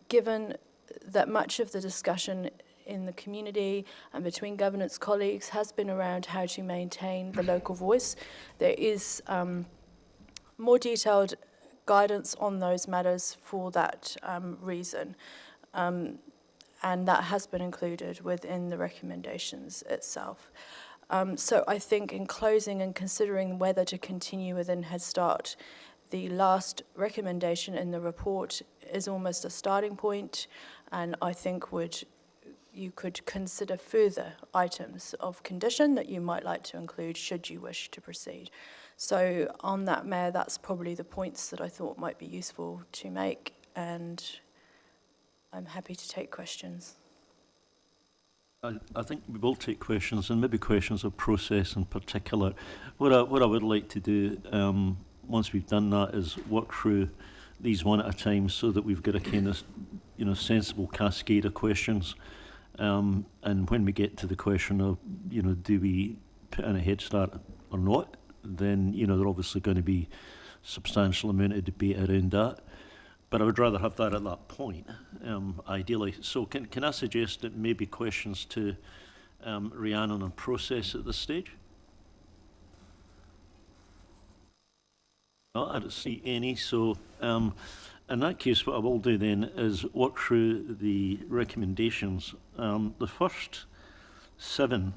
[SPEAKER 11] Given that much of the discussion in the community and between governance colleagues has been around how to maintain the local voice, there is more detailed guidance on those matters for that reason, and that has been included within the recommendations itself. So I think in closing and considering whether to continue within Head Start, the last recommendation in the report is almost a starting point, and I think you could consider further items of condition that you might like to include should you wish to proceed. So on that, Mayor, that's probably the points that I thought might be useful to make, and I'm happy to take questions.
[SPEAKER 1] I think we will take questions, and maybe questions of process in particular. What I would like to do, once we've done that, is work through these one at a time so that we've got a kind of, sensible cascade of questions. And when we get to the question of, do we put in a Head Start or not, then, there are obviously going to be substantial amount of debate around that. But I would rather have that at that point, ideally. So can I suggest that maybe questions to Rhiannon on process at this stage? No, I don't see any. So in that case, what I will do then is work through the recommendations. The first 7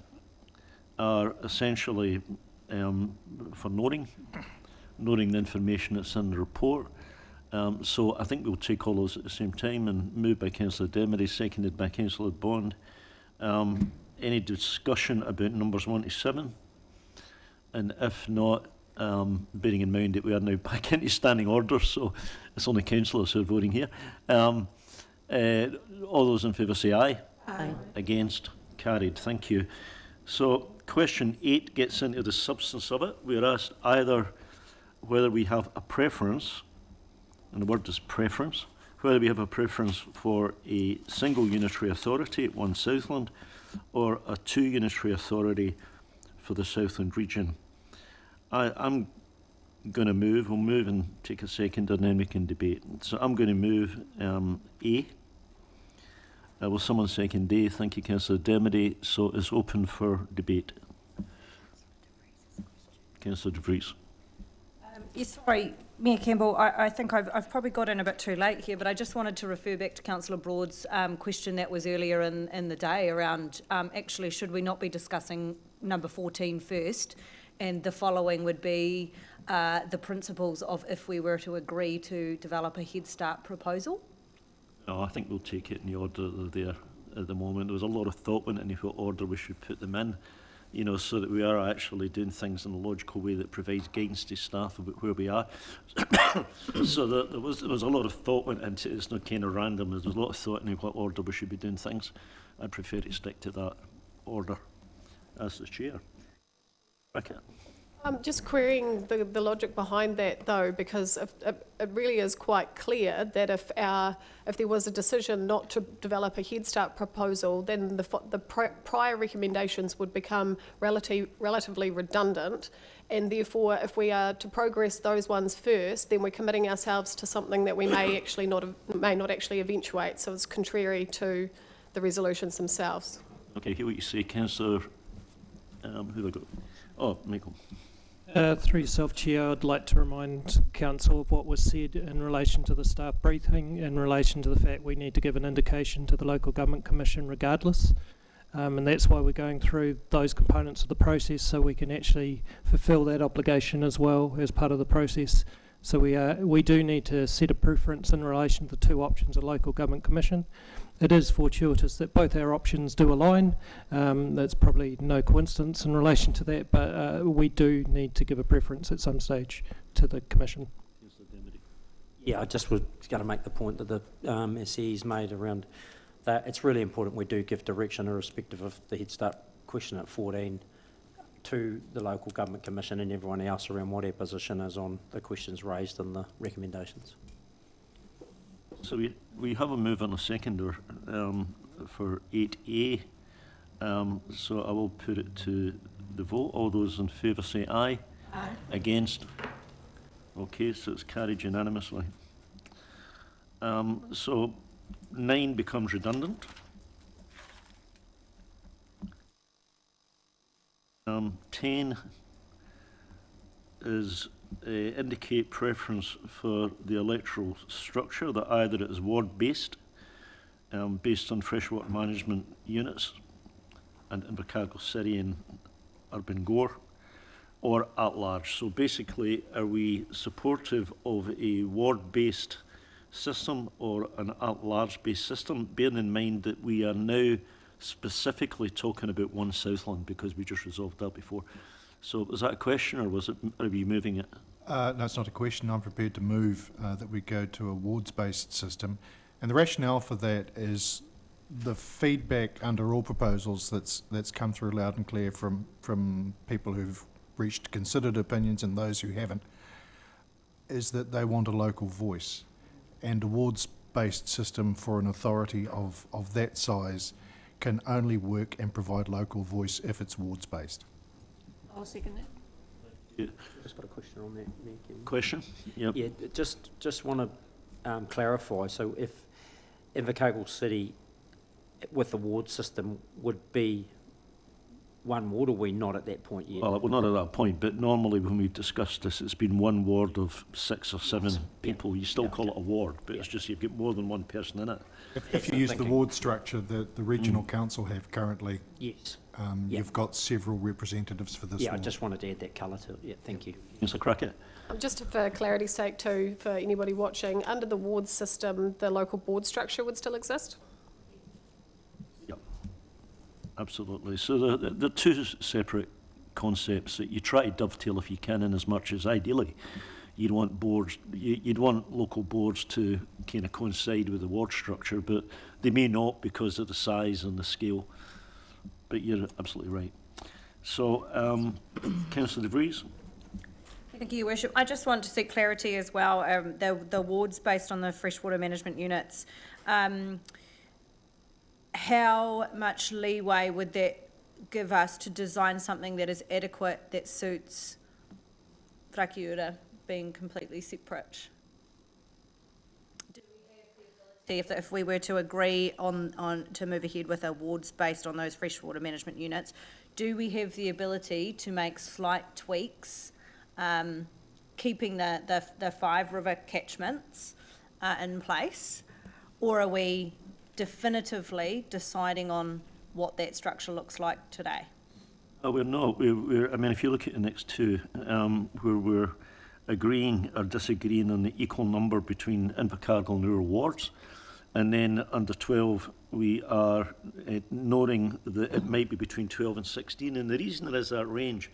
[SPEAKER 1] are essentially for noting the information that's in the report. So I think we'll take all those at the same time, and moved by Councillor Demery, seconded by Councillor Bond. Any discussion about numbers 1 to 7? And if not, bearing in mind that we are now back into standing order, so it's only councillors who are voting here. All those in favour say aye.
[SPEAKER 17] Aye.
[SPEAKER 1] Against? Carried. Thank you. So question 8 gets into the substance of it. We are asked either whether we have a preference, and the word is preference, whether we have a preference for a single unitary authority at One Southland or a 2 unitary authority for the Southland region. I'm going to move. We'll move and take a second and then we can debate. So I'm going to move A. Will someone second A? Thank you, Councillor Dermody. So it's open for debate. Councillor De Vries.
[SPEAKER 8] Yes, sorry, Mayor Campbell, I think I've probably got in a bit too late here, but I just wanted to refer back to Councillor Broad's question that was earlier in the day around actually should we not be discussing number 14 first, and the following would be the principles of if we were to agree to develop a Head Start proposal.
[SPEAKER 1] No, I think we'll take it in the order that they're there at the moment. There was a lot of thought went into what order we should put them in, you know, so that we are actually doing things in a logical way that provides guidance to staff about where we are. So there was a lot of thought went into it. It's not kind of random. There's a lot of thought into what order we should be doing things. I prefer to stick to that order as the chair. Okay.
[SPEAKER 10] Just querying the logic behind that, though, because it really is quite clear that if there was a decision not to develop a Head Start proposal, then the prior recommendations would become relatively redundant, and therefore, if we are to progress those ones first, then we're committing ourselves to something that we may not actually eventuate. So it's contrary to the resolutions themselves.
[SPEAKER 1] Okay, hear what you say, Councillor. Who have I got? Oh, Michael.
[SPEAKER 13] Through yourself, Chair, I'd like to remind Council of what was said in relation to the staff briefing, in relation to the fact we need to give an indication to the Local Government Commission regardless. And that's why we're going through those components of the process, so we can actually fulfil that obligation as well as part of the process. So we do need to set a preference in relation to the two options of Local Government Commission. It is fortuitous that both our options do align. That's probably no coincidence in relation to that, but we do need to give a preference at some stage to the Commission.
[SPEAKER 12] Yeah, I just was going to make the point that the SE's made around that. It's really important we do give direction irrespective of the Head Start question at 14 to the Local Government Commission and everyone else around what our position is on the questions raised in the recommendations.
[SPEAKER 1] So we have a move on a seconder for 8A. So I will put it to the vote. All those in favour say aye. Aye. Against? Okay, so it's carried unanimously. So 9 becomes redundant. 10 is indicate preference for the electoral structure, that either it is ward-based, based on freshwater management units, and Invercargill City and Urban Gore, or at large. So basically, are we supportive of a ward-based system or an at-large based system, bearing in mind that we are now specifically talking about One Southland because we just resolved that before. So was that a question, or are we moving it?
[SPEAKER 21] No, it's not a question. I'm prepared to move that we go to a wards-based system. And the rationale for that is the feedback under all proposals that's come through loud and clear from people who've reached considered opinions and those who haven't, is that they want a local voice. And a wards-based system for an authority of that size can only work and provide local voice if it's wards-based.
[SPEAKER 17] I'll second that.
[SPEAKER 1] Yeah.
[SPEAKER 12] Just got a question on that.
[SPEAKER 1] Question? Yep.
[SPEAKER 12] Yeah, just want to clarify. So if Invercargill City with the ward system would be one ward, or are we not at that point yet?
[SPEAKER 1] Well, we're not at that point, but normally when we've discussed this, it's been one ward of 6 or 7 people. You still call it a ward, but it's just you've got more than one person in it.
[SPEAKER 21] If you use the ward structure that the regional council have currently,
[SPEAKER 12] yes,
[SPEAKER 21] you've got several representatives for this
[SPEAKER 12] Yeah,
[SPEAKER 21] ward.
[SPEAKER 12] I just wanted to add that colour to it. Yeah, thank you.
[SPEAKER 1] Mr. Crockett.
[SPEAKER 10] Just for clarity's sake too, for anybody watching, under the ward system, the local board structure would still exist?
[SPEAKER 1] Yep. Absolutely. So the two separate concepts that you try to dovetail if you can, in as much as ideally you'd want boards, you'd want local boards to kind of coincide with the ward structure, but they may not because of the size and the scale. But you're absolutely right. So, Councillor De Vries.
[SPEAKER 8] Thank you, Your Worship. I just want to seek clarity as well. The wards based on the freshwater management units, how much leeway would that give us to design something that is adequate, that suits Whakiura being completely separate? If we were to agree on to move ahead with awards based on those freshwater management units, do we have the ability to make slight tweaks, keeping the 5 river catchments in place, or are we definitively deciding on what that structure looks like today?
[SPEAKER 1] We're not. I mean, if you look at the next two, where we're agreeing or disagreeing on the equal number between Invercargill and Ure wards, and then under 12 we are noting that it might be between 12 and 16, and the reason there is that range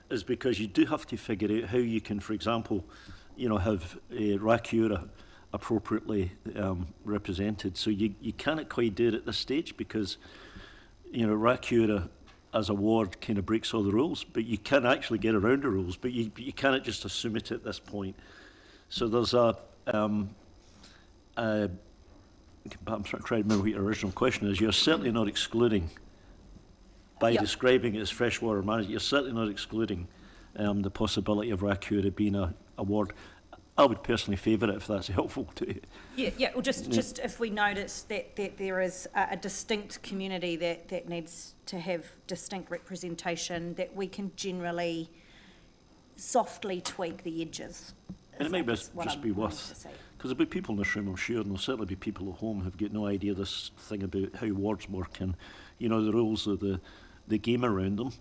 [SPEAKER 1] is because you do have to figure out how you can, for example, have Rakiura appropriately represented. So you cannot quite do it at this stage because Rakiura as a ward kind of breaks all the rules, but you can actually get around the rules, but you cannot just assume it at this point. So there's I'm trying to remember what your original question is. You're certainly not excluding, by describing it as freshwater management, you're certainly not excluding the possibility of Rakiura being a ward. I would personally favour it if that's helpful to you.
[SPEAKER 8] Yeah. Well, just if we notice that there is a distinct community that needs to have distinct representation, that we can generally softly tweak the edges.
[SPEAKER 1] And it might just be worth, because there'll be people in this room, I'm sure, and there'll certainly be people at home who've got no idea this thing about how wards work and, the rules of the game around them.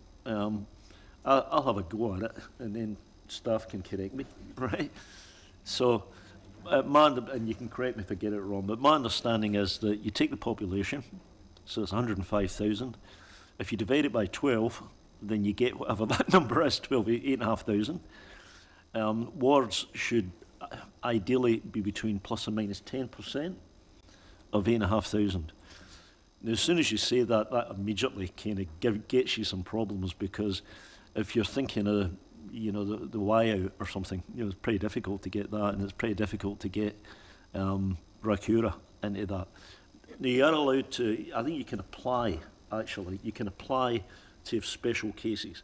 [SPEAKER 1] I'll have a go at it, and then staff can correct me, right? So, and you can correct me if I get it wrong, but my understanding is that you take the population, so it's 105,000. If you divide it by 12, then you get whatever that number is, 8,500. Wards should ideally be between plus or minus 10% of 8,500. Now, as soon as you say that, that immediately kind of gets you some problems, because if you're thinking of the Y out or something, it's pretty difficult to get that, and it's pretty difficult to get Rakiura into that. Now, you are allowed to, I think you can apply to have special cases.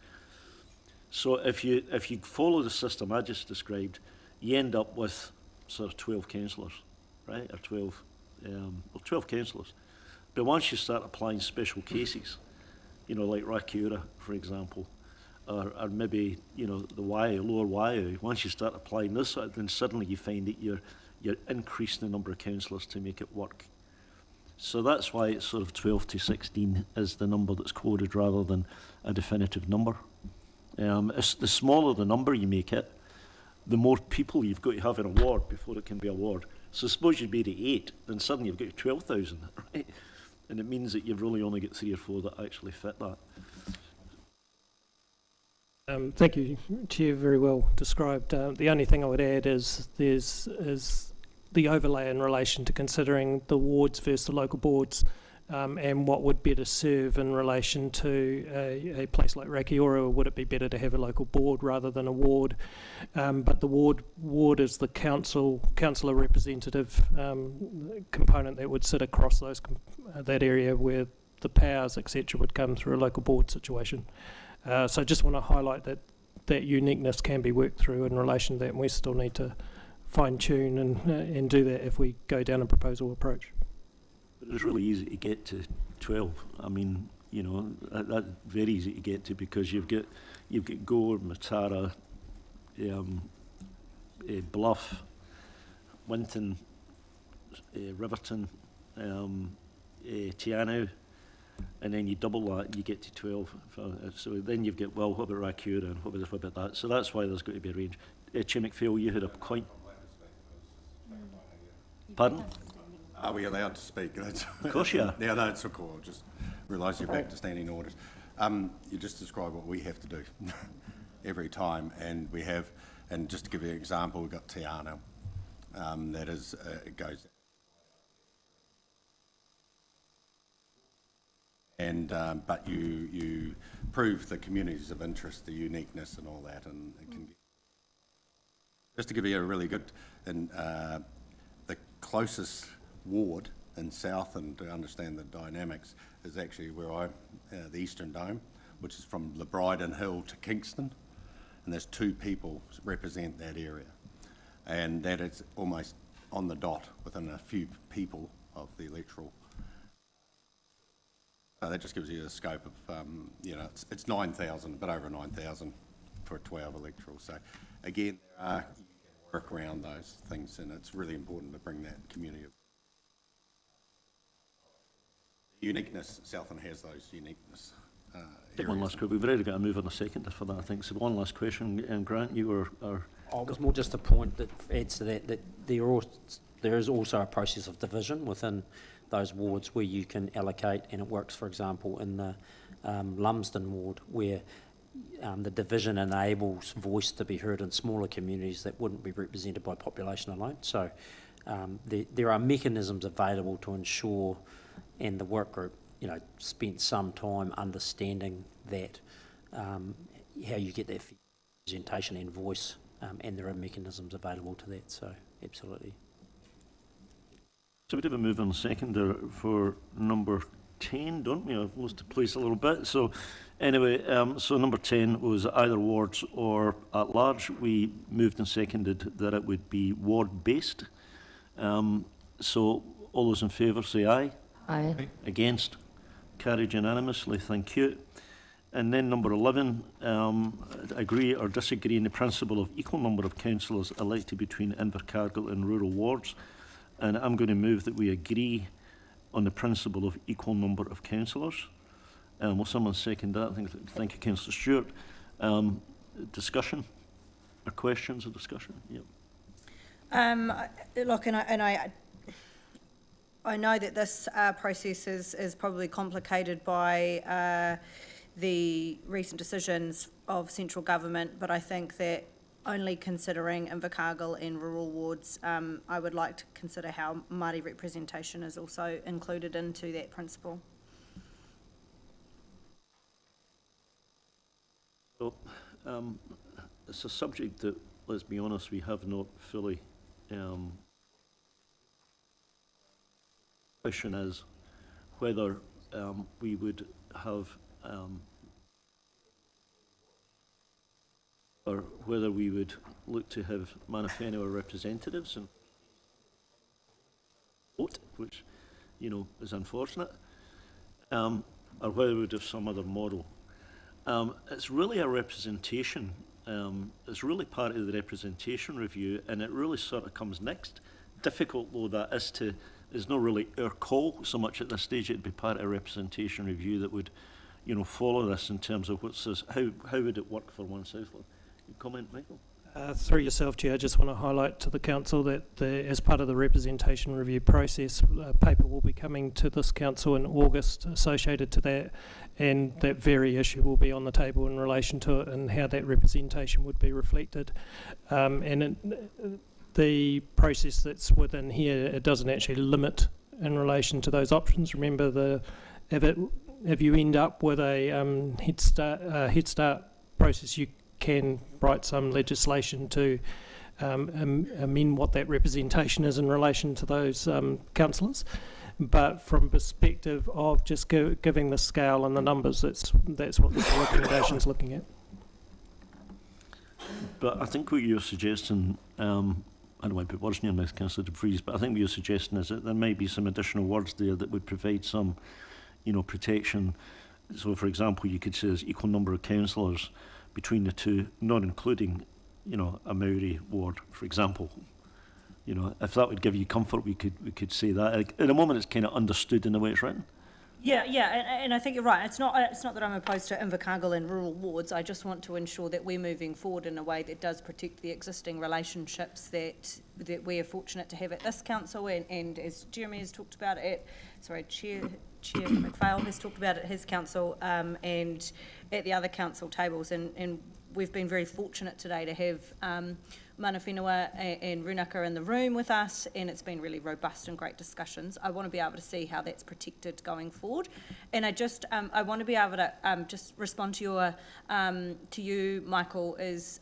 [SPEAKER 1] So if you follow the system I just described, you end up with sort of 12 councillors, right, or 12 councillors. But once you start applying special cases, like Rakiura, for example, or maybe the lower Waiau, once you start applying this, then suddenly you find that you're increasing the number of councillors to make it work. So that's why it's sort of 12 to 16 is the number that's quoted rather than a definitive number. The smaller the number you make it, the more people you've got to have in a ward before it can be a ward. So suppose you'd made it 8, then suddenly you've got 12,000, right? And it means that you've really only got 3 or 4 that actually fit that.
[SPEAKER 13] Thank you, Chair, very well described. The only thing I would add is the overlay in relation to considering the wards versus the local boards, and what would better serve in relation to a place like Rakiura, or would it be better to have a local board rather than a ward? But the ward is the councillor representative component that would sit across that area where the powers, etc., would come through a local board situation. So I just want to highlight that uniqueness can be worked through in relation to that, and we still need to fine-tune and do that if we go down a proposal approach.
[SPEAKER 1] But it's really easy to get to 12. I mean, that's very easy to get to, because you've got Gore, Matara, Bluff, Winton, Riverton, Tianau, and then you double that and you get to 12. So then you've got, well, what about Rakiura and what about that? So that's why there's got to be a range. Chair McPhail, you had a point. Pardon?
[SPEAKER 4] Are we allowed to speak?
[SPEAKER 1] Of course you are.
[SPEAKER 4] Yeah, no, it's so cool. I just realised you're back to standing orders. You just described what we have to do every time, and we have, and just to give you an example, we've got Tiana, that is, it goes, and but you prove the communities of interest, the uniqueness and all that, and it can get, just to give you a really good, and the closest ward in South, and to understand the dynamics, is actually where the Eastern Dome, which is from Lebryden Hill to Kingston, and there's 2 people represent that area. and that is almost on the dot within a few people of the electoral. So that just gives you a scope of, you know, it's 9,000, a bit over 9,000 for a 12 electoral. So again, you can work around those things, and it's really important to bring that community of uniqueness. Southland has those uniqueness.
[SPEAKER 1] One last question. We've already got a move on a second for that, I think. So one last question, and Grant, you were...
[SPEAKER 12] Oh, it was more just a point that adds to that there is also a process of division within those wards where you can allocate, and it works, for example, in the Lumsden ward, where the division enables voice to be heard in smaller communities that wouldn't be represented by population alone. So there are mechanisms available to ensure, and the work group, you know, spent some time understanding that, how you get that representation and voice, and there are mechanisms available to that, so absolutely.
[SPEAKER 1] So we did a move on second for number 10, don't we? I've lost the place a little bit. So anyway, so number 10 was either wards or at large. We moved and seconded that it would be ward-based. So all those in favour say aye.
[SPEAKER 2] Aye.
[SPEAKER 1] Against? Carried unanimously, thank you. And then number 11, agree or disagree in the principle of equal number of councillors elected between Invercargill and rural wards. And I'm going to move that we agree on the principle of equal number of councillors. Will someone second that? Thank you, Councillor Stewart. Discussion or questions or discussion? Yep.
[SPEAKER 8] Look, and I know that this process is probably complicated by the recent decisions of central government, but I think that only considering Invercargill and rural wards, I would like to consider how Māori representation is also included into that principle.
[SPEAKER 1] So, it's a subject that, let's be honest, we have not fully. Question is whether we would have or whether we would look to have Mana Whenua representatives and vote, which, you know, is unfortunate, or whether we would have some other model. It's really a representation, it's really part of the representation review, and it really sort of comes next. Difficult though that is not really our call so much at this stage. It'd be part of a representation review that would, you know, follow this in terms of how would it work for One Southland. Comment, Michael?
[SPEAKER 13] Through yourself, Chair, I just want to highlight to the Council that as part of the representation review process, a paper will be coming to this Council in August associated to that, and that very issue will be on the table in relation to it and how that representation would be reflected. The process that's within here, it doesn't actually limit in relation to those options. Remember, if you end up with a Head Start process, you can write some legislation to amend what that representation is in relation to those councillors. But from perspective of just giving the scale and the numbers, that's what this recommendation is looking at.
[SPEAKER 1] But I think what you're suggesting, I don't want to put words in your mouth, Councillor De Vries, but I think what you're suggesting is that there might be some additional words there that would provide some, you know, protection. So, for example, you could say there's equal number of councillors between the two, not including, you know, a Maori ward, for example. You know, if that would give you comfort, we could say that. At the moment, it's kind of understood in the way it's written.
[SPEAKER 8] Yeah, and I think you're right. It's not that I'm opposed to Invercargill and rural wards. I just want to ensure that we're moving forward in a way that does protect the existing relationships that we are fortunate to have at this council, and as Jeremy has talked about it, Chair McPhail has talked about it at his council, and at the other council tables, and we've been very fortunate today to have Mana Whenua and Runaka in the room with us, and it's been really robust and great discussions. I want to be able to see how that's protected going forward, and I want to be able to just respond to you, Michael, is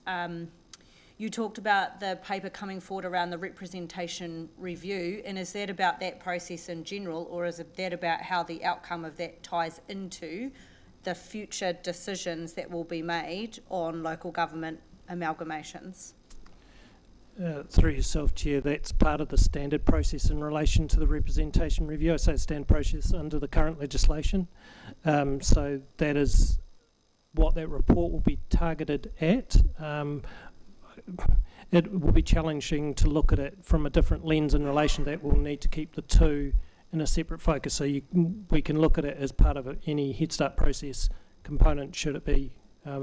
[SPEAKER 8] you talked about the paper coming forward around the representation review, and is that about that process in general, or is that about how the outcome of that ties into the future decisions that will be made on local government amalgamations?
[SPEAKER 13] through yourself, Chair, that's part of the standard process in relation to the representation review. I say standard process under the current legislation. So that is what that report will be targeted at. It will be challenging to look at it from a different lens in relation that we'll need to keep the two in a separate focus. So we can look at it as part of any Head Start process component, should it be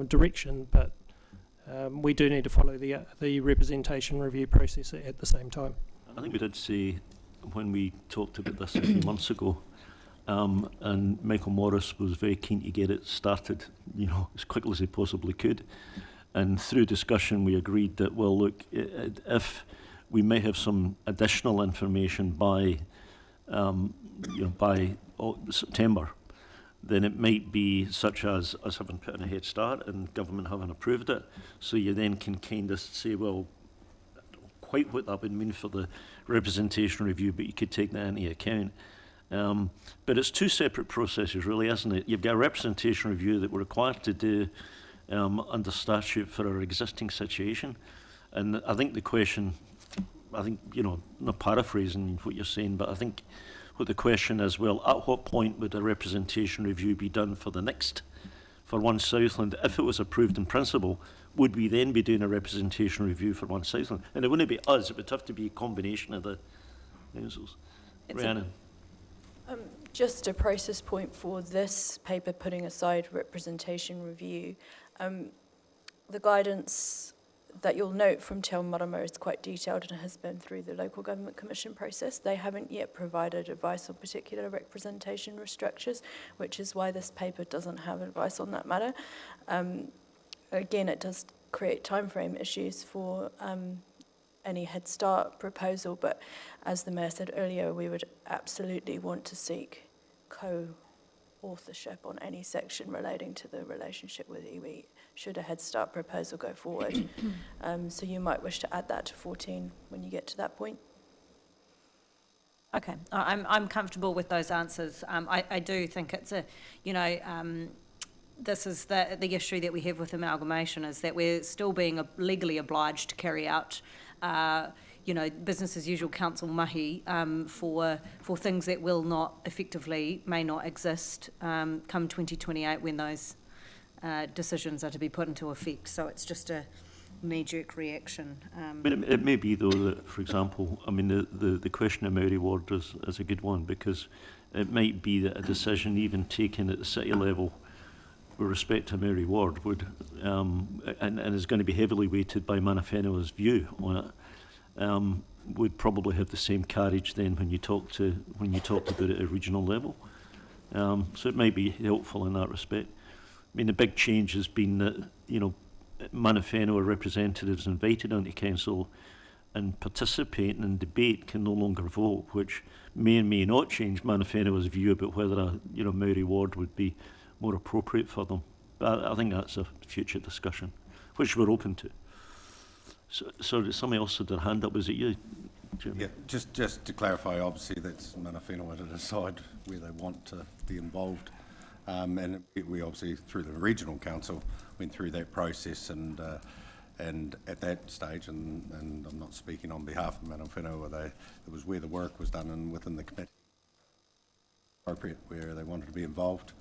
[SPEAKER 13] direction, but we do need to follow the representation review process at the same time.
[SPEAKER 1] I think we did say when we talked about this a few months ago, and Michael Morris was very keen to get it started, as quickly as he possibly could. And through discussion, we agreed that, well, look, if we may have some additional information by September, then it might be such as us having put in a head start and government having approved it. So you then can kind of say, well, I don't know quite what that would mean for the representation review, but you could take that into account. But it's two separate processes, really, isn't it? You've got a representation review that we're required to do under statute for our existing situation. And I think the question, not paraphrasing what you're saying, but I think what the question is, well, at what point would a representation review be done for One Southland? If it was approved in principle, would we then be doing a representation review for One Southland? And it wouldn't be us, it would have to be a combination of the councils. Rhiannon.
[SPEAKER 11] Just a process point for this paper, putting aside representation review. The guidance that you'll note from Te Ao Marama is quite detailed and has been through the Local Government Commission process. They haven't yet provided advice on particular representation restrictions, which is why this paper doesn't have advice on that matter. Again, it does create timeframe issues for any Head Start proposal, but as the Mayor said earlier, we would absolutely want to seek co-authorship on any section relating to the relationship with iwi, should a Head Start proposal go forward. So you might wish to add that to 14 when you get to that point.
[SPEAKER 8] Okay, I'm comfortable with those answers. I do think it's this is the issue that we have with amalgamation, is that we're still being legally obliged to carry out business as usual council mahi for things that may not exist come 2028 when those decisions are to be put into effect. So it's just a knee-jerk reaction.
[SPEAKER 1] It may be, though, that, for example, the question of Maori Ward is a good one, because it might be that a decision even taken at the city level with respect to Maori Ward would, and is going to be heavily weighted by Mana Whenua's view on it, would probably have the same carriage then when you talked about it at regional level. So it might be helpful in that respect. The big change has been that, Mana Whenua representatives invited onto council and participating in debate can no longer vote, which may and may not change Mana Whenua's view about whether a Maori Ward would be more appropriate for them. But I think that's a future discussion, which we're open to. So somebody else had their hand up. Was it you, Jim?
[SPEAKER 4] Yeah, just to clarify, obviously that's Mana Whenua to decide where they want to be involved. And we obviously, through the regional council, went through that process, and at that stage, and I'm not speaking on behalf of Mana Whenua, it was where the work was done and within the committee, appropriate where they wanted to be involved,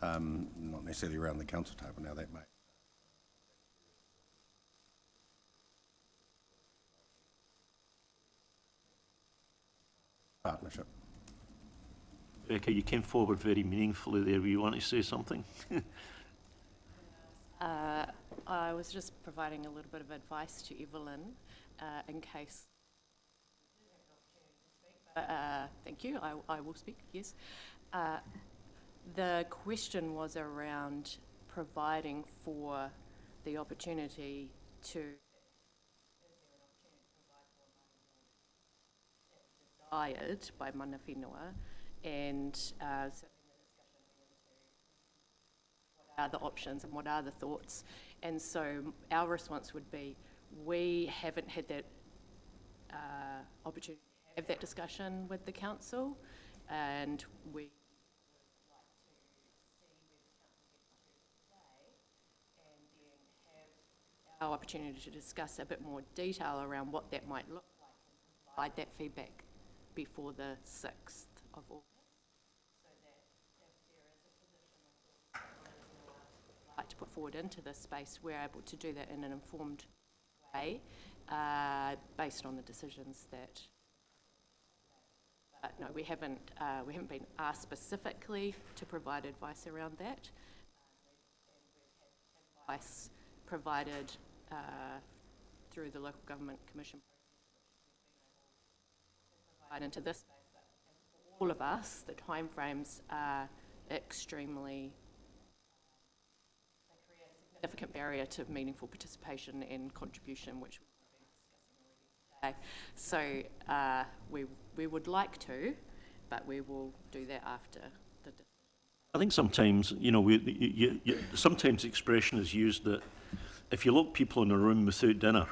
[SPEAKER 4] not necessarily around the council table. Now that may. Partnership.
[SPEAKER 1] Rebecca, you came forward very meaningfully there. Were you want to say something?
[SPEAKER 18] I was just providing a little bit of advice to Evelyn in case. Thank you. I will speak, yes. The question was around providing for the opportunity to desired by Mana Whenua, and what are the options and what are the thoughts. And so our response would be, we haven't had that opportunity to have that discussion with the council, and we would like to see where the council gets to today, and then have our opportunity to discuss a bit more detail around what that might look like and provide that feedback before the 6th of August. So that if there is a position we'd like to put forward into this space, we're able to do that in an informed way based on the decisions that. No, we haven't been asked specifically to provide advice around that. Advice provided through the Local Government Commission provide into this space, but for all of us, the timeframes are extremely they create a significant barrier to meaningful participation and contribution, which we've been discussing already today. So we would like to, but we will do that after the decision.
[SPEAKER 1] I think sometimes, you know, sometimes the expression is used that if you lock people in a room without dinner,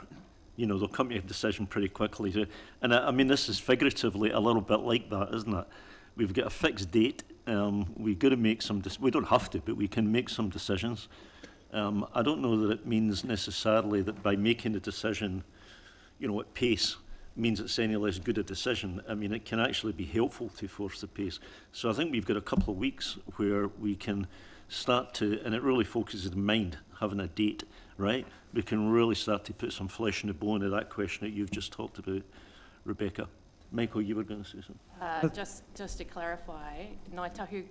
[SPEAKER 1] you know, they'll come to a decision pretty quickly. And I mean, this is figuratively a little bit like that, isn't it? We've got a fixed date. We've got to make some, we don't have to, but we can make some decisions. I don't know that it means necessarily that by making a decision, you know, at pace, means it's any less good a decision. I mean, it can actually be helpful to force the pace. So I think we've got a couple of weeks where we can start to, and it really focuses in mind, having a date, right? We can really start to put some flesh in the bone of that question that you've just talked about, Rebecca. Michael, you were going to say something.
[SPEAKER 18] Just to clarify, Ngāi Tahu,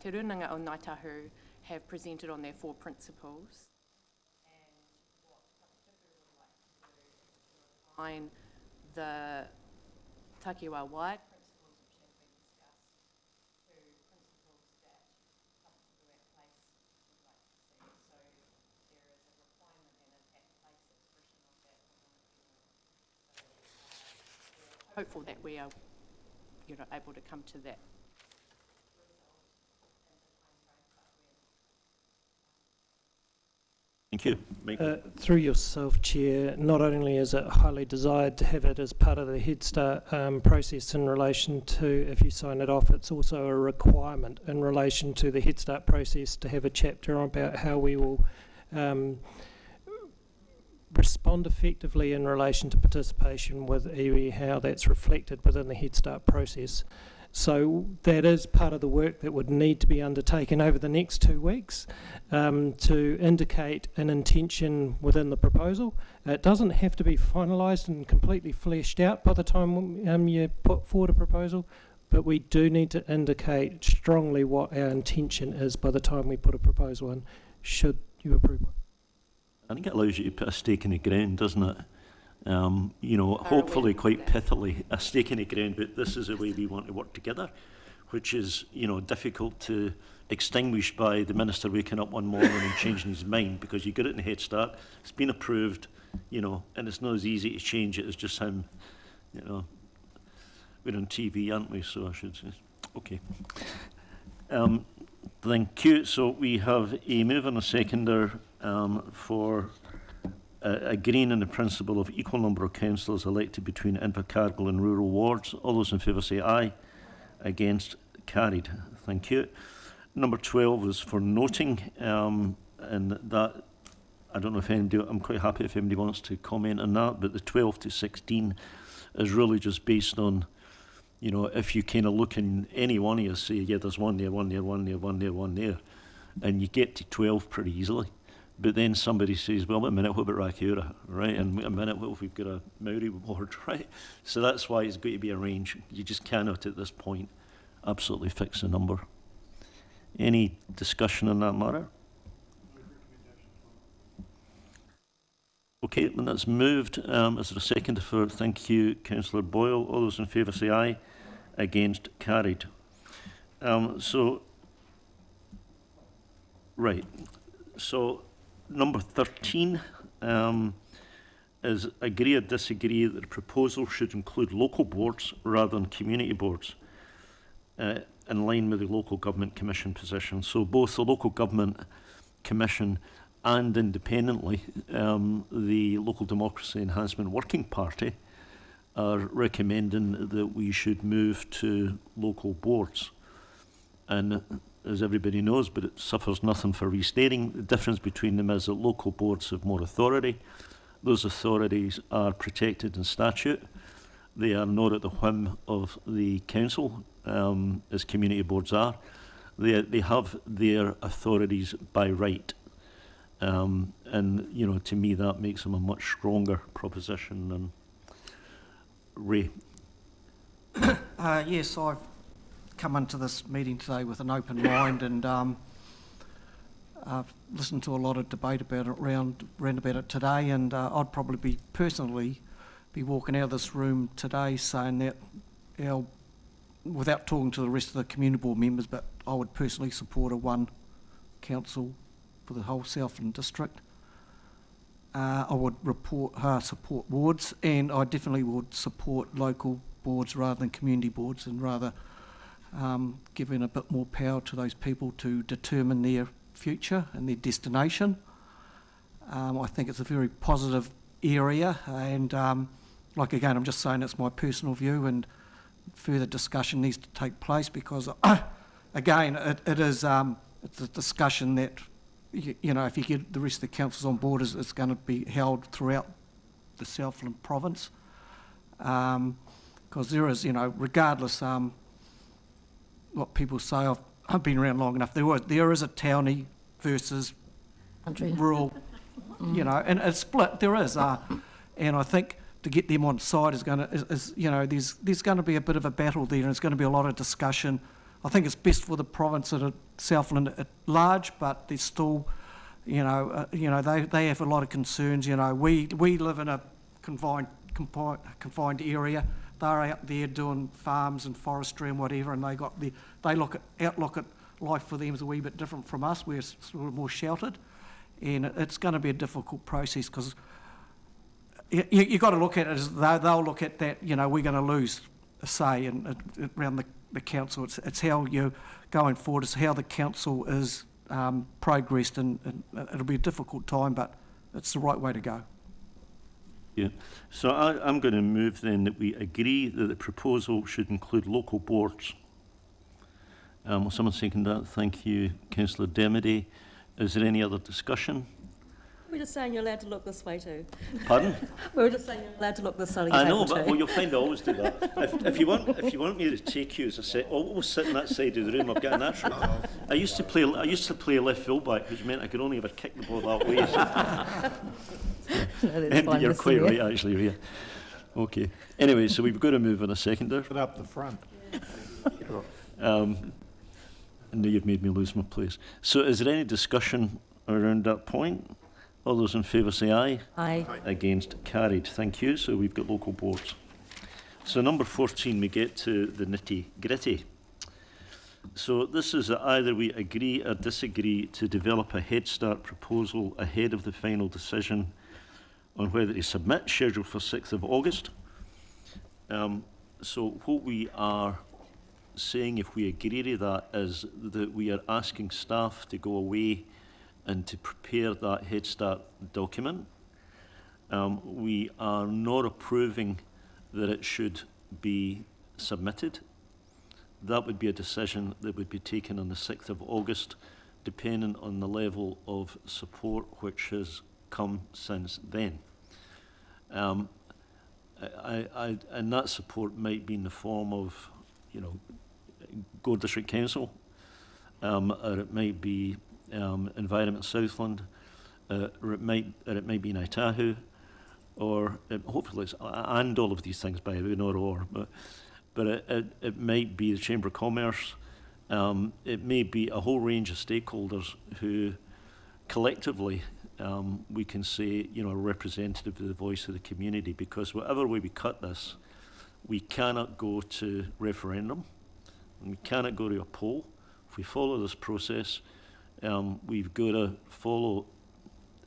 [SPEAKER 18] Te Runanga o Ngāi Tahu have presented on their 4 principles. And what Whakatipu would like to do is to refine the takiwā-wide principles which have been discussed to principles that Whakatipu at place would like to see. So there is a requirement and an at place expression of that. So we're hopeful that we are, you know, able to come to that.
[SPEAKER 1] Thank you. Michael.
[SPEAKER 13] Through yourself, Chair, not only is it highly desired to have it as part of the Head Start process in relation to, if you sign it off, it's also a requirement in relation to the Head Start process to have a chapter about how we will respond effectively in relation to participation with iwi, how that's reflected within the Head Start process. So that is part of the work that would need to be undertaken over the next 2 weeks to indicate an intention within the proposal. It doesn't have to be finalised and completely fleshed out by the time you put forward a proposal, but we do need to indicate strongly what our intention is by the time we put a proposal in, should you approve one.
[SPEAKER 1] I think it allows you to put a stake in the ground, doesn't it? You know, hopefully quite pithily, a stake in the ground, but this is the way we want to work together, which is, you know, difficult to extinguish by the minister waking up one morning and changing his mind, because you get it in the Head Start, it's been approved, you know, and it's not as easy to change it as just him, you know. We're on TV, aren't we? So I should say. Okay. Thank you. So we have a move and a seconder for agreeing on the principle of equal number of councillors elected between Invercargill and rural wards. All those in favour say aye. Against, carried. Thank you. Number 12 is for noting, and that, I don't know if anybody, I'm quite happy if anybody wants to comment on that, but the 12 to 16 is really just based on, you know, if you kind of look in any one of you, say, yeah, there's one there, one there, one there, one there, one there, and you get to 12 pretty easily. But then somebody says, well, wait a minute, what about Rakiura, right? And wait a minute, what if we've got a Maori ward, right? So that's why it's got to be a range. You just cannot, at this point, absolutely fix the number. Any discussion on that matter? Okay, and that's moved. Is there a second for, thank you, Councillor Boyle. All those in favour say aye. Against, carried. Right. So, number 13 is agree or disagree that the proposal should include local boards rather than community boards in line with the Local Government Commission position. So both the Local Government Commission and independently the Local Democracy Enhancement Working Party are recommending that we should move to local boards. And as everybody knows, but it suffers nothing for restating. The difference between them is that local boards have more authority. Those authorities are protected in statute. They are not at the whim of the council, as community boards are. They have their authorities by right. And, you know, to me, that makes them a much stronger proposition than Ray.
[SPEAKER 14] Yes, I've come into this meeting today with an open mind, and I've listened to a lot of debate about it round about it today, and I'd probably personally be walking out of this room today saying that, without talking to the rest of the community board members, but I would personally support a one council for the whole Southland district. I would support wards, and I definitely would support local boards rather than community boards, and rather giving a bit more power to those people to determine their future and their destination. I think it's a very positive area, and like again, I'm just saying it's my personal view, and further discussion needs to take place, because again, it is it's a discussion that you know, if you get the rest of the councils on board, it's going to be held throughout the Southland province, because there is, you know, regardless what people say, I've been around long enough. There is a townie versus
[SPEAKER 17] Country.
[SPEAKER 14] Rural, you know, and it's split. There is, and I think to get them on side is you know, there's going to be a bit of a battle there, and there's going to be a lot of discussion. I think it's best for the province at Southland at large, but there's still, you know, they have a lot of concerns. You know, we live in a confined area. They're out there doing farms and forestry and whatever, and outlook at life for them is a wee bit different from us. We're sort of more sheltered, and it's going to be a difficult process, because you got to look at it as they'll look at that. You know, we're going to lose a say around the council. It's how you're going forward. It's how the council is progressed, and it'll be a difficult time, but it's the right way to go.
[SPEAKER 1] Yeah. So I'm going to move then that we agree that the proposal should include local boards. Will someone second that? Thank you, Councillor Dermody. Is there any other discussion?
[SPEAKER 2] We're just saying you're allowed to look this way too.
[SPEAKER 1] Pardon?
[SPEAKER 2] We were just saying you're allowed to look this side of the
[SPEAKER 1] I
[SPEAKER 2] table
[SPEAKER 1] know, but
[SPEAKER 2] too.
[SPEAKER 1] well, you'll find I always do that. If you want me to take you as a set, always sit in that side of the room. I've got a natural. I used to play left fullback, which meant I could only ever kick the ball that way. And you're quite right, actually, Ria. Okay. Anyway, so we've got to move on a seconder.
[SPEAKER 21] Put up the front.
[SPEAKER 1] And now you've made me lose my place. So is there any discussion around that point? All those in favour say aye.
[SPEAKER 2] Aye.
[SPEAKER 1] Against, carried. Thank you. So we've got local boards. So number 14, we get to the nitty-gritty. So this is that either we agree or disagree to develop a Head Start proposal ahead of the final decision on whether to submit, scheduled for 6th of August. So what we are saying, if we agree to that, is that we are asking staff to go away and to prepare that Head Start document. We are not approving that it should be submitted. That would be a decision that would be taken on the 6th of August, depending on the level of support which has come since then. And that support might be in the form of, you know, Gore District Council, or it might be Environment Southland, or it might be Naitahu, or hopefully it's and all of these things, by the way, not or, but it might be the Chamber of Commerce. It may be a whole range of stakeholders who collectively we can say, you know, are representative of the voice of the community, because whatever way we cut this, we cannot go to referendum, and we cannot go to a poll. If we follow this process, we've got to follow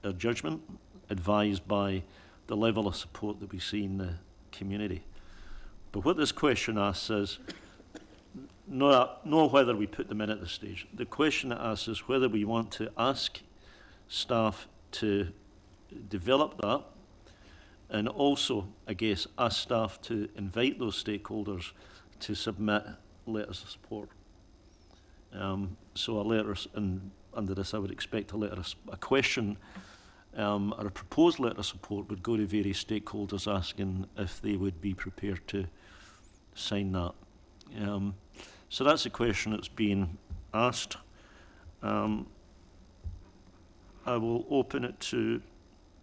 [SPEAKER 1] a judgment advised by the level of support that we see in the community. But what this question asks is not whether we put them in at this stage. The question it asks is whether we want to ask staff to develop that, and also, I guess, ask staff to invite those stakeholders to submit letters of support. So a letter, and under this I would expect a question or a proposed letter of support would go to various stakeholders asking if they would be prepared to sign that. So that's a question that's being asked. I will open it to.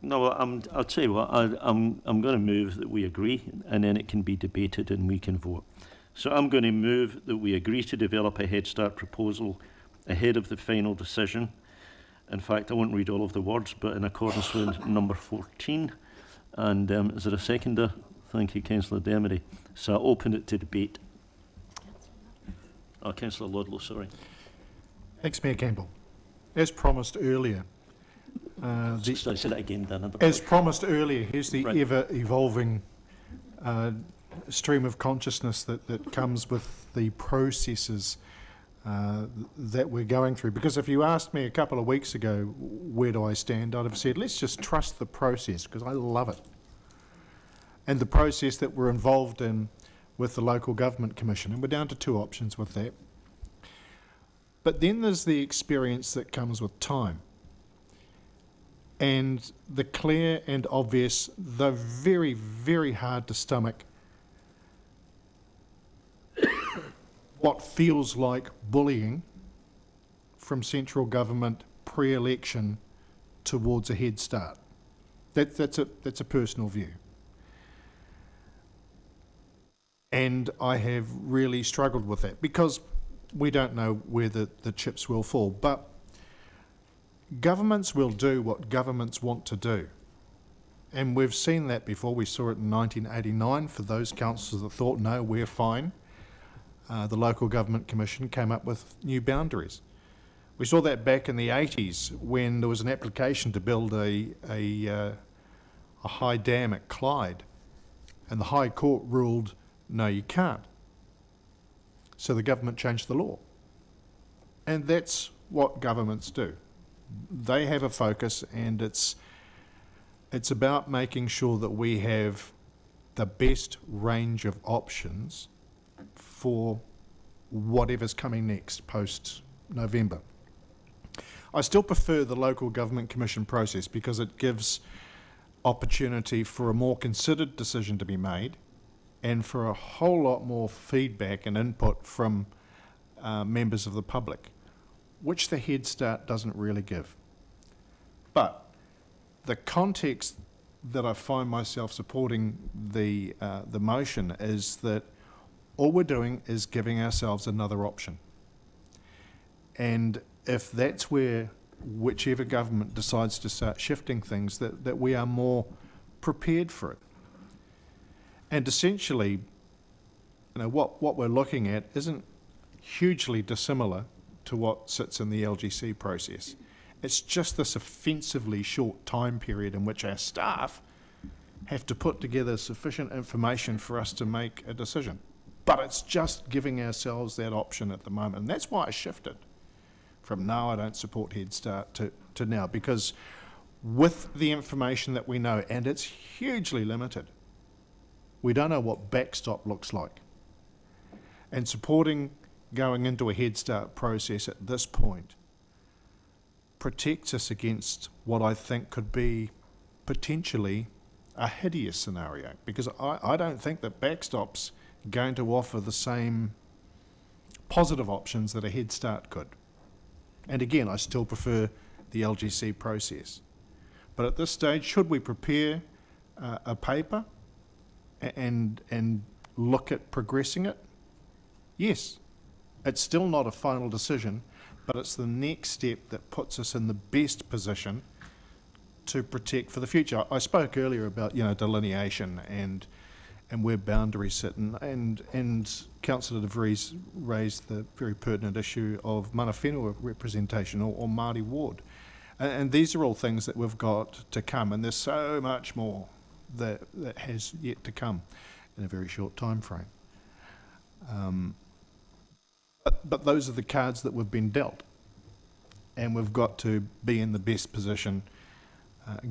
[SPEAKER 1] No, I'll tell you what. I'm going to move that we agree, and then it can be debated and we can vote. So I'm going to move that we agree to develop a Head Start proposal ahead of the final decision. In fact, I won't read all of the words, but in accordance with number 14. And is there a seconder? Thank you, Councillor Demery. So I open it to debate. Oh, Councillor Ludlow, sorry.
[SPEAKER 21] Thanks, Mayor Campbell. As promised earlier,
[SPEAKER 1] Sorry, say that again, Dan.
[SPEAKER 21] as promised earlier, here's the
[SPEAKER 1] Right.
[SPEAKER 21] ever-evolving stream of consciousness that comes with the processes that we're going through. Because if you asked me a couple of weeks ago, where do I stand, I'd have said, let's just trust the process, because I love it. And the process that we're involved in with the Local Government Commission, and we're down to 2 options with that. But then there's the experience that comes with time. And the clear and obvious, though very, very hard to stomach, what feels like bullying from central government pre-election towards a Head Start. That's a personal view. And I have really struggled with that because we don't know where the chips will fall. But governments will do what governments want to do. And we've seen that before. We saw it in 1989 for those councillors that thought, no, we're fine. The Local Government Commission came up with new boundaries. We saw that back in the 80s when there was an application to build a high dam at Clyde, and the High Court ruled, no, you can't. So the government changed the law. And that's what governments do. They have a focus, and it's about making sure that we have the best range of options for whatever's coming next post-November. I still prefer the Local Government Commission process because it gives opportunity for a more considered decision to be made and for a whole lot more feedback and input from members of the public, which the Head Start doesn't really give. But the context that I find myself supporting the motion is that all we're doing is giving ourselves another option. And if that's where whichever government decides to start shifting things, that we are more prepared for it. And essentially, what we're looking at isn't hugely dissimilar to what sits in the LGC process. It's just this offensively short time period in which our staff have to put together sufficient information for us to make a decision. But it's just giving ourselves that option at the moment. And that's why I shifted from now I don't support Head Start to now, because with the information that we know, and it's hugely limited, we don't know what backstop looks like. And supporting going into a Head Start process at this point protects us against what I think could be potentially a hideous scenario, because I don't think that backstop's going to offer the same positive options that a Head Start could. And again, I still prefer the LGC process. But at this stage, should we prepare a paper and look at progressing it? Yes. It's still not a final decision, but it's the next step that puts us in the best position to protect for the future. I spoke earlier about delineation and where boundaries sit, and Councillor De Vries raised the very pertinent issue of mana whenua representation or Māori ward. And these are all things that we've got to come, and there's so much more that has yet to come in a very short time frame. But those are the cards that we've been dealt, and we've got to be in the best position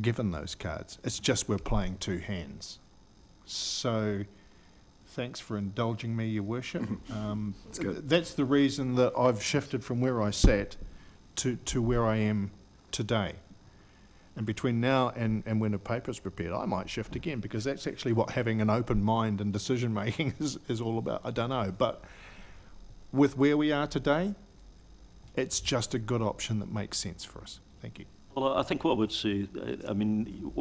[SPEAKER 21] given those cards. It's just we're playing 2 hands. So Thanks for indulging me, Your Worship.
[SPEAKER 19] That's good.
[SPEAKER 21] That's the reason that I've shifted from where I sat to where I am today. And between now and when a paper's prepared, I might shift again, because that's actually what having an open mind and decision making is all about. I don't know, but with where we are today, it's just a good option that makes sense for us. Thank you.
[SPEAKER 1] Well, I think what I would say, I mean,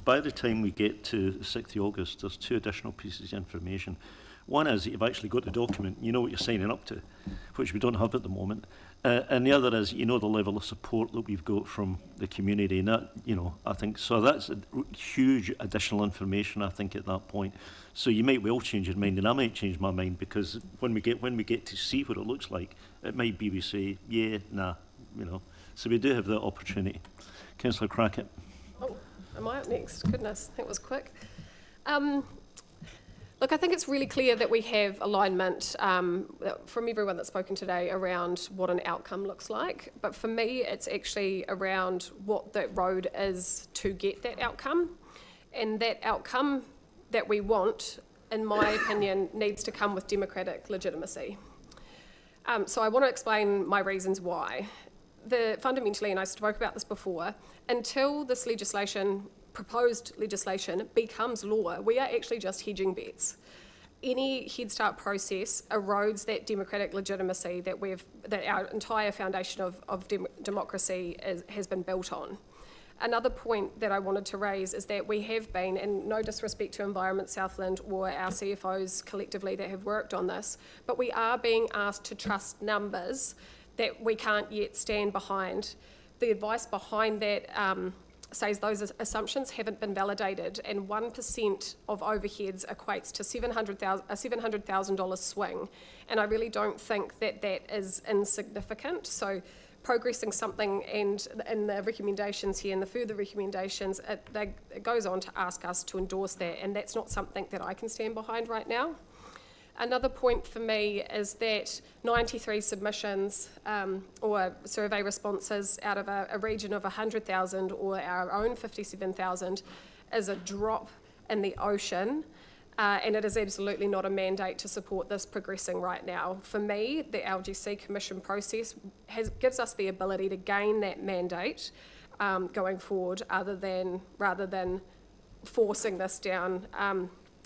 [SPEAKER 1] by the time we get to the 6th of August, there's 2 additional pieces of information. One is that you've actually got the document, you know what you're signing up to, which we don't have at the moment. And the other is, you know, the level of support that we've got from the community. And that, you know, I think, so that's a huge additional information, I think, at that point. So you might well change your mind, and I might change my mind, because when we get to see what it looks like, it might be we say, yeah, nah, you know. So we do have that opportunity. Councillor Crackett.
[SPEAKER 10] Oh, am I up next? Goodness, that was quick. Look, I think it's really clear that we have alignment from everyone that's spoken today around what an outcome looks like. But for me, it's actually around what that road is to get that outcome. And that outcome that we want, in my opinion, needs to come with democratic legitimacy. So I want to explain my reasons why. Fundamentally, and I spoke about this before, until this legislation, proposed legislation, becomes law, we are actually just hedging bets. Any Head Start process erodes that democratic legitimacy that our entire foundation of democracy has been built on. Another point that I wanted to raise is that we have been, and no disrespect to Environment Southland or our CFOs collectively that have worked on this, but we are being asked to trust numbers that we can't yet stand behind. The advice behind that says those assumptions haven't been validated, and 1% of overheads equates to a $700,000 swing, and I really don't think that that is insignificant. So progressing something, and in the recommendations here and the further recommendations, it goes on to ask us to endorse that, and that's not something that I can stand behind right now. Another point for me is that 93 submissions or survey responses out of a region of 100,000 or our own 57,000 is a drop in the ocean, and it is absolutely not a mandate to support this progressing right now. For me, the LGC Commission process gives us the ability to gain that mandate going forward, rather than forcing this down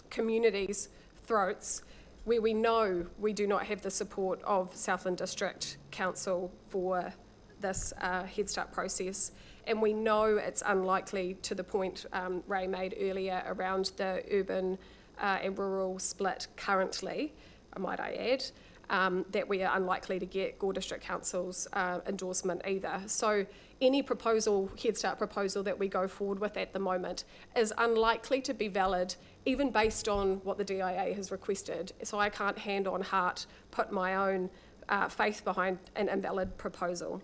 [SPEAKER 10] communities' throats, where we know we do not have the support of Southland District Council for this Head Start process. And we know it's unlikely, to the point Ray made earlier around the urban and rural split currently, might I add, that we are unlikely to get Gore District Council's endorsement either. So any proposal, Head Start proposal that we go forward with at the moment is unlikely to be valid, even based on what the DIA has requested. So I can't hand on heart put my own faith behind an invalid proposal.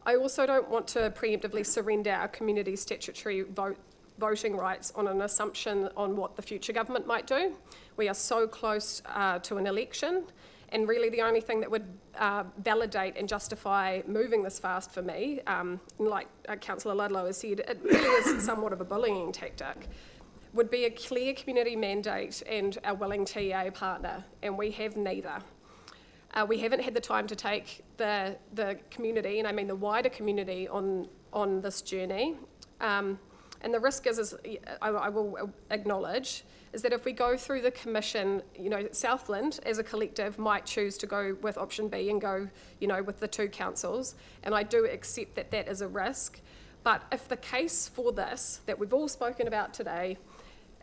[SPEAKER 10] I also don't want to preemptively surrender our community's statutory voting rights on an assumption on what the future government might do. We are so close to an election, and really the only thing that would validate and justify moving this fast for me, like Councillor Ludlow has said, it really is somewhat of a bullying tactic, would be a clear community mandate and a willing TA partner, and we have neither. We haven't had the time to take the community, and I mean the wider community, on this journey. And the risk is I will acknowledge, is that if we go through the commission, you know, Southland as a collective might choose to go with option B and go, you know, with the 2 councils, and I do accept that that is a risk. But if the case for this, that we've all spoken about today,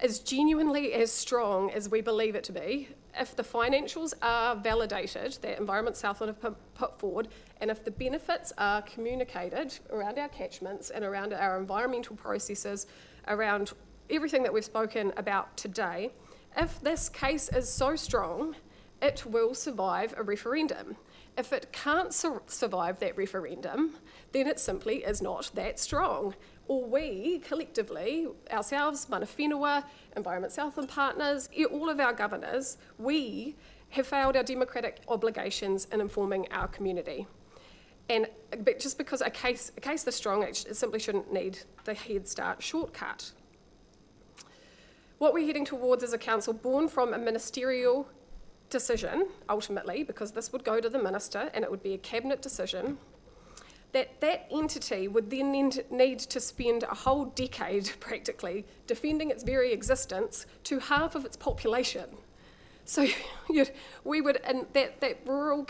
[SPEAKER 10] is genuinely as strong as we believe it to be, if the financials are validated that Environment Southland have put forward, and if the benefits are communicated around our catchments and around our environmental processes, around everything that we've spoken about today, if this case is so strong, it will survive a referendum. If it can't survive that referendum, then it simply is not that strong. Or we, collectively, ourselves, Mana Whenua, Environment Southland partners, all of our governors, we have failed our democratic obligations in informing our community. But just because a case this strong, it simply shouldn't need the Head Start shortcut. What we're heading towards is a council born from a ministerial decision, ultimately, because this would go to the minister and it would be a cabinet decision, that entity would then need to spend a whole decade, practically, defending its very existence to half of its population. So we would, and that rural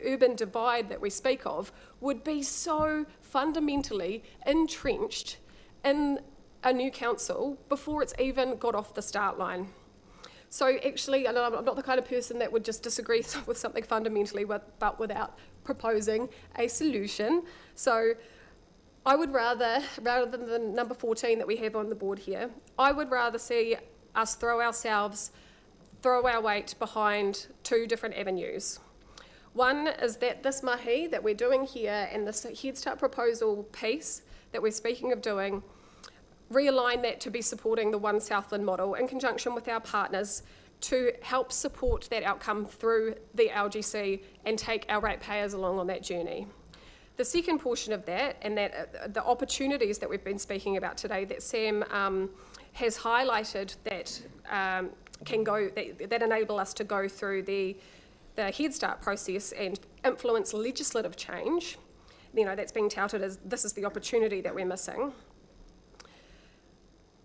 [SPEAKER 10] urban divide that we speak of would be so fundamentally entrenched in a new council before it's even got off the start line. So actually, and I'm not the kind of person that would just disagree with something fundamentally, but without proposing a solution. So I would rather than the number 14 that we have on the board here, I would rather see us throw our weight behind two different avenues. One is that this mahi that we're doing here and this Head Start proposal piece that we're speaking of doing, realign that to be supporting the One Southland model in conjunction with our partners to help support that outcome through the LGC and take our ratepayers along on that journey. The second portion of that, and that the opportunities that we've been speaking about today that Sam has highlighted that that enable us to go through the Head Start process and influence legislative change. You know, that's being touted as this is the opportunity that we're missing.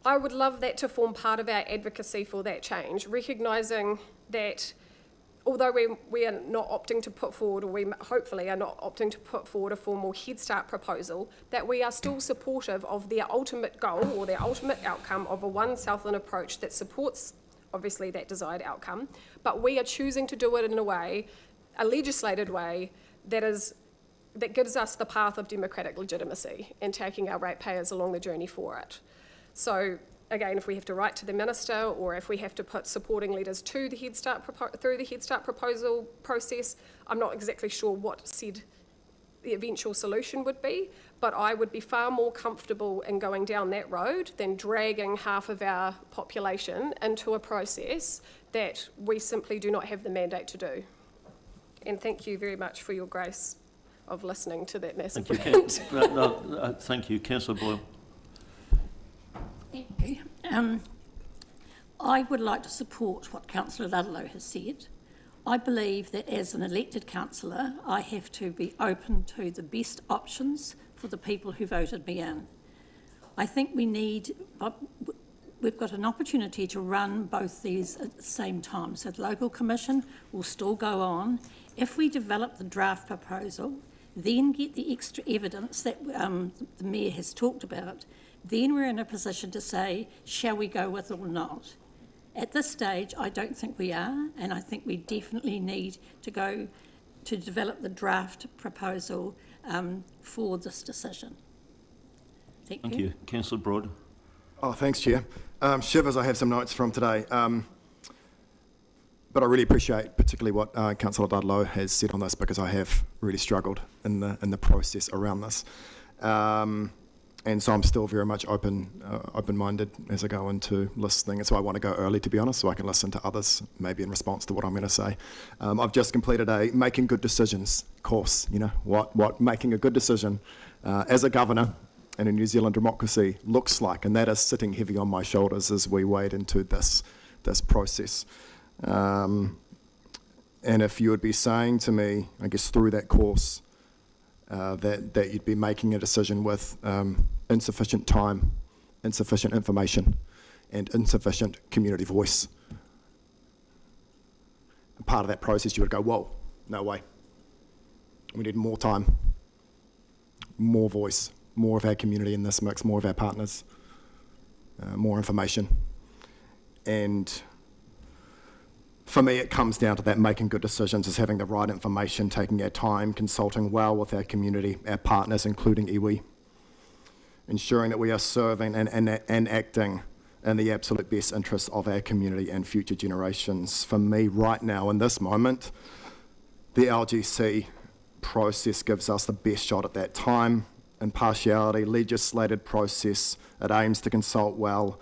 [SPEAKER 10] I would love that to form part of our advocacy for that change, recognising that although we are not opting to put forward, or we hopefully are not opting to put forward a formal Head Start proposal, that we are still supportive of their ultimate goal or their ultimate outcome of a One Southland approach that supports obviously that desired outcome, but we are choosing to do it in a way, a legislated way, that gives us the path of democratic legitimacy and taking our ratepayers along the journey for it. So again, if we have to write to the minister or if we have to put supporting letters to the Head Start through the Head Start proposal process, I'm not exactly sure what the eventual solution would be, but I would be far more comfortable in going down that road than dragging half of our population into a process that we simply do not have the mandate to do. And thank you very much for your grace of listening to that massive rant.
[SPEAKER 1] Thank you. Councillor Boyle.
[SPEAKER 17] Thank you. I would like to support what Councillor Ludlow has said. I believe that as an elected councillor, I have to be open to the best options for the people who voted me in. I think we've got an opportunity to run both these at the same time. So the local commission will still go on. If we develop the draft proposal, then get the extra evidence that the Mayor has talked about, then we're in a position to say, shall we go with it or not? At this stage, I don't think we are, and I think we definitely need to go to develop the draft proposal for this decision. Thank you.
[SPEAKER 1] Thank you. Councillor Broad.
[SPEAKER 19] Oh, thanks, Chair. Shivers, I have some notes from today. But I really appreciate particularly what Councillor Ludlow has said on this, because I have really struggled in the process around this. And so I'm still very much open-minded as I go into listening. And so I want to go early, to be honest, so I can listen to others, maybe in response to what I'm going to say. I've just completed a Making Good Decisions course, you know, what making a good decision as a governor in a New Zealand democracy looks like. And that is sitting heavy on my shoulders as we wade into this process. And if you would be saying to me, I guess through that course, that you'd be making a decision with insufficient time, insufficient information, and insufficient community voice. And part of that process you would go, whoa, no way. We need more time, more voice, more of our community in this mix, more of our partners, more information. And for me, it comes down to that making good decisions, is having the right information, taking our time, consulting well with our community, our partners, including iwi, ensuring that we are serving and acting in the absolute best interests of our community and future generations. For me, right now, in this moment, the LGC process gives us the best shot at that. Time, impartiality, legislated process. It aims to consult well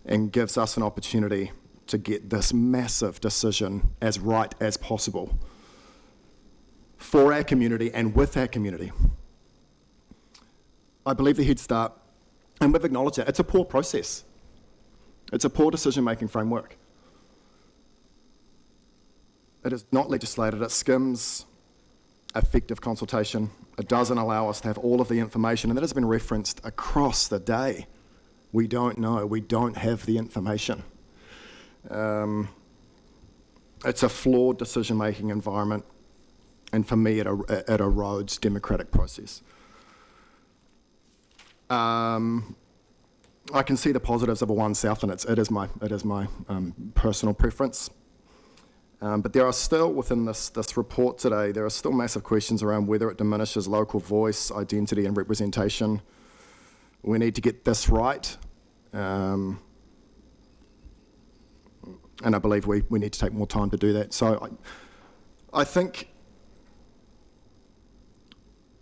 [SPEAKER 19] and gives us an opportunity to get this massive decision as right as possible for our community and with our community. I believe the Head Start, and we've acknowledged that, it's a poor process. It's a poor decision-making framework. It is not legislated, it skims effective consultation. It doesn't allow us to have all of the information, and that has been referenced across the day. We don't know, we don't have the information. It's a flawed decision-making environment, and for me, it erodes democratic process. I can see the positives of a One South, and it is my personal preference. But there are still, within this report today, there are still massive questions around whether it diminishes local voice, identity, and representation. We need to get this right. And I believe we need to take more time to do that. So I think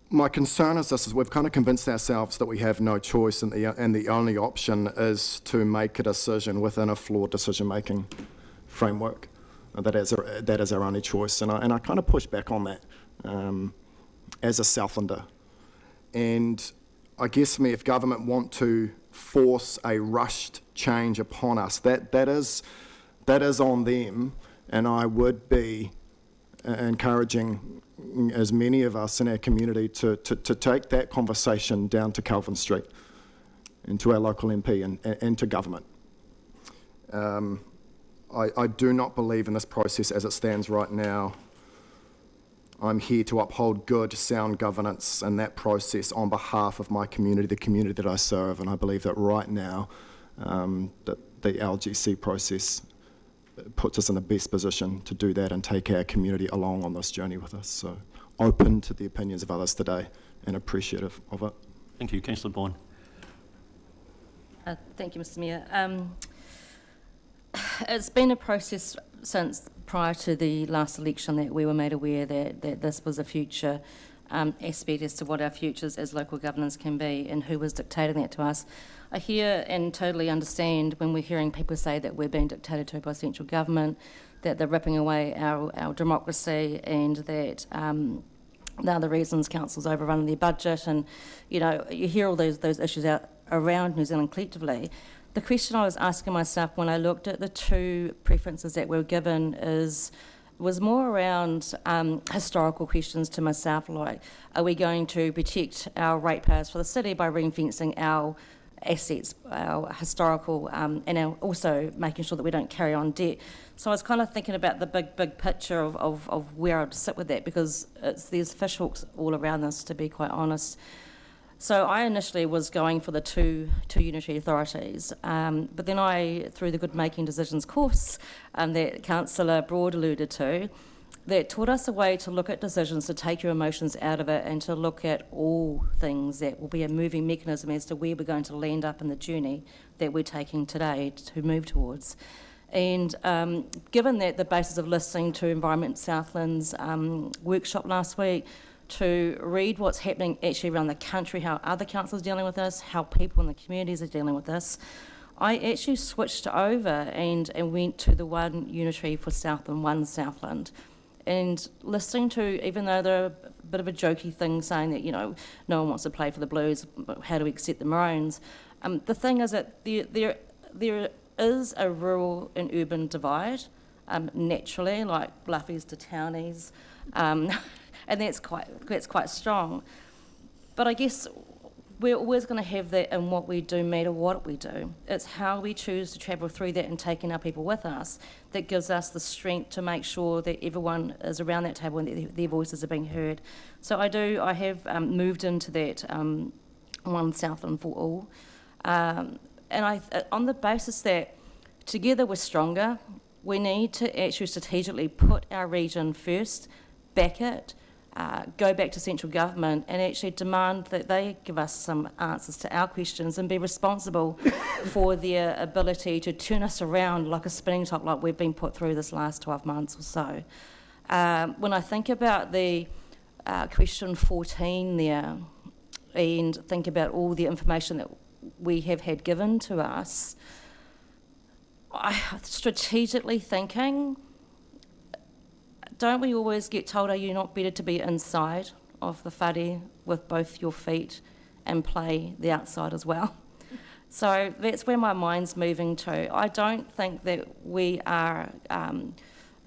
[SPEAKER 19] my concern is this: is we've kind of convinced ourselves that we have no choice, and the only option is to make a decision within a flawed decision-making framework. That is our only choice, and I kind of push back on that as a Southlander. And I guess for me, if government want to force a rushed change upon us, that is on them, and I would be encouraging as many of us in our community to take that conversation down to Calvin Street and to our local MP and to government. I do not believe in this process as it stands right now. I'm here to uphold good, sound governance and that process on behalf of my community, the community that I serve, and I believe that right now that the LGC process puts us in the best position to do that and take our community along on this journey with us. So open to the opinions of others today and appreciative of it.
[SPEAKER 1] Thank you. Councillor Bourne.
[SPEAKER 2] Thank you, Mr Mayor. It's been a process since prior to the last election that we were made aware that this was a future aspect as to what our futures as local governance can be and who was dictating that to us. I hear and totally understand when we're hearing people say that we're being dictated to by central government, that they're ripping away our democracy, and that they're the reasons council's overrunning their budget, and you hear all those issues out around New Zealand collectively. The question I was asking myself when I looked at the two preferences that were given was more around historical questions to myself, like, are we going to protect our ratepayers for the city by ring-fencing our assets, our historical, and also making sure that we don't carry on debt. So I was kind of thinking about the big picture of where I'd sit with that, because there's fishhooks all around this, to be quite honest. So I initially was going for the two unitary authorities, but then through the Good Making Decisions course that Councillor Broad alluded to, that taught us a way to look at decisions, to take your emotions out of it and to look at all things that will be a moving mechanism as to where we're going to land up in the journey that we're taking today to move towards. And given that the basis of listening to Environment Southland's workshop last week, to read what's happening actually around the country, how other councils are dealing with this, how people in the communities are dealing with this, I actually switched over and went to the one unitary for Southland, One Southland. And listening to, even though they're a bit of a jokey thing saying that, no one wants to play for the Blues, how do we accept the Maroons? The thing is that there is a rural and urban divide, naturally, like bluffies to townies, and that's quite strong. But I guess we're always going to have that in what we do, no matter what we do. It's how we choose to travel through that and taking our people with us that gives us the strength to make sure that everyone is around that table and that their voices are being heard. So I have moved into that One Southland for all. And on the basis that together we're stronger, we need to actually strategically put our region first, back it, go back to central government and actually demand that they give us some answers to our questions and be responsible for their ability to turn us around like a spinning top like we've been put through this last 12 months or so. When I think about the question 14 there and think about all the information that we have had given to us, strategically thinking, don't we always get told, are you not better to be inside of the whare with both your feet and play the outside as well? So that's where my mind's moving to. I don't think that we are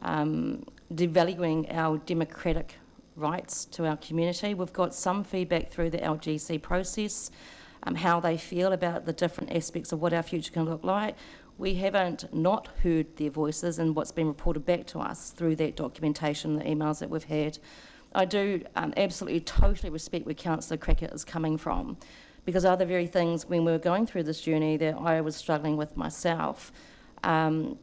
[SPEAKER 2] devaluing our democratic rights to our community. We've got some feedback through the LGC process, how they feel about the different aspects of what our future can look like. We haven't not heard their voices and what's been reported back to us through that documentation, the emails that we've had. I do absolutely, totally respect where Councillor Crackett is coming from, because other very things when we were going through this journey that I was struggling with myself. We're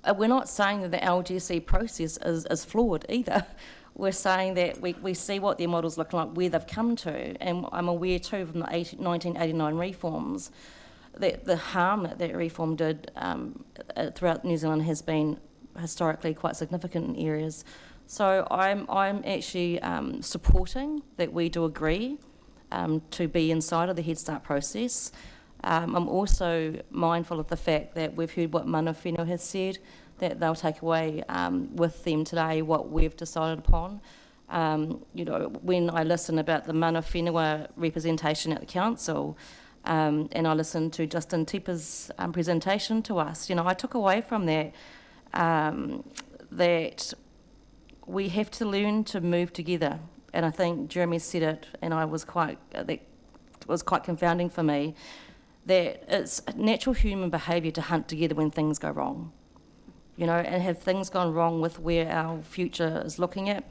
[SPEAKER 2] not saying that the LGC process is flawed either. We're saying that we see what their models look like, where they've come to, and I'm aware too from the 1989 reforms that the harm that reform did throughout New Zealand has been historically quite significant in areas. So I'm actually supporting that we do agree to be inside of the Head Start process. I'm also mindful of the fact that we've heard what Mana Whenua has said, that they'll take away with them today what we've decided upon. You know, when I listen about the Mana Whenua representation at the council, and I listened to Justin Tepa's presentation to us, you know, I took away from that that we have to learn to move together. And I think Jeremy said it, and I was quite, that was quite confounding for me, that it's natural human behaviour to hunt together when things go wrong. You know, and have things gone wrong with where our future is looking at,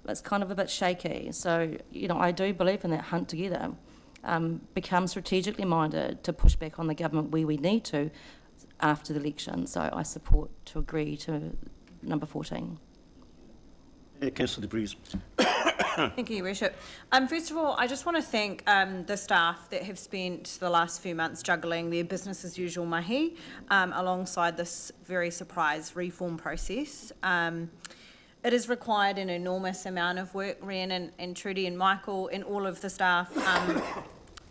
[SPEAKER 2] it's kind of a bit shaky. So, you know, I do believe in that hunt together. Become strategically minded to push back on the government where we need to after the election. So I support to agree to number 14.
[SPEAKER 1] Councillor de Vries.
[SPEAKER 8] Thank you, Your Worship. First of all, I just want to thank the staff that have spent the last few months juggling their business as usual mahi alongside this very surprise reform process. It has required an enormous amount of work, Rhian and Trudy and Michael and all of the staff.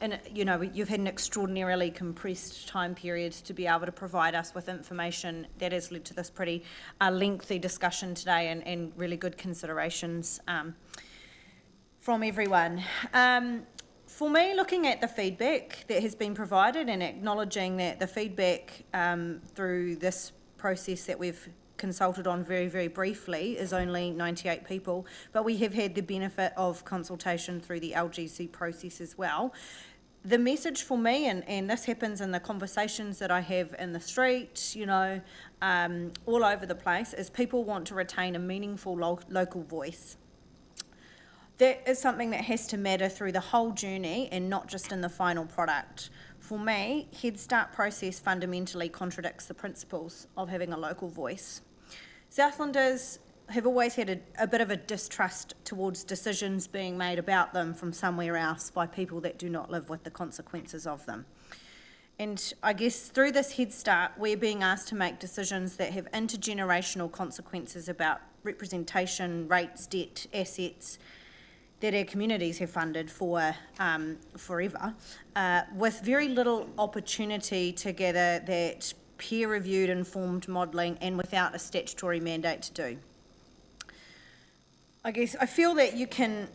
[SPEAKER 8] And, you know, you've had an extraordinarily compressed time period to be able to provide us with information that has led to this pretty lengthy discussion today and really good considerations from everyone. For me, looking at the feedback that has been provided and acknowledging that the feedback through this process that we've consulted on very, very briefly is only 98 people, but we have had the benefit of consultation through the LGC process as well. The message for me, and this happens in the conversations that I have in the street, you know, all over the place, is people want to retain a meaningful local voice. That is something that has to matter through the whole journey and not just in the final product. For me, Head Start process fundamentally contradicts the principles of having a local voice. Southlanders have always had a bit of a distrust towards decisions being made about them from somewhere else by people that do not live with the consequences of them. And I guess through this Head Start, we're being asked to make decisions that have intergenerational consequences about representation, rates, debt, assets, that our communities have funded for forever, with very little opportunity to gather that peer-reviewed, informed modelling and without a statutory mandate to do. I guess I feel that you can,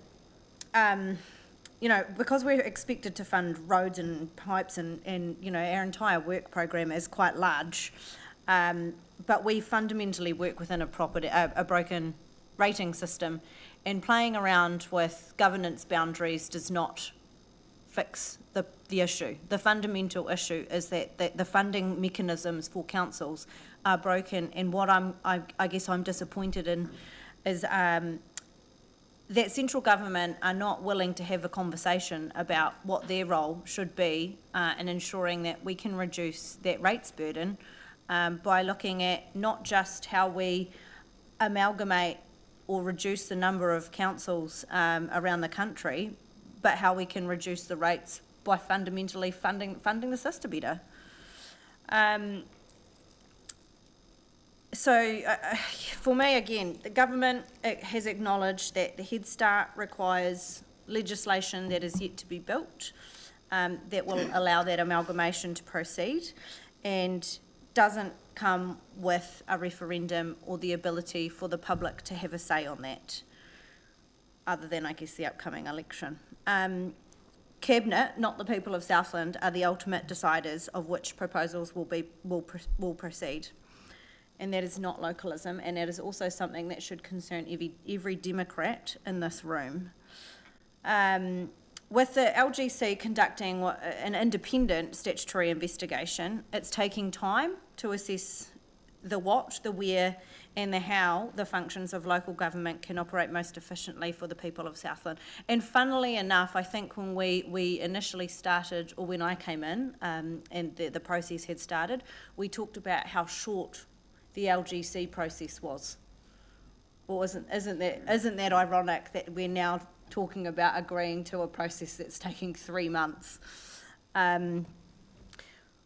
[SPEAKER 8] you know, because we're expected to fund roads and pipes and you know, our entire work program is quite large, but we fundamentally work within a broken rating system, and playing around with governance boundaries does not fix the issue. The fundamental issue is that the funding mechanisms for councils are broken, and what I guess I'm disappointed in is that central government are not willing to have a conversation about what their role should be in ensuring that we can reduce that rates burden by looking at not just how we amalgamate or reduce the number of councils around the country, but how we can reduce the rates by fundamentally funding the system better. For me, again, the government has acknowledged that the Head Start requires legislation that is yet to be built that will allow that amalgamation to proceed, and doesn't come with a referendum or the ability for the public to have a say on that, other than, I guess, the upcoming election. Cabinet, not the people of Southland, are the ultimate deciders of which proposals will proceed. And that is not localism, and that is also something that should concern every Democrat in this room. With the LGC conducting an independent statutory investigation, it's taking time to assess the what, the where, and the how the functions of local government can operate most efficiently for the people of Southland. And funnily enough, I think when we initially started, or when I came in, and the process had started, we talked about how short the LGC process was. Well, isn't that ironic that we're now talking about agreeing to a process that's taking 3 months?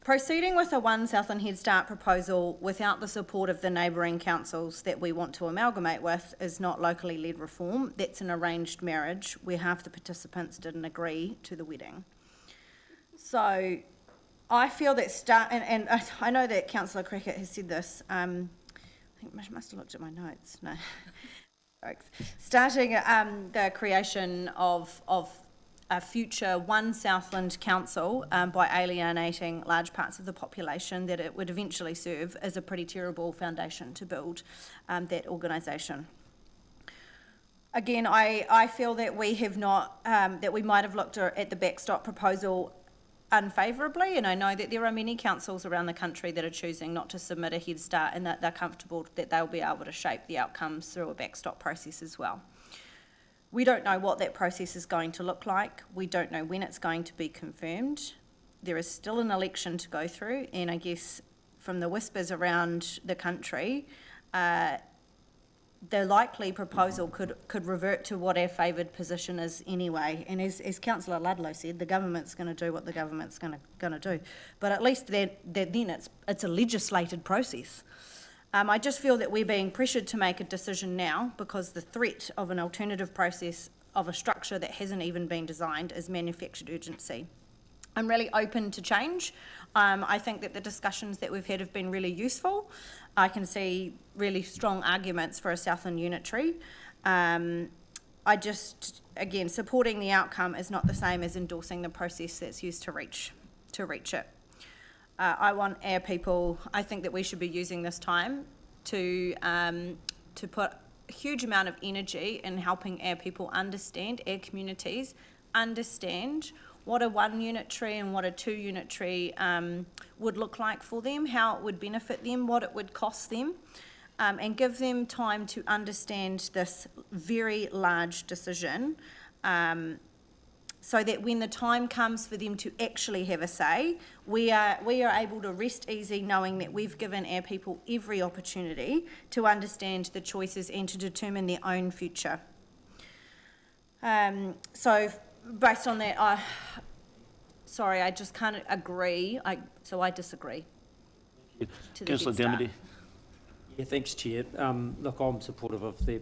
[SPEAKER 8] Proceeding with a One Southland Head Start proposal without the support of the neighbouring councils that we want to amalgamate with is not locally led reform. That's an arranged marriage where half the participants didn't agree to the wedding. So I feel that and I know that Councillor Cricket has said this. I think I must have looked at my notes. No. Starting the creation of a future One Southland Council by alienating large parts of the population that it would eventually serve as a pretty terrible foundation to build that organisation. Again, I feel that we have not, that we might have looked at the backstop proposal unfavourably, and I know that there are many councils around the country that are choosing not to submit a Head Start and that they're comfortable that they'll be able to shape the outcomes through a backstop process as well. We don't know what that process is going to look like. We don't know when it's going to be confirmed. There is still an election to go through, and I guess from the whispers around the country, the likely proposal could revert to what our favoured position is anyway. And as Councillor Ludlow said, the government's going to do what the government's going to do. But at least then it's a legislated process. I just feel that we're being pressured to make a decision now because the threat of an alternative process of a structure that hasn't even been designed is manufactured urgency. I'm really open to change. I think that the discussions that we've had have been really useful. I can see really strong arguments for a Southland unitary. I just, again, supporting the outcome is not the same as endorsing the process that's used to reach it. I want our people, I think that we should be using this time to put a huge amount of energy in helping our people understand, our communities, understand what a one unitary and what a two unitary would look like for them, how it would benefit them, what it would cost them, and give them time to understand this very large decision, so that when the time comes for them to actually have a say, we are able to rest easy knowing that we've given our people every opportunity to understand the choices and to determine their own future. So based on that, I just can't agree, so I disagree. To the
[SPEAKER 1] Councillor
[SPEAKER 8] Head Start.
[SPEAKER 1] Dermody.
[SPEAKER 12] Yeah, thanks, Chair. Look, I'm supportive of the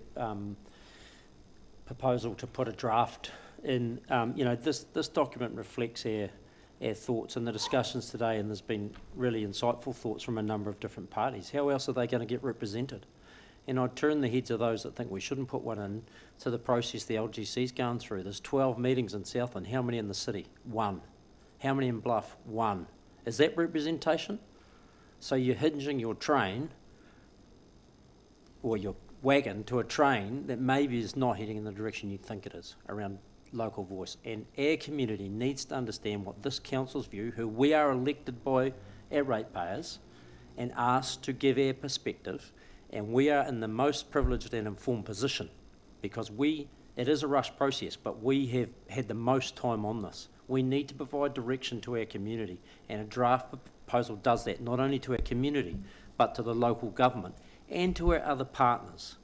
[SPEAKER 12] proposal to put a draft in. This document reflects our thoughts and the discussions today, and there's been really insightful thoughts from a number of different parties. How else are they going to get represented? And I'd turn the heads of those that think we shouldn't put one in to the process the LGC's gone through. There's 12 meetings in Southland. How many in the city? 1. How many in Bluff? 1. Is that representation? So you're hinging your train or your wagon to a train that maybe is not heading in the direction you think it is around local voice. And our community needs to understand what this council's view, who we are elected by our ratepayers and asked to give our perspective, and we are in the most privileged and informed position because it is a rush process, but we have had the most time on this. We need to provide direction to our community, and a draft proposal does that, not only to our community, but to the local government and to our other partners.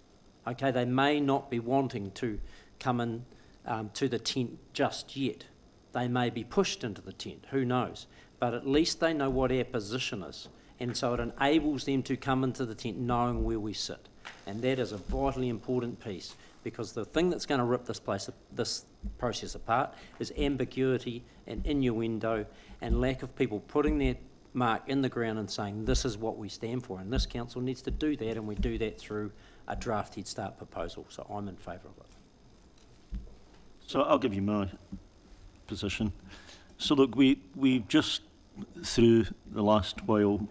[SPEAKER 12] Okay, they may not be wanting to come in to the tent just yet. They may be pushed into the tent, who knows? But at least they know what our position is. And so it enables them to come into the tent knowing where we sit. And that is a vitally important piece, because the thing that's going to rip this process apart is ambiguity and innuendo and lack of people putting their mark in the ground and saying this is what we stand for. And this council needs to do that, and we do that through a draft Head Start proposal. So I'm in favour of it.
[SPEAKER 1] So I'll give you my position. So look, we've just, through the last while,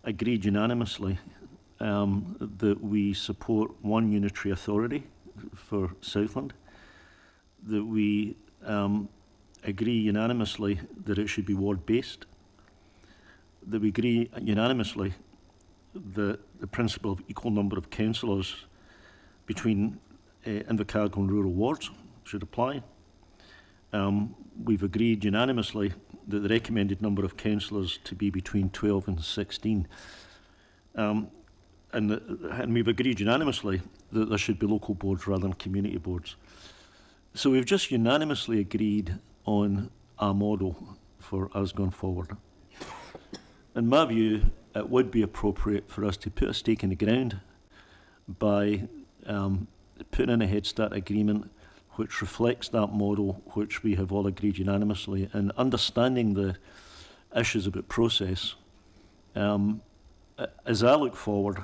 [SPEAKER 1] agreed unanimously that we support one unitary authority for Southland, that we agree unanimously that it should be ward-based, that we agree unanimously that the principle of equal number of councillors between Invercargill and rural wards should apply. We've agreed unanimously that the recommended number of councillors to be between 12 and 16. And we've agreed unanimously that there should be local boards rather than community boards. So we've just unanimously agreed on a model for us going forward. In my view, it would be appropriate for us to put a stake in the ground by putting in a Head Start agreement which reflects that model which we have all agreed unanimously, and understanding the issues about process. As I look forward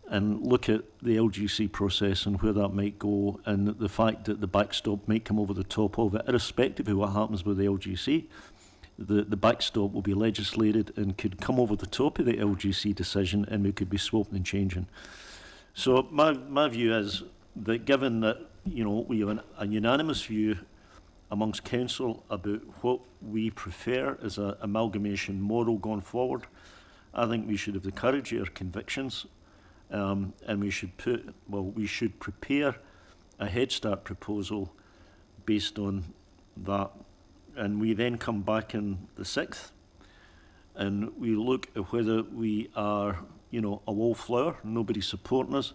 [SPEAKER 1] and look at the LGC process and where that might go, and the fact that the backstop might come over the top of it, irrespective of what happens with the LGC, the backstop will be legislated and could come over the top of the LGC decision, and we could be swapping and changing. So my view is that given that, you know, we have a unanimous view amongst council about what we prefer as an amalgamation model going forward, I think we should have the courage of our convictions, and we should prepare a Head Start proposal based on that. And we then come back in the 6th and we look at whether we are, you know, a wallflower, nobody supporting us,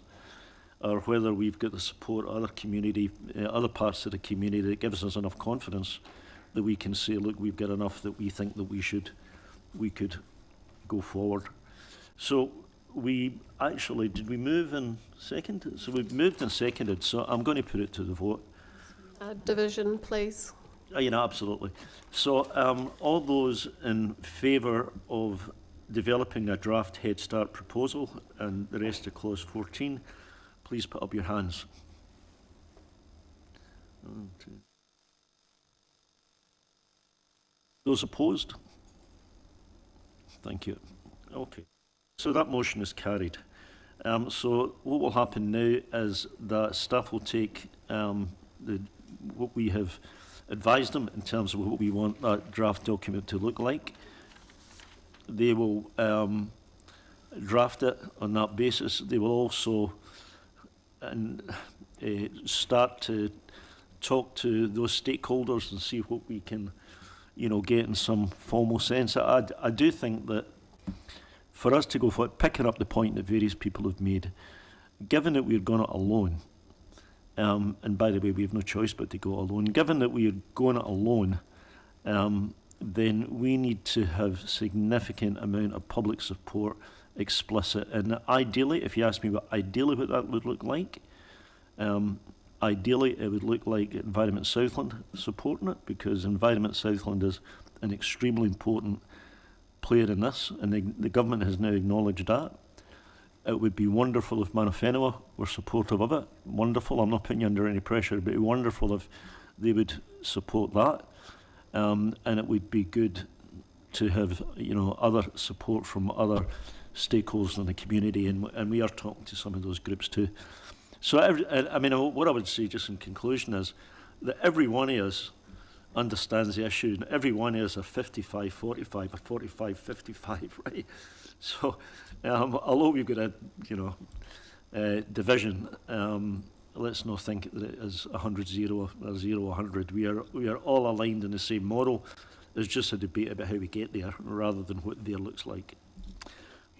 [SPEAKER 1] or whether we've got the support of other community, other parts of the community that gives us enough confidence that we can say, look, we've got enough that we think that we could go forward. So we actually, did we move and second? So we've moved and seconded, so I'm going to put it to the vote.
[SPEAKER 10] Division, please.
[SPEAKER 1] You know, absolutely. So all those in favour of developing a draft Head Start proposal and the rest of clause 14, please put up your hands. 1, 2. Those opposed? Thank you. Okay. So that motion is carried. So what will happen now is that staff will take what we have advised them in terms of what we want that draft document to look like. They will draft it on that basis. They will also start to talk to those stakeholders and see what we can, you know, get in some formal sense. I do think that for us to go for it, picking up the point that various people have made, given that we're going it alone, and by the way, we have no choice but to go alone. Given that we are going it alone, then we need to have significant amount of public support explicit. And ideally, if you ask me what that would look like, ideally it would look like Environment Southland supporting it, because Environment Southland is an extremely important player in this, and the government has now acknowledged that. It would be wonderful if Mana Whenua were supportive of it. Wonderful. I'm not putting you under any pressure, but it would be wonderful if they would support that. And it would be good to have, you know, other support from other stakeholders in the community, and we are talking to some of those groups too. So, I mean, what I would say just in conclusion is that every one of us understands the issue, and every one of us are 55-45 or 45-55, right? So, although we've got a division, let's not think that it is 100-0 or 0-100. We are all aligned in the same model. There's just a debate about how we get there rather than what there looks like.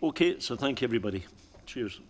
[SPEAKER 1] Okay, so thank you everybody. Cheers.